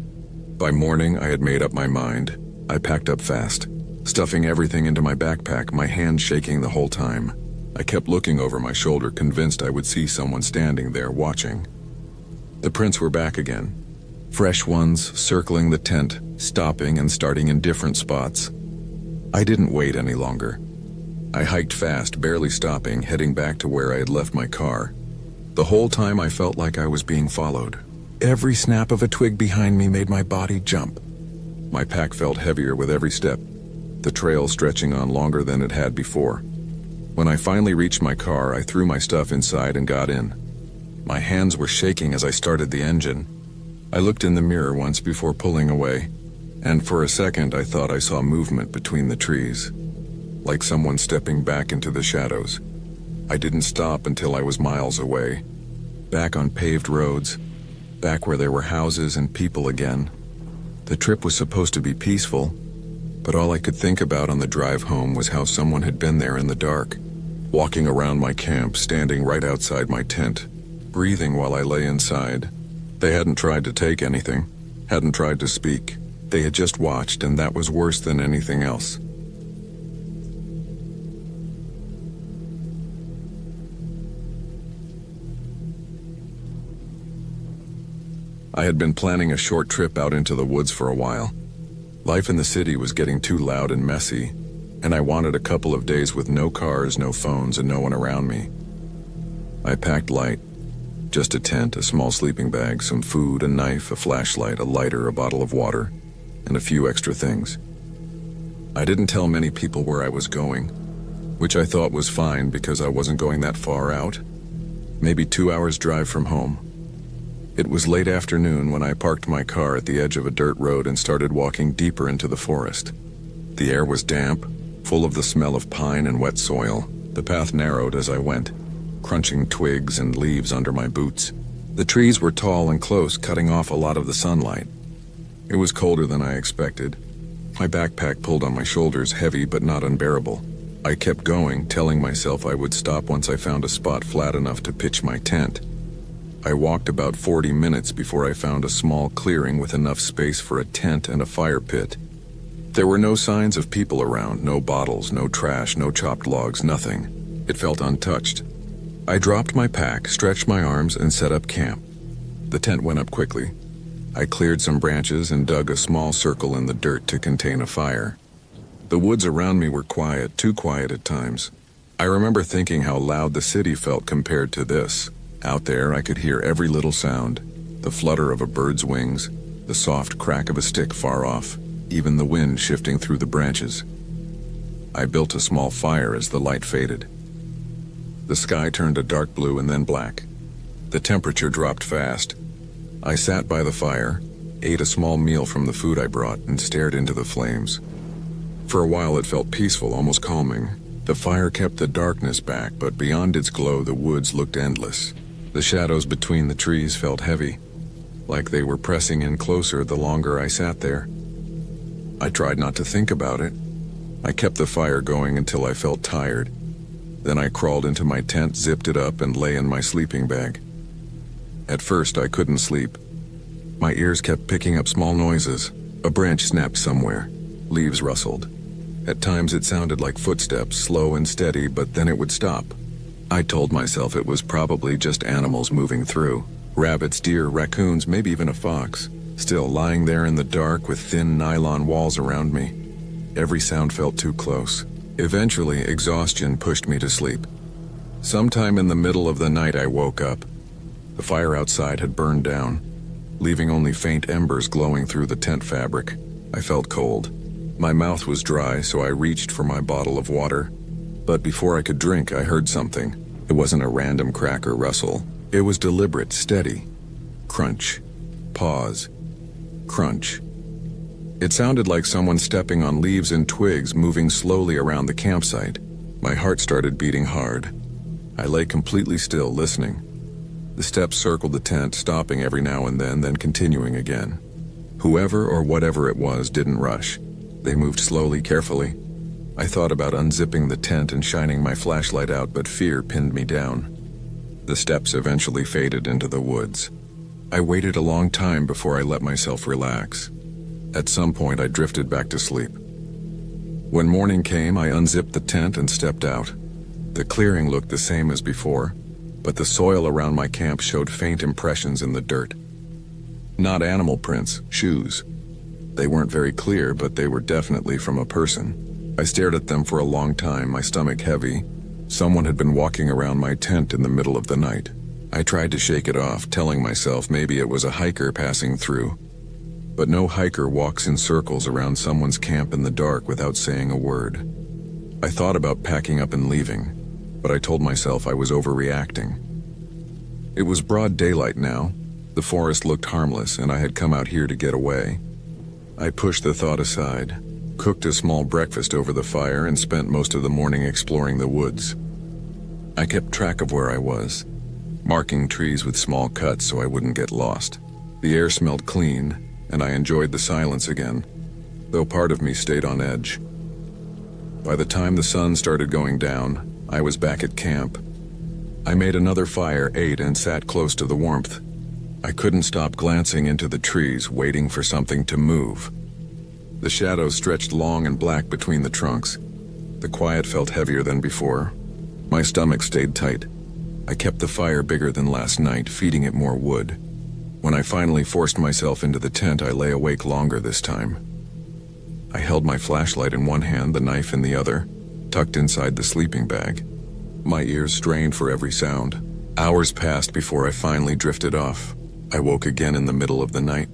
By morning, I had made up my mind. I packed up fast, stuffing everything into my backpack, my hands shaking the whole time. I kept looking over my shoulder, convinced I would see someone standing there watching. The prints were back again. Fresh ones, circling the tent, stopping and starting in different spots. I didn't wait any longer. I hiked fast, barely stopping, heading back to where I had left my car. The whole time I felt like I was being followed. Every snap of a twig behind me made my body jump. My pack felt heavier with every step, the trail stretching on longer than it had before. When I finally reached my car, I threw my stuff inside and got in. My hands were shaking as I started the engine. I looked in the mirror once before pulling away, and for a second I thought I saw movement between the trees, like someone stepping back into the shadows. I didn't stop until I was miles away, back on paved roads, back where there were houses and people again. The trip was supposed to be peaceful, but all I could think about on the drive home was how someone had been there in the dark, walking around my camp, standing right outside my tent, breathing while I lay inside. They hadn't tried to take anything, hadn't tried to speak. They had just watched, and that was worse than anything else. I had been planning a short trip out into the woods for a while. Life in the city was getting too loud and messy, and I wanted a couple of days with no cars, no phones, and no one around me. I packed light. Just a tent, a small sleeping bag, some food, a knife, a flashlight, a lighter, a bottle of water, and a few extra things. I didn't tell many people where I was going, which I thought was fine because I wasn't going that far out. Maybe 2 hours drive from home. It was late afternoon when I parked my car at the edge of a dirt road and started walking deeper into the forest. The air was damp, full of the smell of pine and wet soil. The path narrowed as I went, crunching twigs and leaves under my boots. The trees were tall and close, cutting off a lot of the sunlight. It was colder than I expected. My backpack pulled on my shoulders, heavy but not unbearable. I kept going, telling myself I would stop once I found a spot flat enough to pitch my tent. I walked about 40 minutes before I found a small clearing with enough space for a tent and a fire pit. There were no signs of people around, no bottles, no trash, no chopped logs, nothing. It felt untouched. I dropped my pack, stretched my arms, and set up camp. The tent went up quickly. I cleared some branches and dug a small circle in the dirt to contain a fire. The woods around me were quiet, too quiet at times. I remember thinking how loud the city felt compared to this. Out there, I could hear every little sound, the flutter of a bird's wings, the soft crack of a stick far off, even the wind shifting through the branches. I built a small fire as the light faded. The sky turned a dark blue and then black. The temperature dropped fast. I sat by the fire, ate a small meal from the food I brought, and stared into the flames. For a while it felt peaceful, almost calming. The fire kept the darkness back, but beyond its glow the woods looked endless. The shadows between the trees felt heavy, like they were pressing in closer the longer I sat there. I tried not to think about it. I kept the fire going until I felt tired. Then I crawled into my tent, zipped it up, and lay in my sleeping bag. At first I couldn't sleep. My ears kept picking up small noises. A branch snapped somewhere. Leaves rustled. At times it sounded like footsteps, slow and steady, but then it would stop. I told myself it was probably just animals moving through, Rabbits, deer, raccoons, maybe even a fox, still lying there in the dark with thin nylon walls around me. Every sound felt too close. Eventually, exhaustion pushed me to sleep. Sometime in the middle of the night, I woke up. The fire outside had burned down, leaving only faint embers glowing through the tent fabric. I felt cold. My mouth was dry, so I reached for my bottle of water. But before I could drink, I heard something. It wasn't a random crack or rustle. It was deliberate, steady. Crunch. Pause. Crunch. It sounded like someone stepping on leaves and twigs, moving slowly around the campsite. My heart started beating hard. I lay completely still, listening. The steps circled the tent, stopping every now and then continuing again. Whoever or whatever it was didn't rush. They moved slowly, carefully. I thought about unzipping the tent and shining my flashlight out, but fear pinned me down. The steps eventually faded into the woods. I waited a long time before I let myself relax. At some point, I drifted back to sleep. When morning came, I unzipped the tent and stepped out. The clearing looked the same as before, but the soil around my camp showed faint impressions in the dirt. Not animal prints, shoes. They weren't very clear, but they were definitely from a person. I stared at them for a long time, my stomach heavy. Someone had been walking around my tent in the middle of the night. I tried to shake it off, telling myself maybe it was a hiker passing through. But no hiker walks in circles around someone's camp in the dark without saying a word. I thought about packing up and leaving, but I told myself I was overreacting. It was broad daylight now. The forest looked harmless, and I had come out here to get away. I pushed the thought aside, cooked a small breakfast over the fire, and spent most of the morning exploring the woods. I kept track of where I was, marking trees with small cuts so I wouldn't get lost. The air smelled clean, and I enjoyed the silence again, though part of me stayed on edge. By the time the sun started going down, I was back at camp. I made another fire, ate, and sat close to the warmth. I couldn't stop glancing into the trees, waiting for something to move. The shadows stretched long and black between the trunks. The quiet felt heavier than before. My stomach stayed tight. I kept the fire bigger than last night, feeding it more wood. When I finally forced myself into the tent, I lay awake longer this time. I held my flashlight in one hand, the knife in the other, tucked inside the sleeping bag. My ears strained for every sound. Hours passed before I finally drifted off. I woke again in the middle of the night.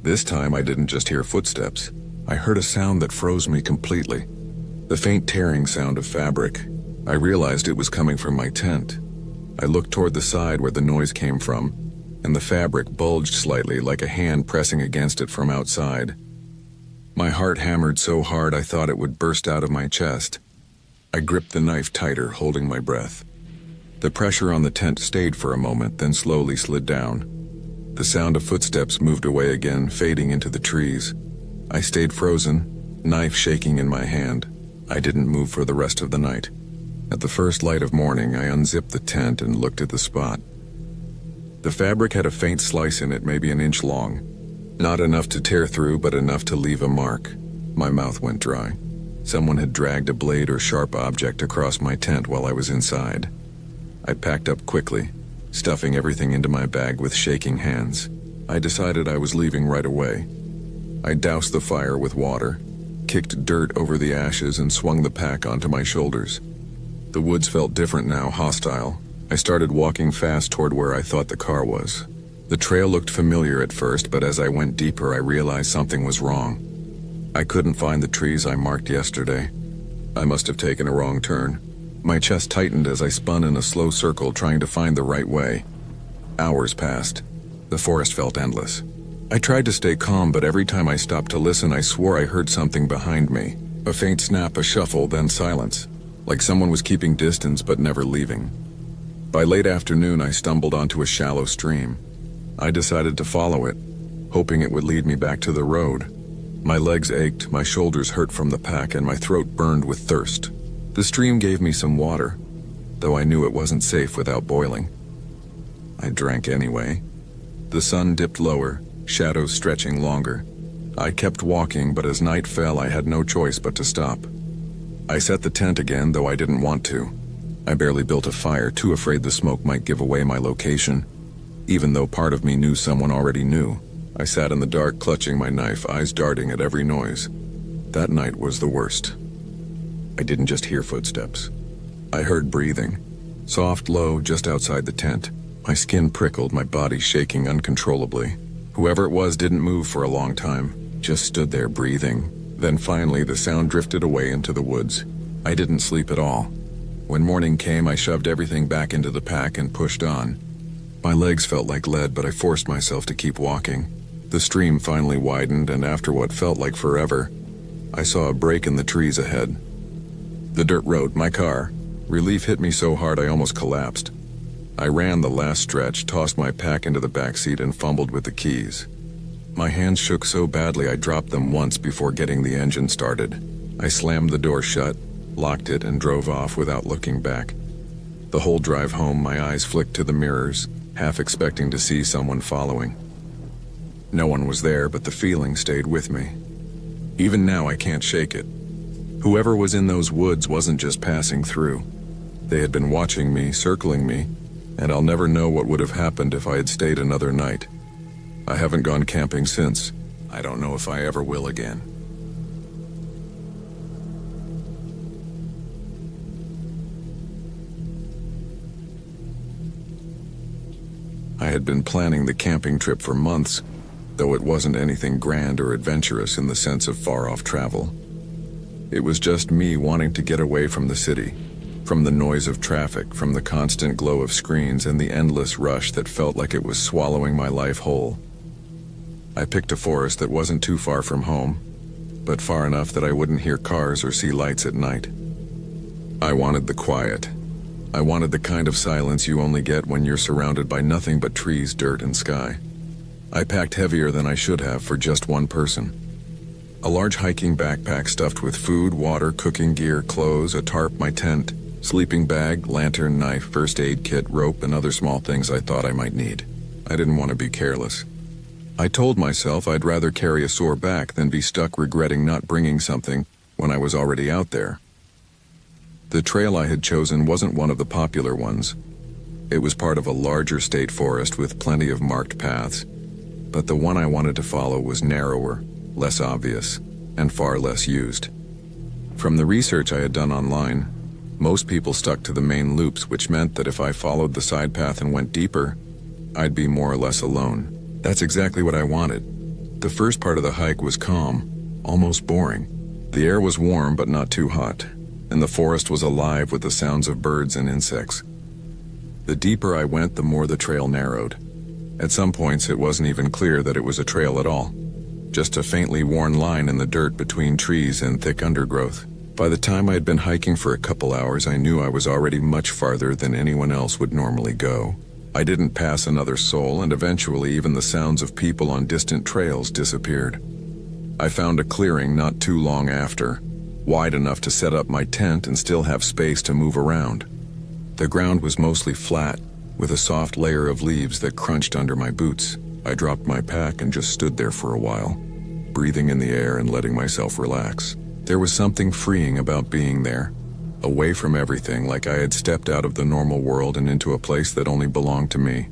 This time I didn't just hear footsteps. I heard a sound that froze me completely. The faint tearing sound of fabric. I realized it was coming from my tent. I looked toward the side where the noise came from, and the fabric bulged slightly like a hand pressing against it from outside. My heart hammered so hard I thought it would burst out of my chest. I gripped the knife tighter, holding my breath. The pressure on the tent stayed for a moment, then slowly slid down. The sound of footsteps moved away again, fading into the trees. I stayed frozen, knife shaking in my hand. I didn't move for the rest of the night. At the first light of morning, I unzipped the tent and looked at the spot. The fabric had a faint slice in it, maybe an inch long. Not enough to tear through, but enough to leave a mark. My mouth went dry. Someone had dragged a blade or sharp object across my tent while I was inside. I packed up quickly, stuffing everything into my bag with shaking hands. I decided I was leaving right away. I doused the fire with water, kicked dirt over the ashes, and swung the pack onto my shoulders. The woods felt different now, hostile. I started walking fast toward where I thought the car was. The trail looked familiar at first, but as I went deeper, I realized something was wrong. I couldn't find the trees I marked yesterday. I must have taken a wrong turn. My chest tightened as I spun in a slow circle, trying to find the right way. Hours passed. The forest felt endless. I tried to stay calm, but every time I stopped to listen, I swore I heard something behind me. A faint snap, a shuffle, then silence. Like someone was keeping distance but never leaving. By late afternoon, I stumbled onto a shallow stream. I decided to follow it, hoping it would lead me back to the road. My legs ached, my shoulders hurt from the pack, and my throat burned with thirst. The stream gave me some water, though I knew it wasn't safe without boiling. I drank anyway. The sun dipped lower, shadows stretching longer. I kept walking, but as night fell, I had no choice but to stop. I set the tent again, though I didn't want to. I barely built a fire, too afraid the smoke might give away my location. even though part of me knew someone already knew. I sat in the dark, clutching my knife, eyes darting at every noise. That night was the worst. I didn't just hear footsteps. I heard breathing. Soft, low, just outside the tent. My skin prickled, my body shaking uncontrollably. Whoever it was didn't move for a long time, just stood there breathing. Then finally the sound drifted away into the woods. I didn't sleep at all. When morning came, I shoved everything back into the pack and pushed on. My legs felt like lead, but I forced myself to keep walking. The stream finally widened, and after what felt like forever, I saw a break in the trees ahead. The dirt road, my car. Relief hit me so hard I almost collapsed. I ran the last stretch, tossed my pack into the back seat, and fumbled with the keys. My hands shook so badly I dropped them once before getting the engine started. I slammed the door shut, locked it, and drove off without looking back. The whole drive home, my eyes flicked to the mirrors, half expecting to see someone following. No one was there, but the feeling stayed with me. Even now, I can't shake it. Whoever was in those woods wasn't just passing through. They had been watching me, circling me, and I'll never know what would have happened if I had stayed another night. I haven't gone camping since. I don't know if I ever will again. I had been planning the camping trip for months, though it wasn't anything grand or adventurous in the sense of far-off travel. It was just me wanting to get away from the city, from the noise of traffic, from the constant glow of screens and the endless rush that felt like it was swallowing my life whole. I picked a forest that wasn't too far from home, but far enough that I wouldn't hear cars or see lights at night. I wanted the quiet. I wanted the kind of silence you only get when you're surrounded by nothing but trees, dirt, and sky. I packed heavier than I should have for just one person. A large hiking backpack stuffed with food, water, cooking gear, clothes, a tarp, my tent, sleeping bag, lantern, knife, first aid kit, rope, and other small things I thought I might need. I didn't want to be careless. I told myself I'd rather carry a sore back than be stuck regretting not bringing something when I was already out there. The trail I had chosen wasn't one of the popular ones. It was part of a larger state forest with plenty of marked paths, but the one I wanted to follow was narrower, less obvious, and far less used. From the research I had done online, most people stuck to the main loops, which meant that if I followed the side path and went deeper, I'd be more or less alone. That's exactly what I wanted. The first part of the hike was calm, almost boring. The air was warm but not too hot, and the forest was alive with the sounds of birds and insects. The deeper I went, the more the trail narrowed. At some points, it wasn't even clear that it was a trail at all, just a faintly worn line in the dirt between trees and thick undergrowth. By the time I had been hiking for a couple hours, I knew I was already much farther than anyone else would normally go. I didn't pass another soul, and eventually even the sounds of people on distant trails disappeared. I found a clearing not too long after, wide enough to set up my tent and still have space to move around. The ground was mostly flat, with a soft layer of leaves that crunched under my boots. I dropped my pack and just stood there for a while, breathing in the air and letting myself relax. There was something freeing about being there, away from everything, like I had stepped out of the normal world and into a place that only belonged to me.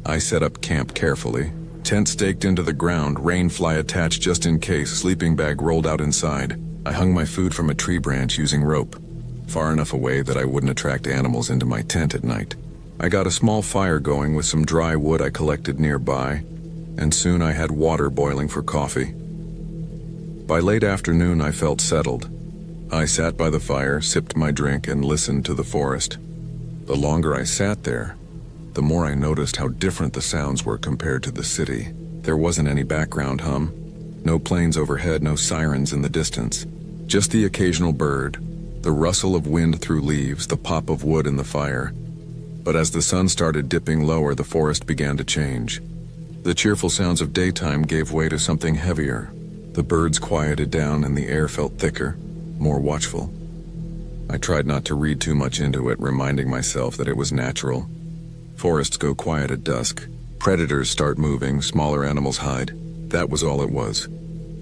I set up camp carefully, tent staked into the ground, rain fly attached just in case, sleeping bag rolled out inside. I hung my food from a tree branch using rope, far enough away that I wouldn't attract animals into my tent at night. I got a small fire going with some dry wood I collected nearby, and soon I had water boiling for coffee. By late afternoon, I felt settled. I sat by the fire, sipped my drink, and listened to the forest. The longer I sat there, the more I noticed how different the sounds were compared to the city. There wasn't any background hum, no planes overhead, no sirens in the distance. Just the occasional bird, the rustle of wind through leaves, the pop of wood in the fire. But as the sun started dipping lower, the forest began to change. The cheerful sounds of daytime gave way to something heavier. The birds quieted down and the air felt thicker, more watchful. I tried not to read too much into it, reminding myself that it was natural. Forests go quiet at dusk. Predators start moving, smaller animals hide. That was all it was.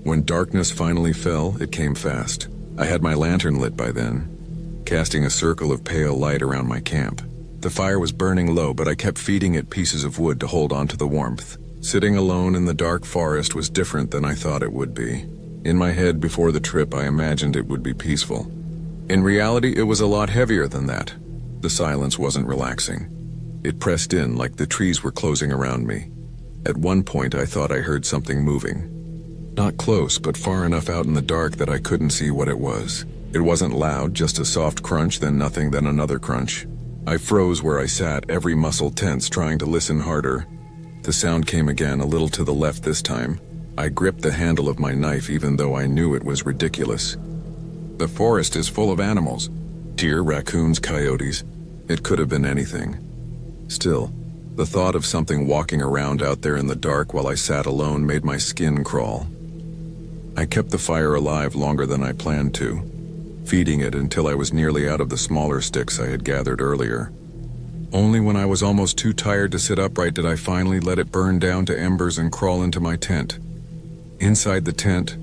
When darkness finally fell, it came fast. I had my lantern lit by then, casting a circle of pale light around my camp. The fire was burning low, but I kept feeding it pieces of wood to hold on to the warmth. Sitting alone in the dark forest was different than I thought it would be. In my head before the trip, I imagined it would be peaceful. In reality, it was a lot heavier than that. The silence wasn't relaxing. It pressed in like the trees were closing around me. At one point, I thought I heard something moving. Not close, but far enough out in the dark that I couldn't see what it was. It wasn't loud, just a soft crunch, then nothing, then another crunch. I froze where I sat, every muscle tense, trying to listen harder. The sound came again, a little to the left this time. I gripped the handle of my knife even though I knew it was ridiculous. The forest is full of animals. Deer, raccoons, coyotes. It could have been anything. Still, the thought of something walking around out there in the dark while I sat alone made my skin crawl. I kept the fire alive longer than I planned to, feeding it until I was nearly out of the smaller sticks I had gathered earlier. Only when I was almost too tired to sit upright did I finally let it burn down to embers and crawl into my tent. Inside the tent,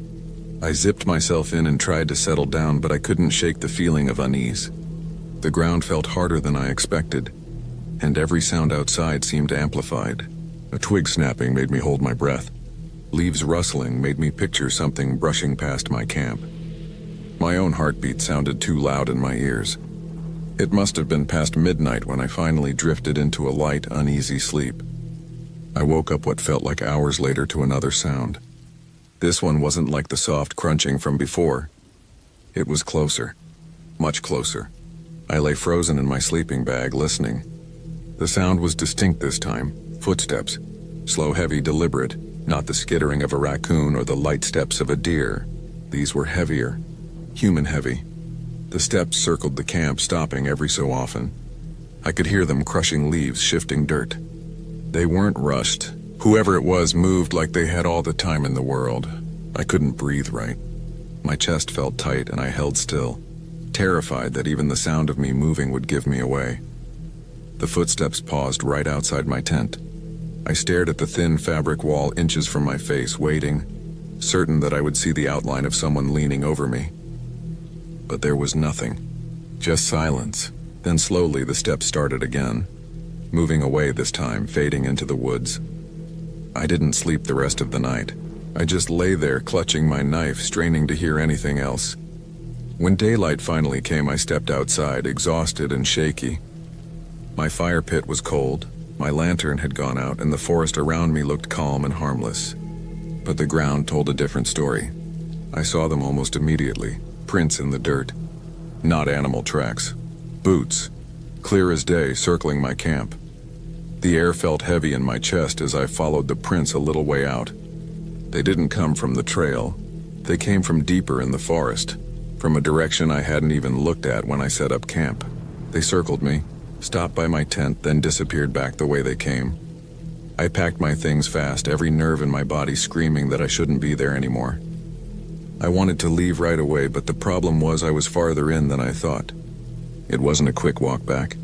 I zipped myself in and tried to settle down, but I couldn't shake the feeling of unease. The ground felt harder than I expected, and every sound outside seemed amplified. A twig snapping made me hold my breath. Leaves rustling made me picture something brushing past my camp. My own heartbeat sounded too loud in my ears. It must have been past midnight when I finally drifted into a light, uneasy sleep. I woke up what felt like hours later to another sound. This one wasn't like the soft crunching from before. It was closer, much closer. I lay frozen in my sleeping bag, listening. The sound was distinct this time, footsteps. Slow, heavy, deliberate, not the skittering of a raccoon or the light steps of a deer. These were heavier, human heavy. The steps circled the camp, stopping every so often. I could hear them crushing leaves, shifting dirt. They weren't rushed. Whoever it was moved like they had all the time in the world. I couldn't breathe right. My chest felt tight and I held still, terrified that even the sound of me moving would give me away. The footsteps paused right outside my tent. I stared at the thin fabric wall inches from my face, waiting, certain that I would see the outline of someone leaning over me. But there was nothing. Just silence. Then slowly the steps started again, moving away this time, fading into the woods. I didn't sleep the rest of the night. I just lay there, clutching my knife, straining to hear anything else. When daylight finally came, I stepped outside, exhausted and shaky. My fire pit was cold, my lantern had gone out, and the forest around me looked calm and harmless. But the ground told a different story. I saw them almost immediately, prints in the dirt. Not animal tracks. Boots, clear as day, circling my camp. The air felt heavy in my chest as I followed the prints a little way out. They didn't come from the trail. They came from deeper in the forest, from a direction I hadn't even looked at when I set up camp. They circled me, stopped by my tent, then disappeared back the way they came. I packed my things fast, every nerve in my body screaming that I shouldn't be there anymore. I wanted to leave right away, but the problem was I was farther in than I thought. It wasn't a quick walk back.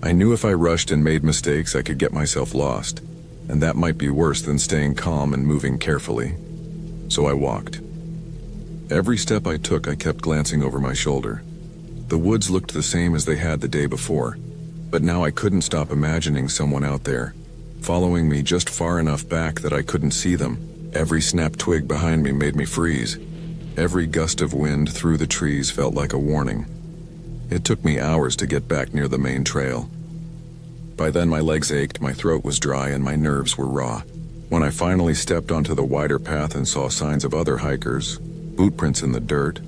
I knew if I rushed and made mistakes, I could get myself lost, and that might be worse than staying calm and moving carefully. So I walked. Every step I took, I kept glancing over my shoulder. The woods looked the same as they had the day before, but now I couldn't stop imagining someone out there, following me just far enough back that I couldn't see them. Every snapped twig behind me made me freeze. Every gust of wind through the trees felt like a warning. It took me hours to get back near the main trail. By then my legs ached, my throat was dry, and my nerves were raw. When I finally stepped onto the wider path and saw signs of other hikers, boot prints in the dirt,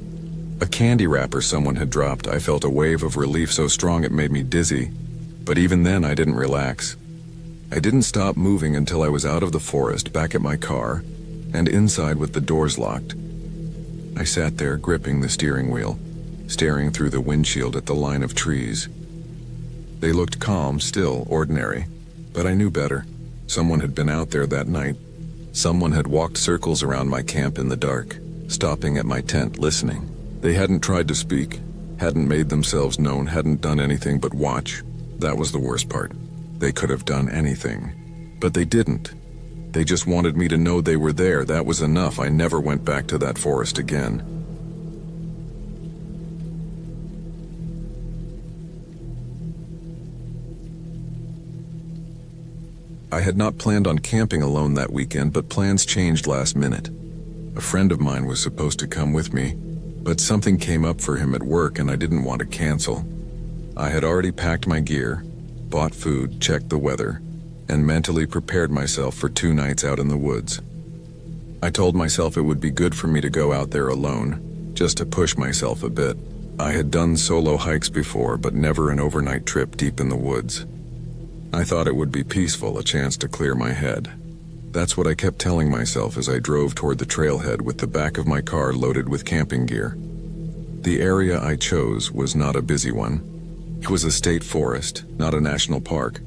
a candy wrapper someone had dropped, I felt a wave of relief so strong it made me dizzy. But even then I didn't relax. I didn't stop moving until I was out of the forest, back at my car, and inside with the doors locked. I sat there, gripping the steering wheel, staring through the windshield at the line of trees. They looked calm, still, ordinary, but I knew better. Someone had been out there that night. Someone had walked circles around my camp in the dark, stopping at my tent, listening. They hadn't tried to speak, hadn't made themselves known, hadn't done anything but watch. That was the worst part. They could have done anything, but they didn't. They just wanted me to know they were there. That was enough. I never went back to that forest again. I had not planned on camping alone that weekend, but plans changed last minute. A friend of mine was supposed to come with me, but something came up for him at work and I didn't want to cancel. I had already packed my gear, bought food, checked the weather, and mentally prepared myself for 2 nights out in the woods. I told myself it would be good for me to go out there alone, just to push myself a bit. I had done solo hikes before, but never an overnight trip deep in the woods. I thought it would be peaceful, a chance to clear my head. That's what I kept telling myself as I drove toward the trailhead with the back of my car loaded with camping gear. The area I chose was not a busy one. It was a state forest, not a national park,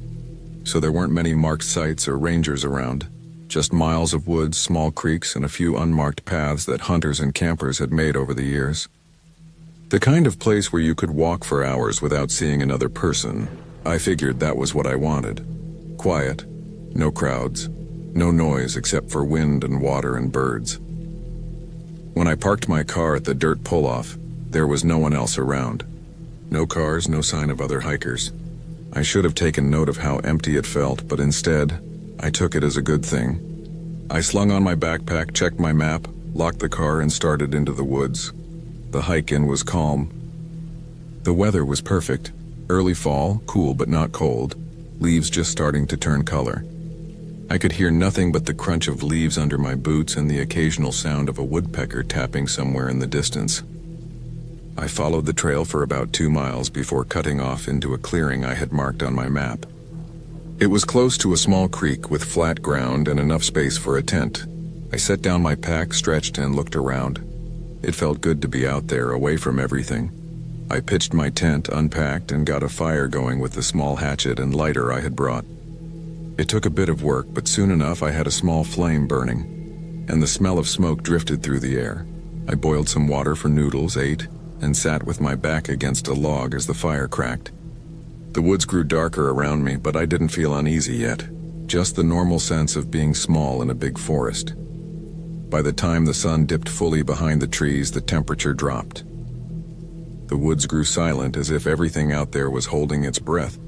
so there weren't many marked sites or rangers around, just miles of woods, small creeks, and a few unmarked paths that hunters and campers had made over the years. The kind of place where you could walk for hours without seeing another person. I figured that was what I wanted. Quiet, no crowds, no noise except for wind and water and birds. When I parked my car at the dirt pull-off, there was no one else around. No cars, no sign of other hikers. I should have taken note of how empty it felt, but instead, I took it as a good thing. I slung on my backpack, checked my map, locked the car, and started into the woods. The hike-in was calm. The weather was perfect. Early fall, cool but not cold, leaves just starting to turn color. I could hear nothing but the crunch of leaves under my boots and the occasional sound of a woodpecker tapping somewhere in the distance. I followed the trail for about 2 miles before cutting off into a clearing I had marked on my map. It was close to a small creek with flat ground and enough space for a tent. I set down my pack, stretched, and looked around. It felt good to be out there, away from everything. I pitched my tent, unpacked, and got a fire going with the small hatchet and lighter I had brought. It took a bit of work, but soon enough I had a small flame burning, and the smell of smoke drifted through the air. I boiled some water for noodles, ate, and sat with my back against a log as the fire cracked. The woods grew darker around me, but I didn't feel uneasy yet, just the normal sense of being small in a big forest. By the time the sun dipped fully behind the trees, the temperature dropped. The woods grew silent, as if everything out there was holding its breath.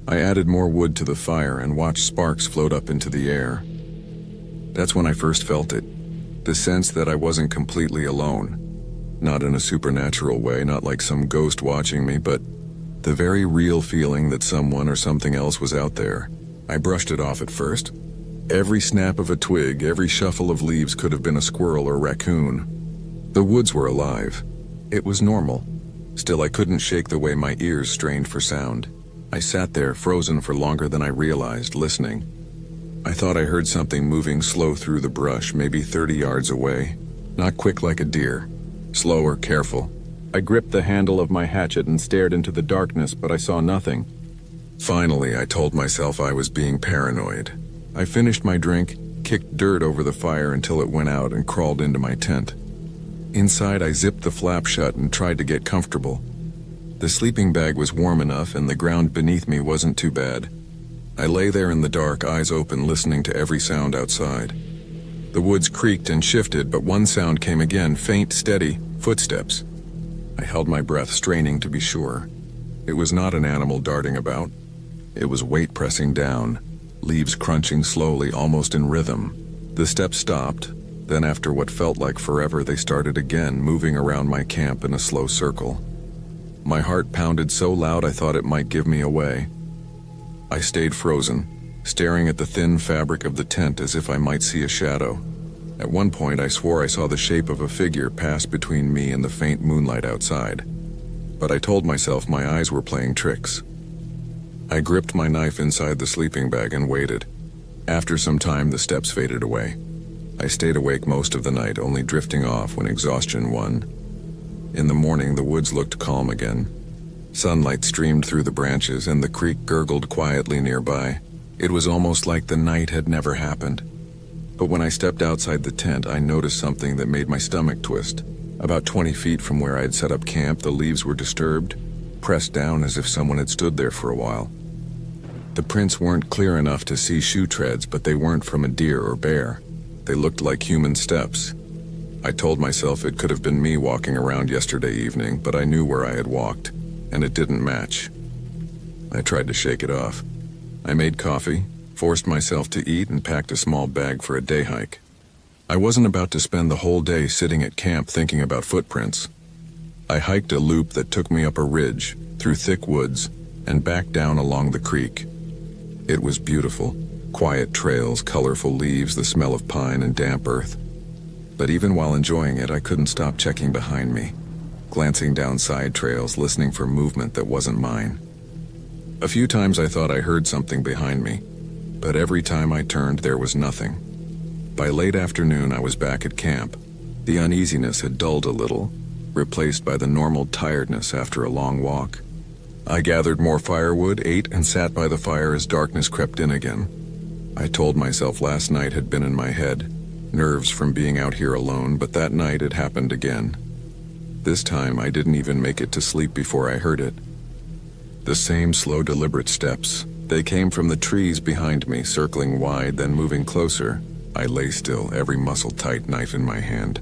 I added more wood to the fire and watched sparks float up into the air. That's when I first felt it, the sense that I wasn't completely alone. Not in a supernatural way, not like some ghost watching me, but the very real feeling that someone or something else was out there. I brushed it off at first. Every snap of a twig, every shuffle of leaves could have been a squirrel or raccoon. The woods were alive. It was normal. Still, I couldn't shake the way my ears strained for sound. I sat there, frozen for longer than I realized, listening. I thought I heard something moving slow through the brush, maybe 30 yards away. Not quick like a deer. Slower, careful. I gripped the handle of my hatchet and stared into the darkness, but I saw nothing. Finally, I told myself I was being paranoid. I finished my drink, kicked dirt over the fire until it went out, and crawled into my tent. Inside, I zipped the flap shut and tried to get comfortable. The sleeping bag was warm enough, and the ground beneath me wasn't too bad. I lay there in the dark, eyes open, listening to every sound outside. The woods creaked and shifted, but one sound came again, faint, steady, footsteps. I held my breath, straining to be sure. It was not an animal darting about. It was weight pressing down, leaves crunching slowly, almost in rhythm. The steps stopped, then after what felt like forever, they started again, moving around my camp in a slow circle. My heart pounded so loud I thought it might give me away. I stayed frozen, staring at the thin fabric of the tent as if I might see a shadow. At one point, I swore I saw the shape of a figure pass between me and the faint moonlight outside. But I told myself my eyes were playing tricks. I gripped my knife inside the sleeping bag and waited. After some time, the steps faded away. I stayed awake most of the night, only drifting off when exhaustion won. In the morning, the woods looked calm again. Sunlight streamed through the branches, and the creek gurgled quietly nearby. It was almost like the night had never happened. But when I stepped outside the tent, I noticed something that made my stomach twist. About 20 feet from where I had set up camp, the leaves were disturbed, pressed down as if someone had stood there for a while. The prints weren't clear enough to see shoe treads, but they weren't from a deer or bear. They looked like human steps. I told myself it could have been me walking around yesterday evening, but I knew where I had walked, and it didn't match. I tried to shake it off. I made coffee, forced myself to eat and packed a small bag for a day hike. I wasn't about to spend the whole day sitting at camp thinking about footprints. I hiked a loop that took me up a ridge, through thick woods, and back down along the creek. It was beautiful. Quiet trails, colorful leaves, the smell of pine and damp earth. But even while enjoying it, I couldn't stop checking behind me, glancing down side trails, listening for movement that wasn't mine. A few times I thought I heard something behind me, but every time I turned, there was nothing. By late afternoon, I was back at camp. The uneasiness had dulled a little, replaced by the normal tiredness after a long walk. I gathered more firewood, ate, and sat by the fire as darkness crept in again. I told myself last night had been in my head, nerves from being out here alone, but that night it happened again. This time I didn't even make it to sleep before I heard it. The same slow, deliberate steps. They came from the trees behind me, circling wide, then moving closer. I lay still, every muscle tight, knife in my hand.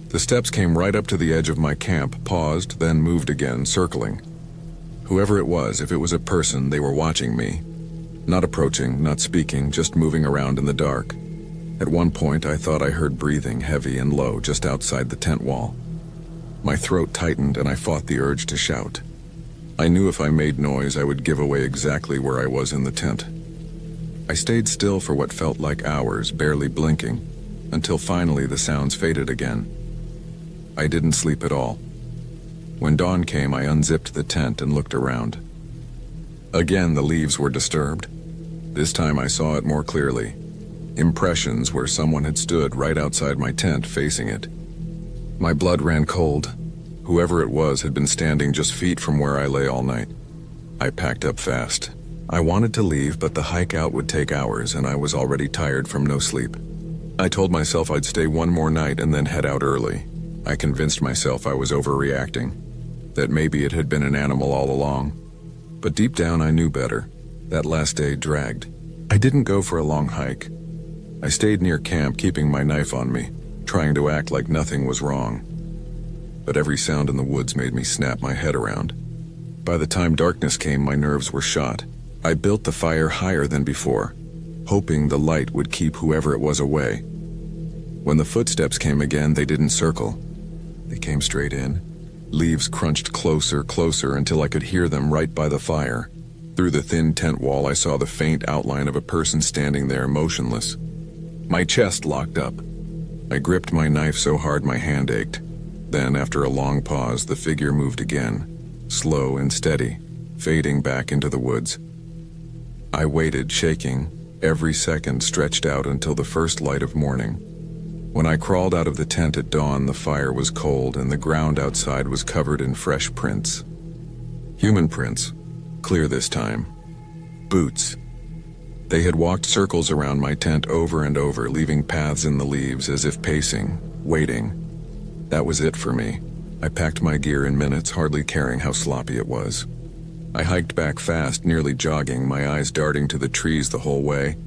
The steps came right up to the edge of my camp, paused, then moved again, circling. Whoever it was, if it was a person, they were watching me. Not approaching, not speaking, just moving around in the dark. At one point, I thought I heard breathing, heavy and low, just outside the tent wall. My throat tightened and I fought the urge to shout. I knew if I made noise, I would give away exactly where I was in the tent. I stayed still for what felt like hours, barely blinking, until finally the sounds faded again. I didn't sleep at all. When dawn came, I unzipped the tent and looked around. Again, the leaves were disturbed. This time I saw it more clearly. Impressions where someone had stood right outside my tent, facing it. My blood ran cold. Whoever it was had been standing just feet from where I lay all night. I packed up fast. I wanted to leave, but the hike out would take hours, and I was already tired from no sleep. I told myself I'd stay one more night and then head out early. I convinced myself I was overreacting, that maybe it had been an animal all along. But deep down I knew better. That last day dragged. I didn't go for a long hike. I stayed near camp, keeping my knife on me, trying to act like nothing was wrong. But every sound in the woods made me snap my head around. By the time darkness came, my nerves were shot. I built the fire higher than before, hoping the light would keep whoever it was away. When the footsteps came again, they didn't circle. They came straight in. Leaves crunched closer, closer, until I could hear them right by the fire. Through the thin tent wall, I saw the faint outline of a person standing there, motionless. My chest locked up. I gripped my knife so hard my hand ached. Then, after a long pause, the figure moved again, slow and steady, fading back into the woods. I waited, shaking, every second stretched out until the first light of morning. When I crawled out of the tent at dawn, the fire was cold and the ground outside was covered in fresh prints. Human prints, clear this time. Boots. They had walked circles around my tent over and over, leaving paths in the leaves as if pacing, waiting. That was it for me. I packed my gear in minutes, hardly caring how sloppy it was. I hiked back fast, nearly jogging, my eyes darting to the trees the whole way.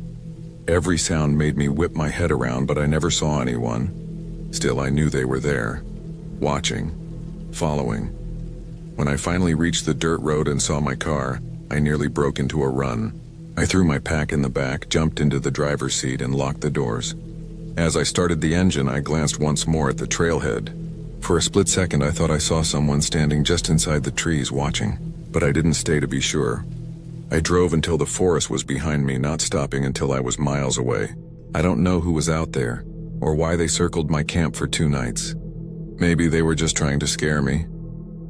Every sound made me whip my head around, but I never saw anyone. Still, I knew they were there, watching, following. When I finally reached the dirt road and saw my car, I nearly broke into a run. I threw my pack in the back, jumped into the driver's seat, and locked the doors. As I started the engine, I glanced once more at the trailhead. For a split second, I thought I saw someone standing just inside the trees watching, but I didn't stay to be sure. I drove until the forest was behind me, not stopping until I was miles away. I don't know who was out there, or why they circled my camp for 2 nights. Maybe they were just trying to scare me.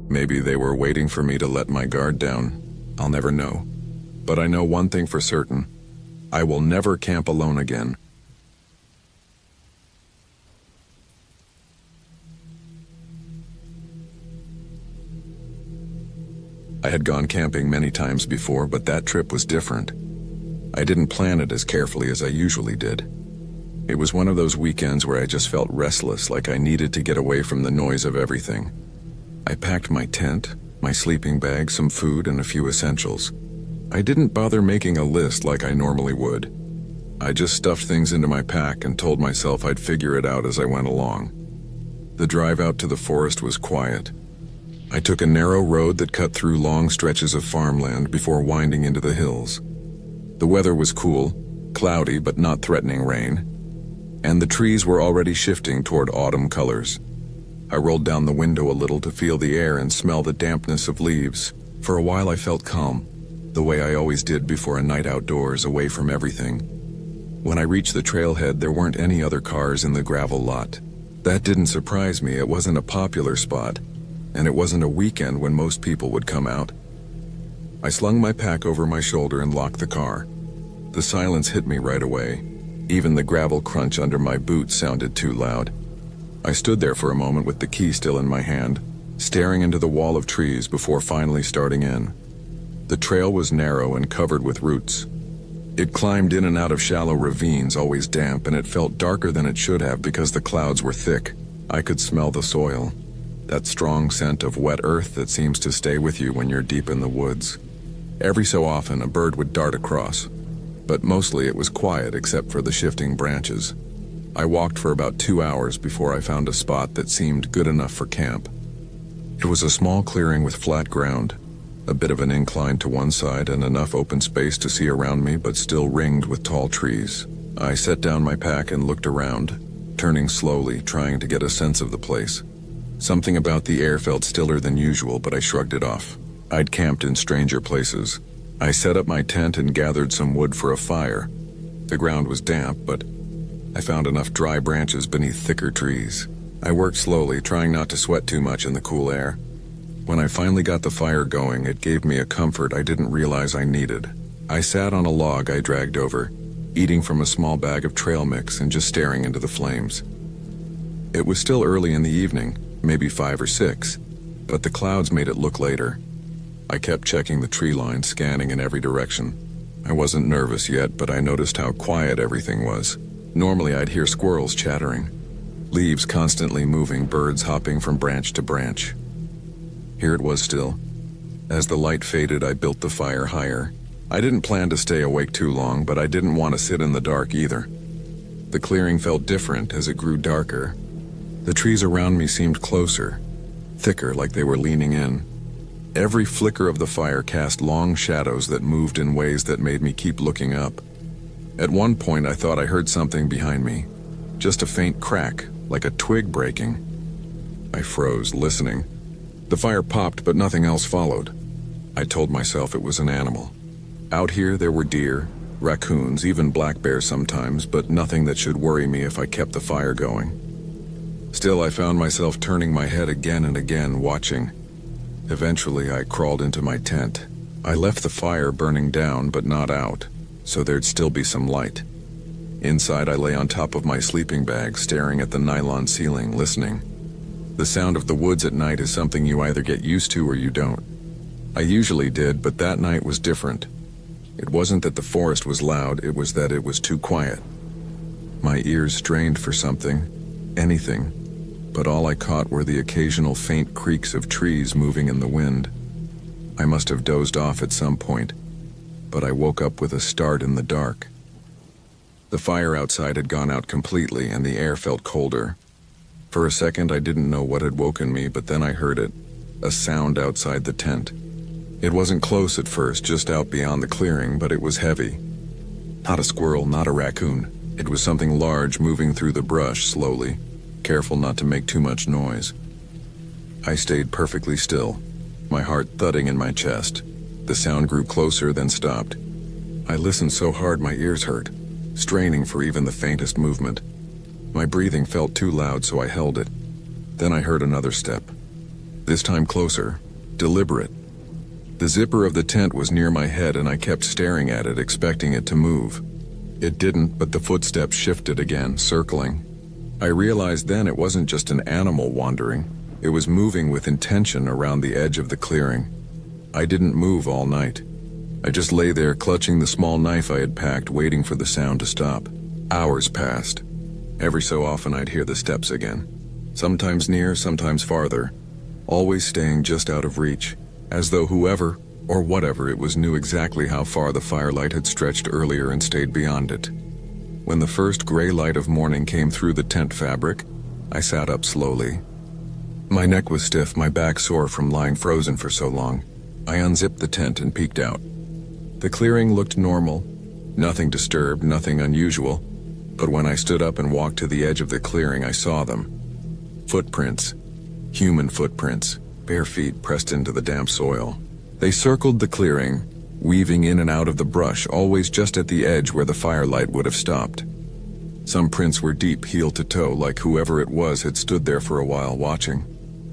Maybe they were waiting for me to let my guard down. I'll never know. But I know one thing for certain. I will never camp alone again. I had gone camping many times before, but that trip was different. I didn't plan it as carefully as I usually did. It was one of those weekends where I just felt restless, like I needed to get away from the noise of everything. I packed my tent, my sleeping bag, some food, and a few essentials. I didn't bother making a list like I normally would. I just stuffed things into my pack and told myself I'd figure it out as I went along. The drive out to the forest was quiet. I took a narrow road that cut through long stretches of farmland before winding into the hills. The weather was cool, cloudy but not threatening rain, and the trees were already shifting toward autumn colors. I rolled down the window a little to feel the air and smell the dampness of leaves. For a while I felt calm, the way I always did before a night outdoors, away from everything. When I reached the trailhead, there weren't any other cars in the gravel lot. That didn't surprise me. It wasn't a popular spot, and it wasn't a weekend when most people would come out. I slung my pack over my shoulder and locked the car. The silence hit me right away. Even the gravel crunch under my boots sounded too loud. I stood there for a moment with the key still in my hand, staring into the wall of trees before finally starting in. The trail was narrow and covered with roots. It climbed in and out of shallow ravines, always damp, and it felt darker than it should have because the clouds were thick. I could smell the soil, that strong scent of wet earth that seems to stay with you when you're deep in the woods. Every so often, a bird would dart across, but mostly it was quiet except for the shifting branches. I walked for about 2 hours before I found a spot that seemed good enough for camp. It was a small clearing with flat ground, a bit of an incline to one side and enough open space to see around me, but still ringed with tall trees. I set down my pack and looked around, turning slowly, trying to get a sense of the place. Something about the air felt stiller than usual, but I shrugged it off. I'd camped in stranger places. I set up my tent and gathered some wood for a fire. The ground was damp, but I found enough dry branches beneath thicker trees. I worked slowly, trying not to sweat too much in the cool air. When I finally got the fire going, it gave me a comfort I didn't realize I needed. I sat on a log I dragged over, eating from a small bag of trail mix and just staring into the flames. It was still early in the evening, maybe 5 or 6, but the clouds made it look later. I kept checking the tree line, scanning in every direction. I wasn't nervous yet, but I noticed how quiet everything was. Normally I'd hear squirrels chattering, leaves constantly moving, birds hopping from branch to branch. Here it was still. As the light faded, I built the fire higher. I didn't plan to stay awake too long, but I didn't want to sit in the dark either. The clearing felt different as it grew darker. The trees around me seemed closer, thicker, like they were leaning in. Every flicker of the fire cast long shadows that moved in ways that made me keep looking up. At one point, I thought I heard something behind me, just a faint crack, like a twig breaking. I froze, listening. The fire popped, but nothing else followed. I told myself it was an animal. Out here, there were deer, raccoons, even black bears sometimes, but nothing that should worry me if I kept the fire going. Still, I found myself turning my head again and again, watching. Eventually, I crawled into my tent. I left the fire burning down, but not out, so there'd still be some light. Inside, I lay on top of my sleeping bag, staring at the nylon ceiling, listening. The sound of the woods at night is something you either get used to or you don't. I usually did, but that night was different. It wasn't that the forest was loud, it was that it was too quiet. My ears strained for something, anything, but all I caught were the occasional faint creaks of trees moving in the wind. I must have dozed off at some point, but I woke up with a start in the dark. The fire outside had gone out completely and the air felt colder. For a second I didn't know what had woken me, but then I heard it, a sound outside the tent. It wasn't close at first, just out beyond the clearing, but it was heavy. Not a squirrel, not a raccoon. It was something large moving through the brush slowly, careful not to make too much noise. I stayed perfectly still, my heart thudding in my chest. The sound grew closer, then stopped. I listened so hard my ears hurt, straining for even the faintest movement. My breathing felt too loud, so I held it. Then I heard another step. This time closer, deliberate. The zipper of the tent was near my head and I kept staring at it, expecting it to move. It didn't, but the footsteps shifted again, circling. I realized then it wasn't just an animal wandering. It was moving with intention around the edge of the clearing. I didn't move all night. I just lay there clutching the small knife I had packed, waiting for the sound to stop. Hours passed. Every so often I'd hear the steps again. Sometimes near, sometimes farther. Always staying just out of reach, as though whoever, or whatever it was, knew exactly how far the firelight had stretched earlier and stayed beyond it. When the first gray light of morning came through the tent fabric, I sat up slowly. My neck was stiff, my back sore from lying frozen for so long. I unzipped the tent and peeked out. The clearing looked normal, Nothing disturbed, nothing unusual, but when I stood up and walked to the edge of the clearing, I saw them. Footprints. Human footprints, bare feet pressed into the damp soil. They circled the clearing, weaving in and out of the brush, always just at the edge where the firelight would have stopped. Some prints were deep, heel to toe, like whoever it was had stood there for a while watching.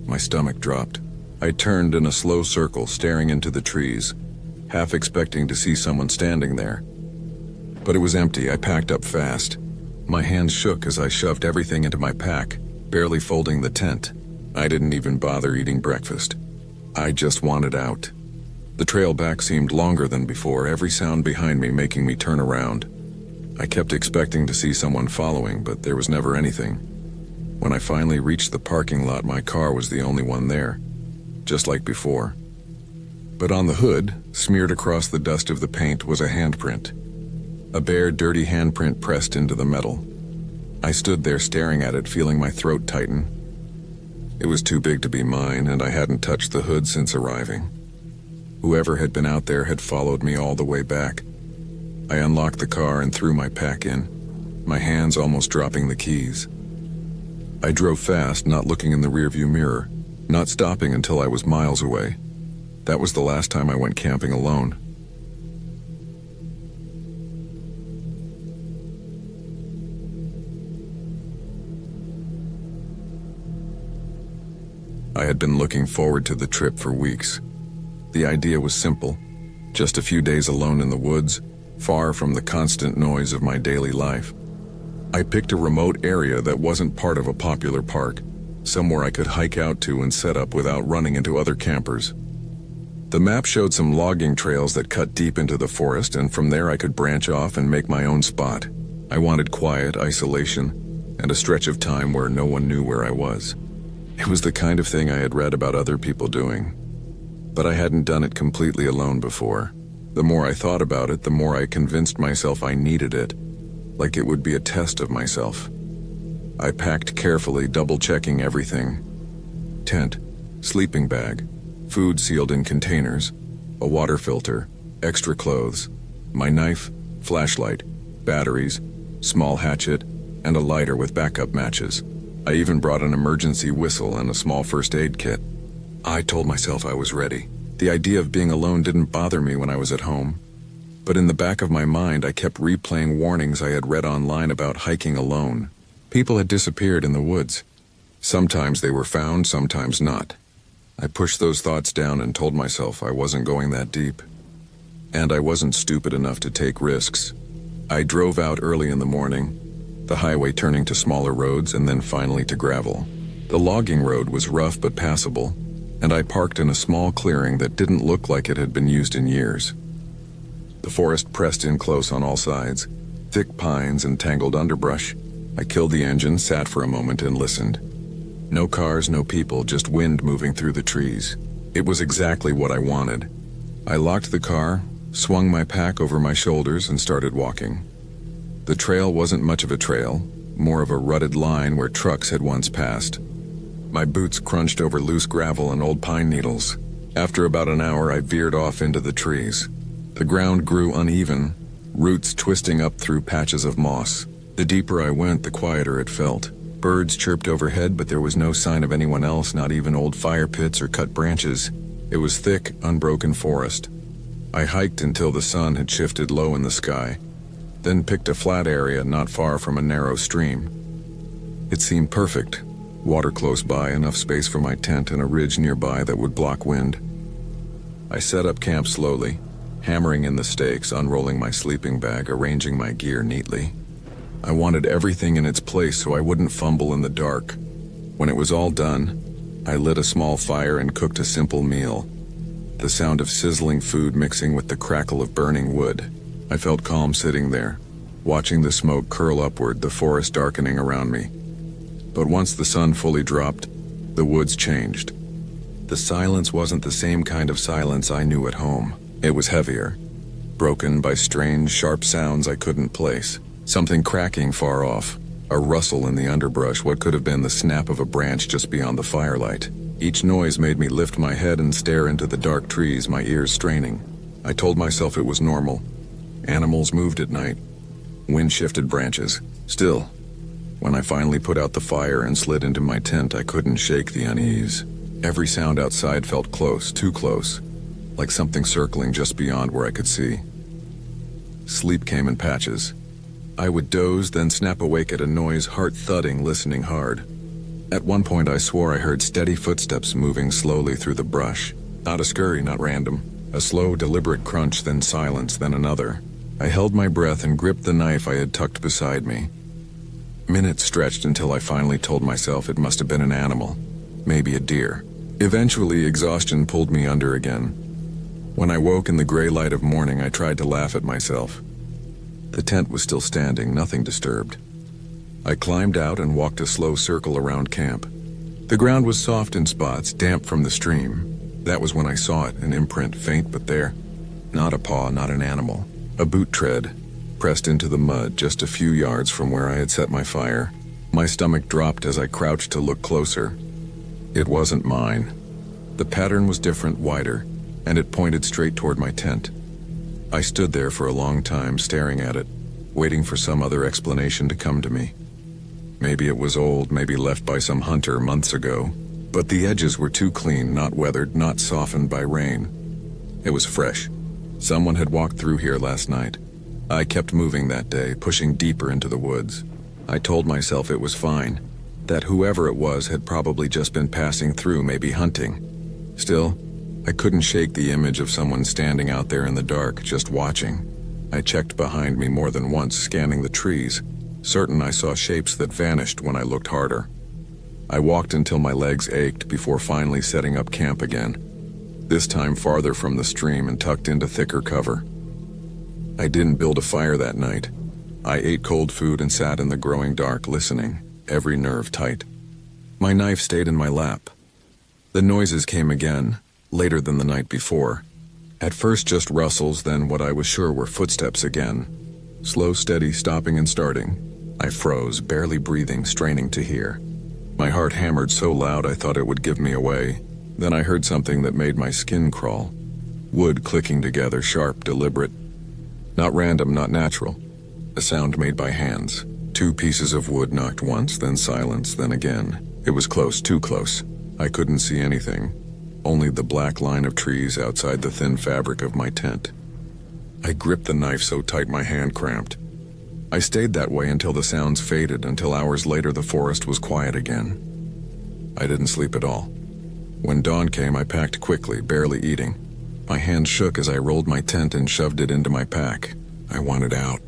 My stomach dropped. I turned in a slow circle, staring into the trees, half expecting to see someone standing there. But it was empty. I packed up fast. My hands shook as I shoved everything into my pack, barely folding the tent. I didn't even bother eating breakfast. I just wanted out. The trail back seemed longer than before, every sound behind me making me turn around. I kept expecting to see someone following, but there was never anything. When I finally reached the parking lot, my car was the only one there, just like before. But on the hood, smeared across the dust of the paint, was a handprint. A bare, dirty handprint pressed into the metal. I stood there staring at it, feeling my throat tighten. It was too big to be mine, and I hadn't touched the hood since arriving. Whoever had been out there had followed me all the way back. I unlocked the car and threw my pack in, my hands almost dropping the keys. I drove fast, not looking in the rearview mirror, not stopping until I was miles away. That was the last time I went camping alone. I had been looking forward to the trip for weeks. The idea was simple, just a few days alone in the woods, far from the constant noise of my daily life. I picked a remote area that wasn't part of a popular park, somewhere I could hike out to and set up without running into other campers. The map showed some logging trails that cut deep into the forest, and from there I could branch off and make my own spot. I wanted quiet, isolation, and a stretch of time where no one knew where I was. It was the kind of thing I had read about other people doing, but I hadn't done it completely alone before. The more I thought about it, the more I convinced myself I needed it, like it would be a test of myself. I packed carefully, double-checking everything. Tent, sleeping bag, food sealed in containers, a water filter, extra clothes, my knife, flashlight, batteries, small hatchet, and a lighter with backup matches. I even brought an emergency whistle and a small first aid kit. I told myself I was ready. The idea of being alone didn't bother me when I was at home. But in the back of my mind, I kept replaying warnings I had read online about hiking alone. People had disappeared in the woods. Sometimes they were found, sometimes not. I pushed those thoughts down and told myself I wasn't going that deep. And I wasn't stupid enough to take risks. I drove out early in the morning, the highway turning to smaller roads and then finally to gravel. The logging road was rough but passable, and I parked in a small clearing that didn't look like it had been used in years. The forest pressed in close on all sides, thick pines and tangled underbrush. I killed the engine, sat for a moment and listened. No cars, no people, just wind moving through the trees. It was exactly what I wanted. I locked the car, swung my pack over my shoulders and started walking. The trail wasn't much of a trail, more of a rutted line where trucks had once passed. My boots crunched over loose gravel and old pine needles. After about an hour, I veered off into the trees. The ground grew uneven, roots twisting up through patches of moss. The deeper I went, the quieter it felt. Birds chirped overhead, but there was no sign of anyone else, not even old fire pits or cut branches. It was thick, unbroken forest. I hiked until the sun had shifted low in the sky, then picked a flat area not far from a narrow stream. It seemed perfect. Water close by, enough space for my tent, and a ridge nearby that would block wind. I set up camp slowly, hammering in the stakes, unrolling my sleeping bag, arranging my gear neatly. I wanted everything in its place so I wouldn't fumble in the dark. When it was all done, I lit a small fire and cooked a simple meal. The sound of sizzling food mixing with the crackle of burning wood. I felt calm sitting there, watching the smoke curl upward, the forest darkening around me. But once the sun fully dropped, the woods changed. The silence wasn't the same kind of silence I knew at home. It was heavier, broken by strange, sharp sounds I couldn't place. Something cracking far off, a rustle in the underbrush, what could have been the snap of a branch just beyond the firelight. Each noise made me lift my head and stare into the dark trees, my ears straining. I told myself it was normal. Animals moved at night. Wind shifted branches. Still, when I finally put out the fire and slid into my tent, I couldn't shake the unease. Every sound outside felt close, too close, like something circling just beyond where I could see. Sleep came in patches. I would doze, then snap awake at a noise, heart thudding, listening hard. At one point I swore I heard steady footsteps moving slowly through the brush. Not a scurry, not random. A slow, deliberate crunch, then silence, then another. I held my breath and gripped the knife I had tucked beside me. Minutes stretched until I finally told myself it must have been an animal, maybe a deer. Eventually, exhaustion pulled me under again. When I woke in the gray light of morning, I tried to laugh at myself. The tent was still standing, nothing disturbed. I climbed out and walked a slow circle around camp. The ground was soft in spots, damp from the stream. That was when I saw it, an imprint, faint but there. Not a paw, not an animal. A boot tread, pressed into the mud just a few yards from where I had set my fire. My stomach dropped as I crouched to look closer. It wasn't mine. The pattern was different, wider, and it pointed straight toward my tent. I stood there for a long time, staring at it, waiting for some other explanation to come to me. Maybe it was old, maybe left by some hunter months ago, but the edges were too clean, not weathered, not softened by rain. It was fresh. Someone had walked through here last night. I kept moving that day, pushing deeper into the woods. I told myself it was fine, that whoever it was had probably just been passing through, maybe hunting. Still, I couldn't shake the image of someone standing out there in the dark, just watching. I checked behind me more than once, scanning the trees, certain I saw shapes that vanished when I looked harder. I walked until my legs ached before finally setting up camp again, this time farther from the stream and tucked into thicker cover. I didn't build a fire that night. I ate cold food and sat in the growing dark, listening, every nerve tight. My knife stayed in my lap. The noises came again, later than the night before. At first just rustles, then what I was sure were footsteps again. Slow, steady, stopping and starting. I froze, barely breathing, straining to hear. My heart hammered so loud I thought it would give me away. Then I heard something that made my skin crawl. Wood clicking together, sharp, deliberate. Not random, not natural. A sound made by hands. 2 pieces of wood knocked once, then silence, then again. It was close, too close. I couldn't see anything. Only the black line of trees outside the thin fabric of my tent. I gripped the knife so tight my hand cramped. I stayed that way until the sounds faded, until hours later the forest was quiet again. I didn't sleep at all. When dawn came, I packed quickly, barely eating. My hand shook as I rolled my tent and shoved it into my pack. I wanted out.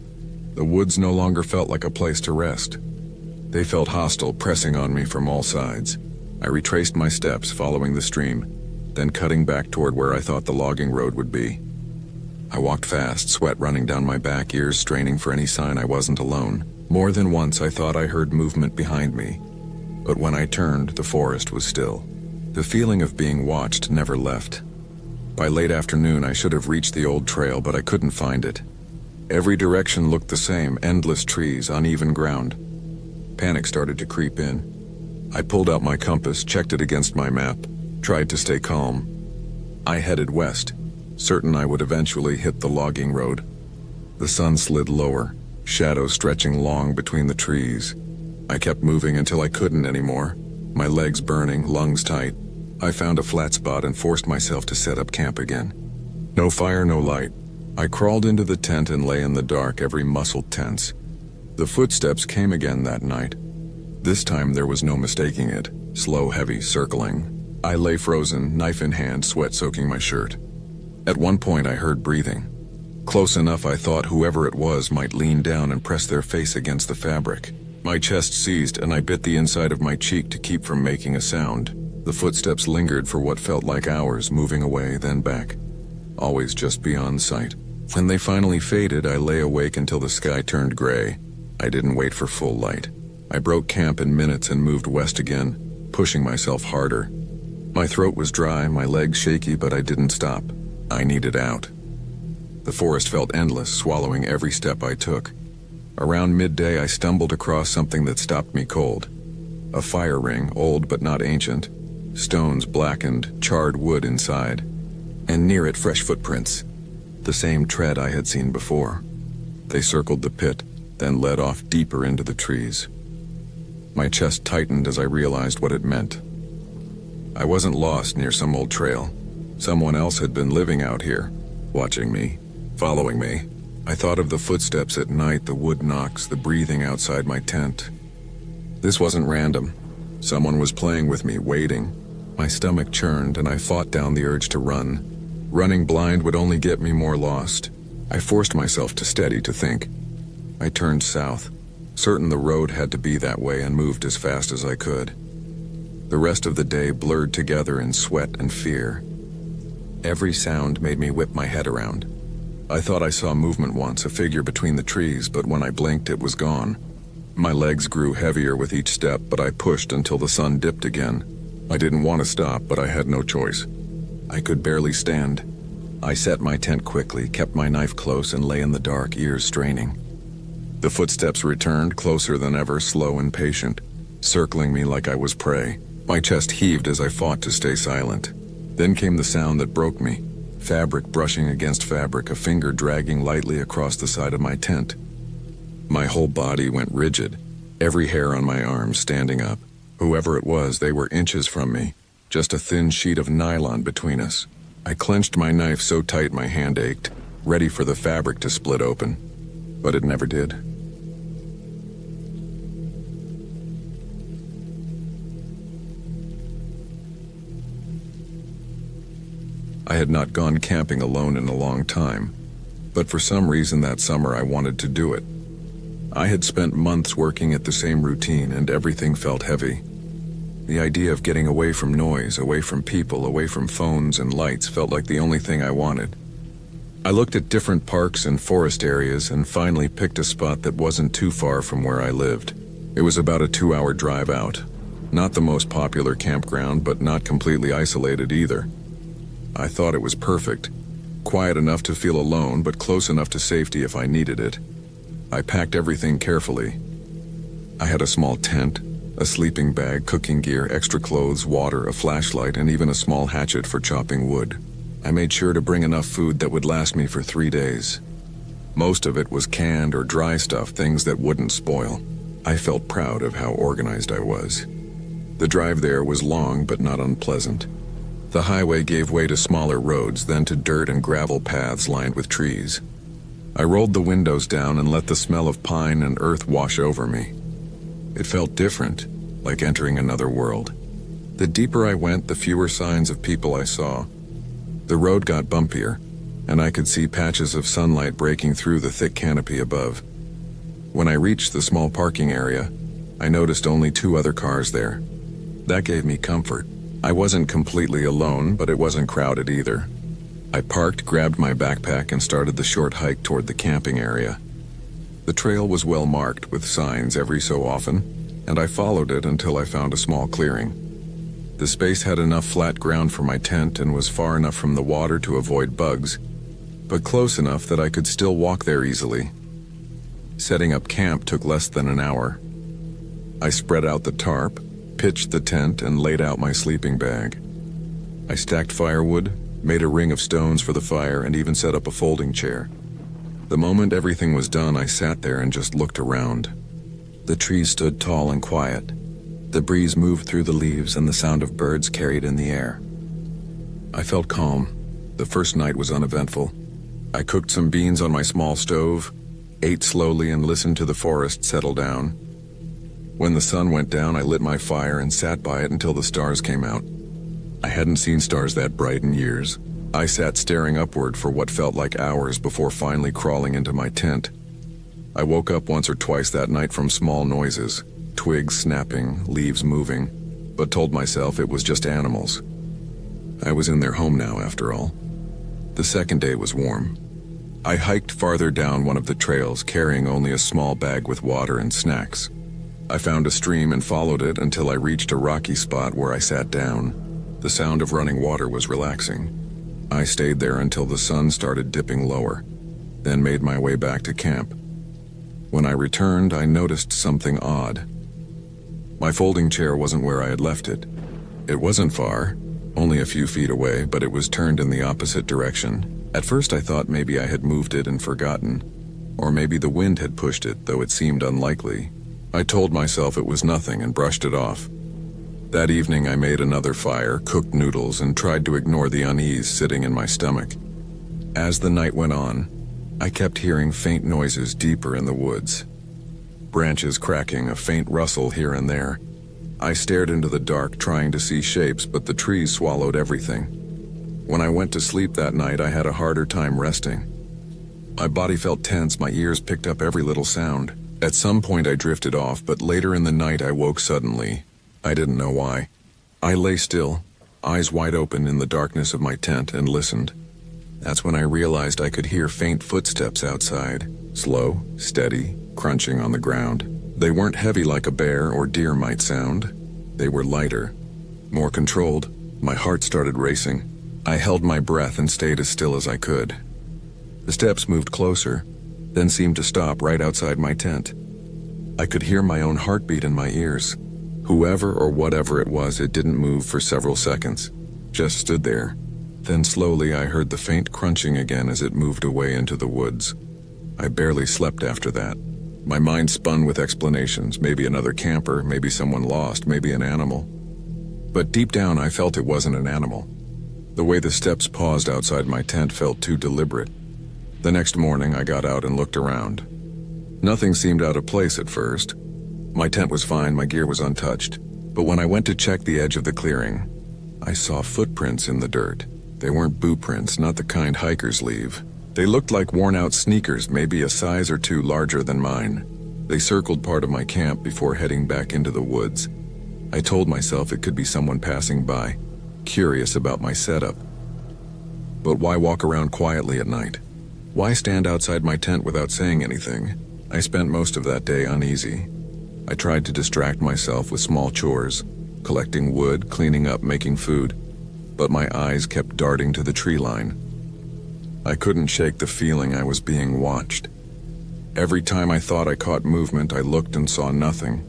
The woods no longer felt like a place to rest. They felt hostile, pressing on me from all sides. I retraced my steps, following the stream, then cutting back toward where I thought the logging road would be. I walked fast, sweat running down my back, ears straining for any sign I wasn't alone. More than once I thought I heard movement behind me, but when I turned, the forest was still. The feeling of being watched never left. By late afternoon I should have reached the old trail, but I couldn't find it. Every direction looked the same, endless trees, uneven ground. Panic started to creep in. I pulled out my compass, checked it against my map, tried to stay calm. I headed west, certain I would eventually hit the logging road. The sun slid lower, shadows stretching long between the trees. I kept moving until I couldn't anymore, my legs burning, lungs tight. I found a flat spot and forced myself to set up camp again. No fire, no light. I crawled into the tent and lay in the dark, every muscle tense. The footsteps came again that night. This time there was no mistaking it, slow, heavy, circling. I lay frozen, knife in hand, sweat soaking my shirt. At one point I heard breathing. Close enough I thought whoever it was might lean down and press their face against the fabric. My chest seized and I bit the inside of my cheek to keep from making a sound. The footsteps lingered for what felt like hours, moving away, then back. Always just beyond sight. When they finally faded, I lay awake until the sky turned gray. I didn't wait for full light. I broke camp in minutes and moved west again, pushing myself harder. My throat was dry, my legs shaky, but I didn't stop. I needed out. The forest felt endless, swallowing every step I took. Around midday, I stumbled across something that stopped me cold. A fire ring, old but not ancient. Stones blackened, charred wood inside. And near it, fresh footprints. The same tread I had seen before. They circled the pit, then led off deeper into the trees. My chest tightened as I realized what it meant. I wasn't lost near some old trail. Someone else had been living out here, watching me, following me. I thought of the footsteps at night, the wood knocks, the breathing outside my tent. This wasn't random. Someone was playing with me, waiting. My stomach churned and I fought down the urge to run. Running blind would only get me more lost. I forced myself to steady, to think. I turned south, certain the road had to be that way, and moved as fast as I could. The rest of the day blurred together in sweat and fear. Every sound made me whip my head around. I thought I saw movement once, a figure between the trees, but when I blinked it was gone. My legs grew heavier with each step, but I pushed until the sun dipped again. I didn't want to stop, but I had no choice. I could barely stand. I set my tent quickly, kept my knife close, and lay in the dark, ears straining. The footsteps returned, closer than ever, slow and patient, circling me like I was prey. My chest heaved as I fought to stay silent. Then came the sound that broke me. Fabric brushing against fabric, a finger dragging lightly across the side of my tent. My whole body went rigid, every hair on my arm standing up. Whoever it was, they were inches from me, just a thin sheet of nylon between us. I clenched my knife so tight my hand ached, ready for the fabric to split open. But it never did. I had not gone camping alone in a long time, but for some reason that summer I wanted to do it. I had spent months working at the same routine and everything felt heavy. The idea of getting away from noise, away from people, away from phones and lights felt like the only thing I wanted. I looked at different parks and forest areas and finally picked a spot that wasn't too far from where I lived. It was about a 2-hour drive out. Not the most popular campground, but not completely isolated either. I thought it was perfect. Quiet enough to feel alone, but close enough to safety if I needed it. I packed everything carefully. I had a small tent, a sleeping bag, cooking gear, extra clothes, water, a flashlight, and even a small hatchet for chopping wood. I made sure to bring enough food that would last me for 3 days. Most of it was canned or dry stuff, things that wouldn't spoil. I felt proud of how organized I was. The drive there was long but not unpleasant. The highway gave way to smaller roads, then to dirt and gravel paths lined with trees. I rolled the windows down and let the smell of pine and earth wash over me. It felt different, like entering another world. The deeper I went, the fewer signs of people I saw. The road got bumpier, and I could see patches of sunlight breaking through the thick canopy above. When I reached the small parking area, I noticed only 2 other cars there. That gave me comfort. I wasn't completely alone, but it wasn't crowded either. I parked, grabbed my backpack, and started the short hike toward the camping area. The trail was well marked with signs every so often, and I followed it until I found a small clearing. The space had enough flat ground for my tent and was far enough from the water to avoid bugs, but close enough that I could still walk there easily. Setting up camp took less than an hour. I spread out the tarp, pitched the tent, and laid out my sleeping bag. I stacked firewood, made a ring of stones for the fire, and even set up a folding chair. The moment everything was done, I sat there and just looked around. The trees stood tall and quiet. The breeze moved through the leaves and the sound of birds carried in the air. I felt calm. The first night was uneventful. I cooked some beans on my small stove, ate slowly, and listened to the forest settle down. When the sun went down, I lit my fire and sat by it until the stars came out. I hadn't seen stars that bright in years. I sat staring upward for what felt like hours before finally crawling into my tent. I woke up once or twice that night from small noises, twigs snapping, leaves moving, but told myself it was just animals. I was in their home now, after all. The second day was warm. I hiked farther down one of the trails, carrying only a small bag with water and snacks. I found a stream and followed it until I reached a rocky spot where I sat down. The sound of running water was relaxing. I stayed there until the sun started dipping lower, then made my way back to camp. When I returned, I noticed something odd. My folding chair wasn't where I had left it. It wasn't far, only a few feet away, but it was turned in the opposite direction. At first I thought maybe I had moved it and forgotten, Or maybe the wind had pushed it, though it seemed unlikely. I told myself it was nothing and brushed it off. That evening I made another fire, cooked noodles, and tried to ignore the unease sitting in my stomach. As the night went on, I kept hearing faint noises deeper in the woods. Branches cracking, a faint rustle here and there. I stared into the dark, trying to see shapes, but the trees swallowed everything. When I went to sleep that night, I had a harder time resting. My body felt tense, my ears picked up every little sound. At some point I drifted off, but later in the night I woke suddenly. I didn't know why. I lay still, eyes wide open in the darkness of my tent, and listened. That's when I realized I could hear faint footsteps outside, slow, steady, crunching on the ground. They weren't heavy like a bear or deer might sound. They were lighter, more controlled. My heart started racing. I held my breath and stayed as still as I could. The steps moved closer, then seemed to stop right outside my tent. I could hear my own heartbeat in my ears. Whoever or whatever it was, it didn't move for several seconds, just stood there. Then slowly I heard the faint crunching again as it moved away into the woods. I barely slept after that. My mind spun with explanations, maybe another camper, maybe someone lost, maybe an animal. But deep down I felt it wasn't an animal. The way the steps paused outside my tent felt too deliberate. The next morning I got out and looked around. Nothing seemed out of place at first. My tent was fine, my gear was untouched. But when I went to check the edge of the clearing, I saw footprints in the dirt. They weren't boot prints, not the kind hikers leave. They looked like worn-out sneakers, maybe a size or two larger than mine. They circled part of my camp before heading back into the woods. I told myself it could be someone passing by, curious about my setup. But why walk around quietly at night? Why stand outside my tent without saying anything? I spent most of that day uneasy. I tried to distract myself with small chores, collecting wood, cleaning up, making food, but my eyes kept darting to the tree line. I couldn't shake the feeling I was being watched. Every time I thought I caught movement, I looked and saw nothing.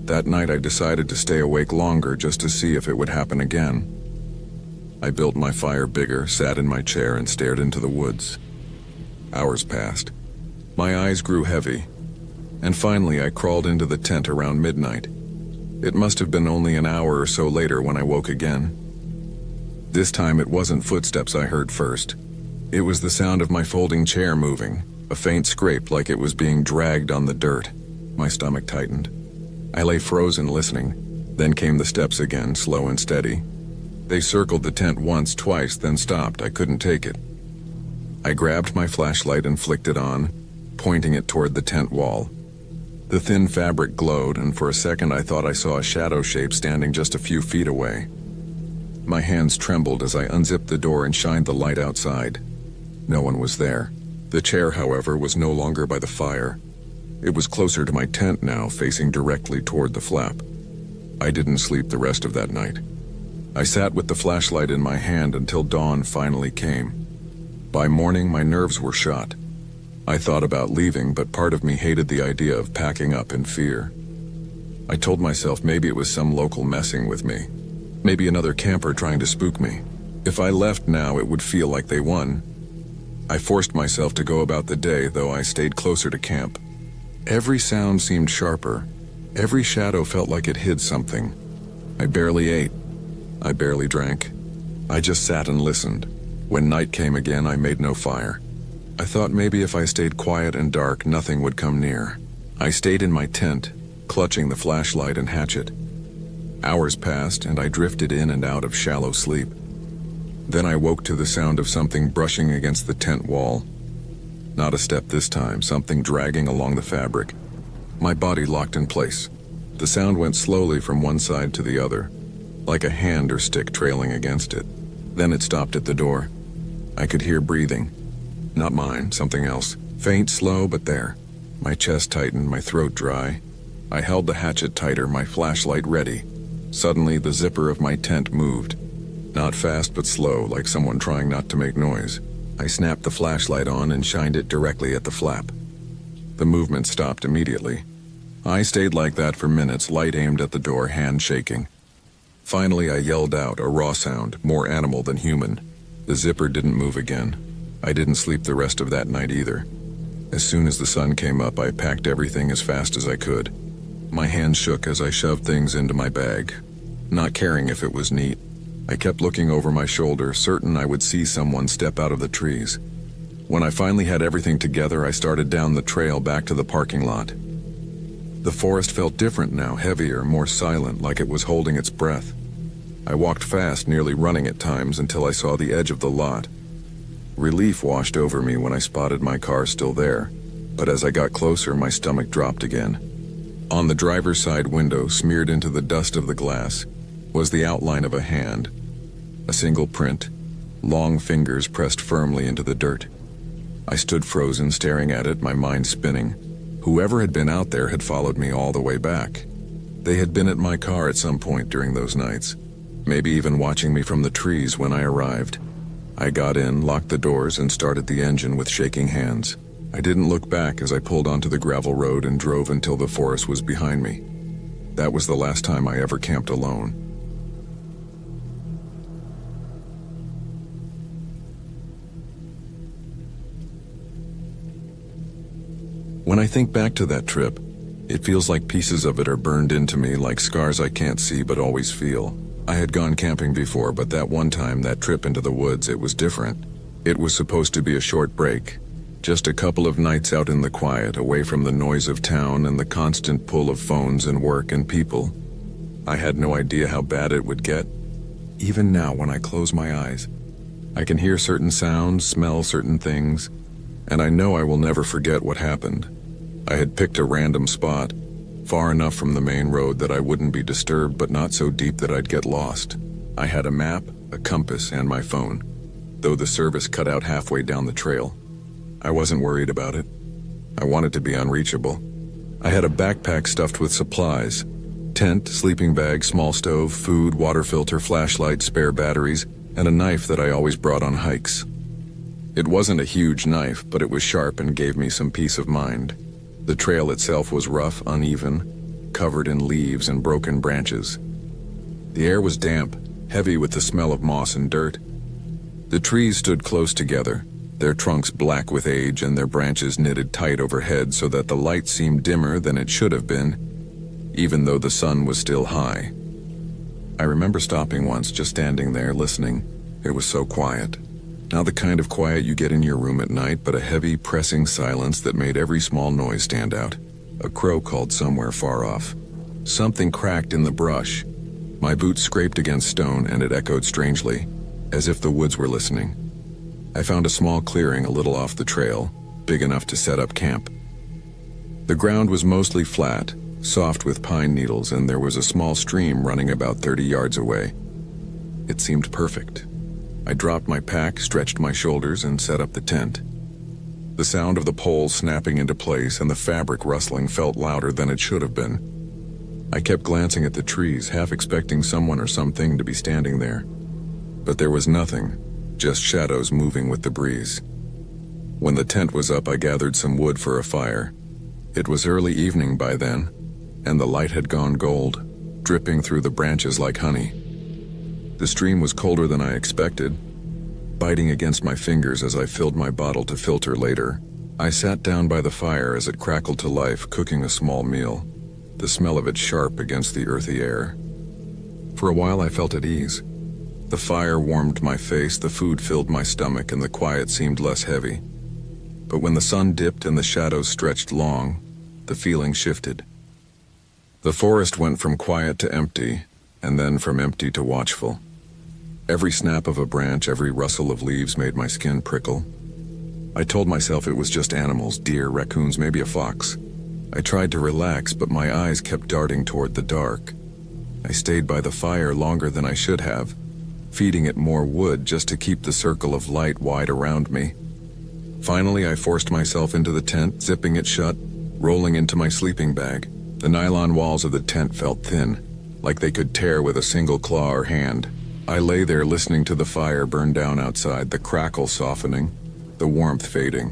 That night I decided to stay awake longer just to see if it would happen again. I built my fire bigger, sat in my chair, and stared into the woods. Hours passed. My eyes grew heavy, and finally I crawled into the tent around midnight. It must have been only an hour or so later when I woke again. This time it wasn't footsteps I heard first. It was the sound of my folding chair moving, a faint scrape like it was being dragged on the dirt. My stomach tightened. I lay frozen listening. Then came the steps again, slow and steady. They circled the tent once, twice, then stopped. I couldn't take it. I grabbed my flashlight and flicked it on, pointing it toward the tent wall. The thin fabric glowed, and for a second I thought I saw a shadow shape standing just a few feet away. My hands trembled as I unzipped the door and shined the light outside. No one was there. The chair, however, was no longer by the fire. It was closer to my tent now, facing directly toward the flap. I didn't sleep the rest of that night. I sat with the flashlight in my hand until dawn finally came. By morning, my nerves were shot. I thought about leaving, but part of me hated the idea of packing up in fear. I told myself maybe it was some local messing with me. Maybe another camper trying to spook me. If I left now, it would feel like they won. I forced myself to go about the day, though I stayed closer to camp. Every sound seemed sharper. Every shadow felt like it hid something. I barely ate. I barely drank. I just sat and listened. When night came again, I made no fire. I thought maybe if I stayed quiet and dark, nothing would come near. I stayed in my tent, clutching the flashlight and hatchet. Hours passed, and I drifted in and out of shallow sleep. Then I woke to the sound of something brushing against the tent wall. Not a step this time, something dragging along the fabric. My body locked in place. The sound went slowly from one side to the other, like a hand or stick trailing against it. Then it stopped at the door. I could hear breathing. Not mine, something else. Faint, slow, but there. My chest tightened, my throat dry. I held the hatchet tighter, my flashlight ready. Suddenly, the zipper of my tent moved. Not fast, but slow, like someone trying not to make noise. I snapped the flashlight on and shined it directly at the flap. The movement stopped immediately. I stayed like that for minutes, light aimed at the door, hand shaking. Finally, I yelled out, a raw sound, more animal than human. The zipper didn't move again. I didn't sleep the rest of that night either. As soon as the sun came up, I packed everything as fast as I could. My hands shook as I shoved things into my bag, not caring if it was neat. I kept looking over my shoulder, certain I would see someone step out of the trees. When I finally had everything together, I started down the trail back to the parking lot. The forest felt different now, heavier, more silent, like it was holding its breath. I walked fast, nearly running at times, until I saw the edge of the lot. Relief washed over me when I spotted my car still there, but as I got closer, my stomach dropped again. On the driver's side window, smeared into the dust of the glass, was the outline of a hand. A single print, long fingers pressed firmly into the dirt. I stood frozen, staring at it, my mind spinning. Whoever had been out there had followed me all the way back. They had been at my car at some point during those nights, maybe even watching me from the trees when I arrived. I got in, locked the doors, and started the engine with shaking hands. I didn't look back as I pulled onto the gravel road and drove until the forest was behind me. That was the last time I ever camped alone. When I think back to that trip, it feels like pieces of it are burned into me, like scars I can't see but always feel. I had gone camping before, but that one time, that trip into the woods, it was different. It was supposed to be a short break. Just a couple of nights out in the quiet, away from the noise of town and the constant pull of phones and work and people. I had no idea how bad it would get. Even now, when I close my eyes, I can hear certain sounds, smell certain things, and I know I will never forget what happened. I had picked a random spot, far enough from the main road that I wouldn't be disturbed, but not so deep that I'd get lost. I had a map, a compass, and my phone, though the service cut out halfway down the trail. I wasn't worried about it. I wanted to be unreachable. I had a backpack stuffed with supplies: tent, sleeping bag, small stove, food, water filter, flashlight, spare batteries, and a knife that I always brought on hikes. It wasn't a huge knife, but it was sharp and gave me some peace of mind. The trail itself was rough, uneven, covered in leaves and broken branches. The air was damp, heavy with the smell of moss and dirt. The trees stood close together, their trunks black with age and their branches knitted tight overhead so that the light seemed dimmer than it should have been, even though the sun was still high. I remember stopping once, just standing there listening. It was so quiet. Not the kind of quiet you get in your room at night, but a heavy, pressing silence that made every small noise stand out. A crow called somewhere far off. Something cracked in the brush. My boots scraped against stone and it echoed strangely, as if the woods were listening. I found a small clearing a little off the trail, big enough to set up camp. The ground was mostly flat, soft with pine needles, and there was a small stream running about 30 yards away. It seemed perfect. I dropped my pack, stretched my shoulders, and set up the tent. The sound of the poles snapping into place and the fabric rustling felt louder than it should have been. I kept glancing at the trees, half expecting someone or something to be standing there. But there was nothing, just shadows moving with the breeze. When the tent was up, I gathered some wood for a fire. It was early evening by then, and the light had gone gold, dripping through the branches like honey. The stream was colder than I expected, biting against my fingers as I filled my bottle to filter later. I sat down by the fire as it crackled to life, cooking a small meal, the smell of it sharp against the earthy air. For a while I felt at ease. The fire warmed my face, the food filled my stomach, and the quiet seemed less heavy. But when the sun dipped and the shadows stretched long, the feeling shifted. The forest went from quiet to empty, and then from empty to watchful. Every snap of a branch, every rustle of leaves made my skin prickle. I told myself it was just animals, deer, raccoons, maybe a fox. I tried to relax, but my eyes kept darting toward the dark. I stayed by the fire longer than I should have, feeding it more wood just to keep the circle of light wide around me. Finally, I forced myself into the tent, zipping it shut, rolling into my sleeping bag. The nylon walls of the tent felt thin, like they could tear with a single claw or hand. I lay there listening to the fire burn down outside, the crackle softening, the warmth fading.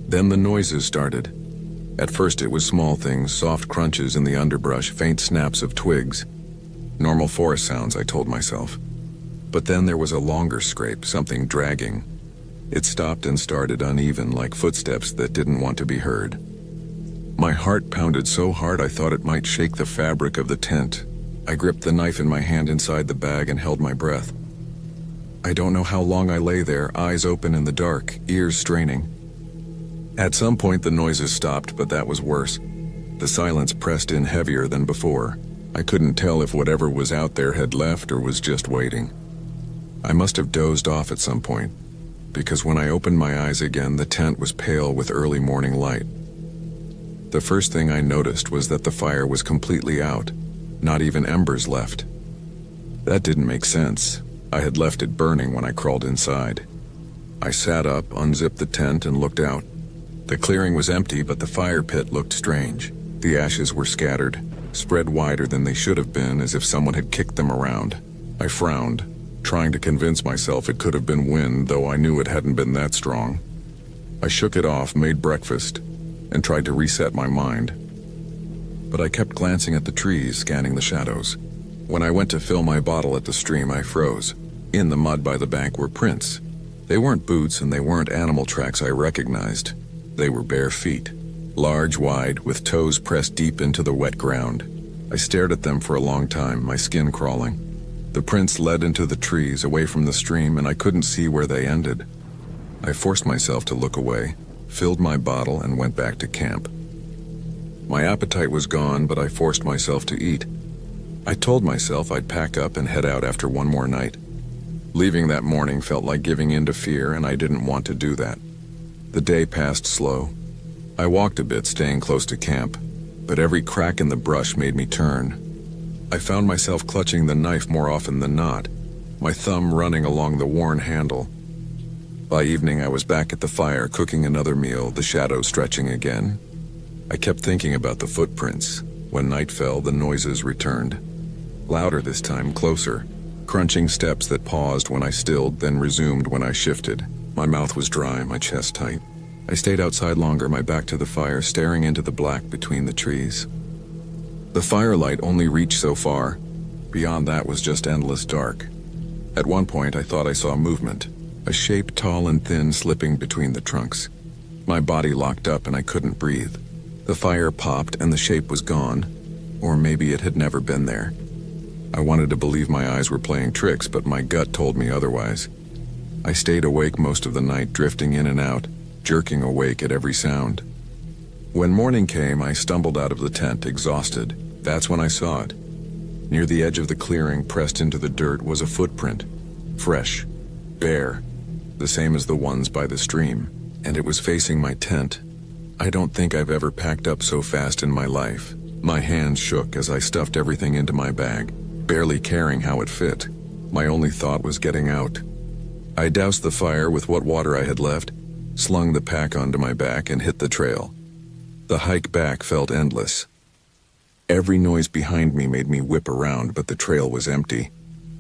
Then the noises started. At first it was small things, soft crunches in the underbrush, faint snaps of twigs. Normal forest sounds, I told myself. But then there was a longer scrape, something dragging. It stopped and started uneven like footsteps that didn't want to be heard. My heart pounded so hard I thought it might shake the fabric of the tent. I gripped the knife in my hand inside the bag and held my breath. I don't know how long I lay there, eyes open in the dark, ears straining. At some point the noises stopped, but that was worse. The silence pressed in heavier than before. I couldn't tell if whatever was out there had left or was just waiting. I must have dozed off at some point, because when I opened my eyes again, the tent was pale with early morning light. The first thing I noticed was that the fire was completely out, not even embers left. That didn't make sense. I had left it burning when I crawled inside. I sat up, unzipped the tent, and looked out. The clearing was empty, but the fire pit looked strange. The ashes were scattered, spread wider than they should have been, as if someone had kicked them around. I frowned, trying to convince myself it could have been wind, though I knew it hadn't been that strong. I shook it off, made breakfast, and tried to reset my mind. But I kept glancing at the trees, scanning the shadows. When I went to fill my bottle at the stream, I froze. In the mud by the bank were prints. They weren't boots and they weren't animal tracks I recognized. They were bare feet, large, wide, with toes pressed deep into the wet ground. I stared at them for a long time, my skin crawling. The prints led into the trees, away from the stream, and I couldn't see where they ended. I forced myself to look away, filled my bottle, and went back to camp. My appetite was gone, but I forced myself to eat. I told myself I'd pack up and head out after one more night. Leaving that morning felt like giving in to fear, and I didn't want to do that. The day passed slow. I walked a bit, staying close to camp, but every crack in the brush made me turn. I found myself clutching the knife more often than not, my thumb running along the worn handle. By evening, I was back at the fire, cooking another meal, the shadows stretching again. I kept thinking about the footprints. When night fell, the noises returned. Louder this time, closer. Crunching steps that paused when I stilled, then resumed when I shifted. My mouth was dry, my chest tight. I stayed outside longer, my back to the fire, staring into the black between the trees. The firelight only reached so far. Beyond that was just endless dark. At one point, I thought I saw movement, a shape tall and thin slipping between the trunks. My body locked up and I couldn't breathe. The fire popped and the shape was gone, or maybe it had never been there. I wanted to believe my eyes were playing tricks, but my gut told me otherwise. I stayed awake most of the night, drifting in and out, jerking awake at every sound. When morning came, I stumbled out of the tent, exhausted. That's when I saw it. Near the edge of the clearing, pressed into the dirt, was a footprint. Fresh, bare, the same as the ones by the stream, and it was facing my tent. I don't think I've ever packed up so fast in my life. My hands shook as I stuffed everything into my bag, barely caring how it fit. My only thought was getting out. I doused the fire with what water I had left, slung the pack onto my back, and hit the trail. The hike back felt endless. Every noise behind me made me whip around, but the trail was empty.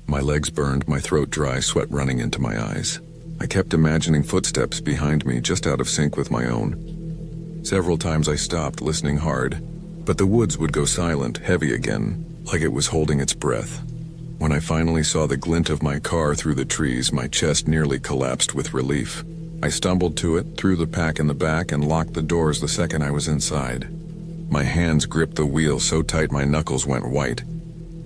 My legs burned, my throat dry, sweat running into my eyes. I kept imagining footsteps behind me, just out of sync with my own. Several times I stopped, listening hard, but the woods would go silent, heavy again, like it was holding its breath. When I finally saw the glint of my car through the trees, my chest nearly collapsed with relief. I stumbled to it, threw the pack in the back, and locked the doors the second I was inside. My hands gripped the wheel so tight my knuckles went white.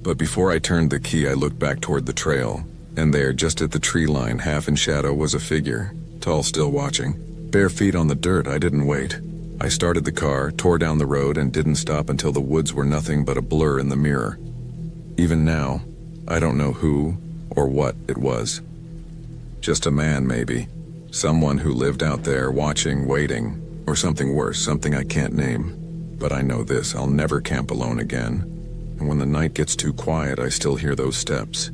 But before I turned the key, I looked back toward the trail, and there, just at the tree line, half in shadow, was a figure, tall, still watching. Bare feet on the dirt. I didn't wait. I started the car, tore down the road, and didn't stop until the woods were nothing but a blur in the mirror. Even now, I don't know who or what it was. Just a man, maybe. Someone who lived out there, watching, waiting, or something worse, something I can't name. But I know this, I'll never camp alone again. And when the night gets too quiet, I still hear those steps.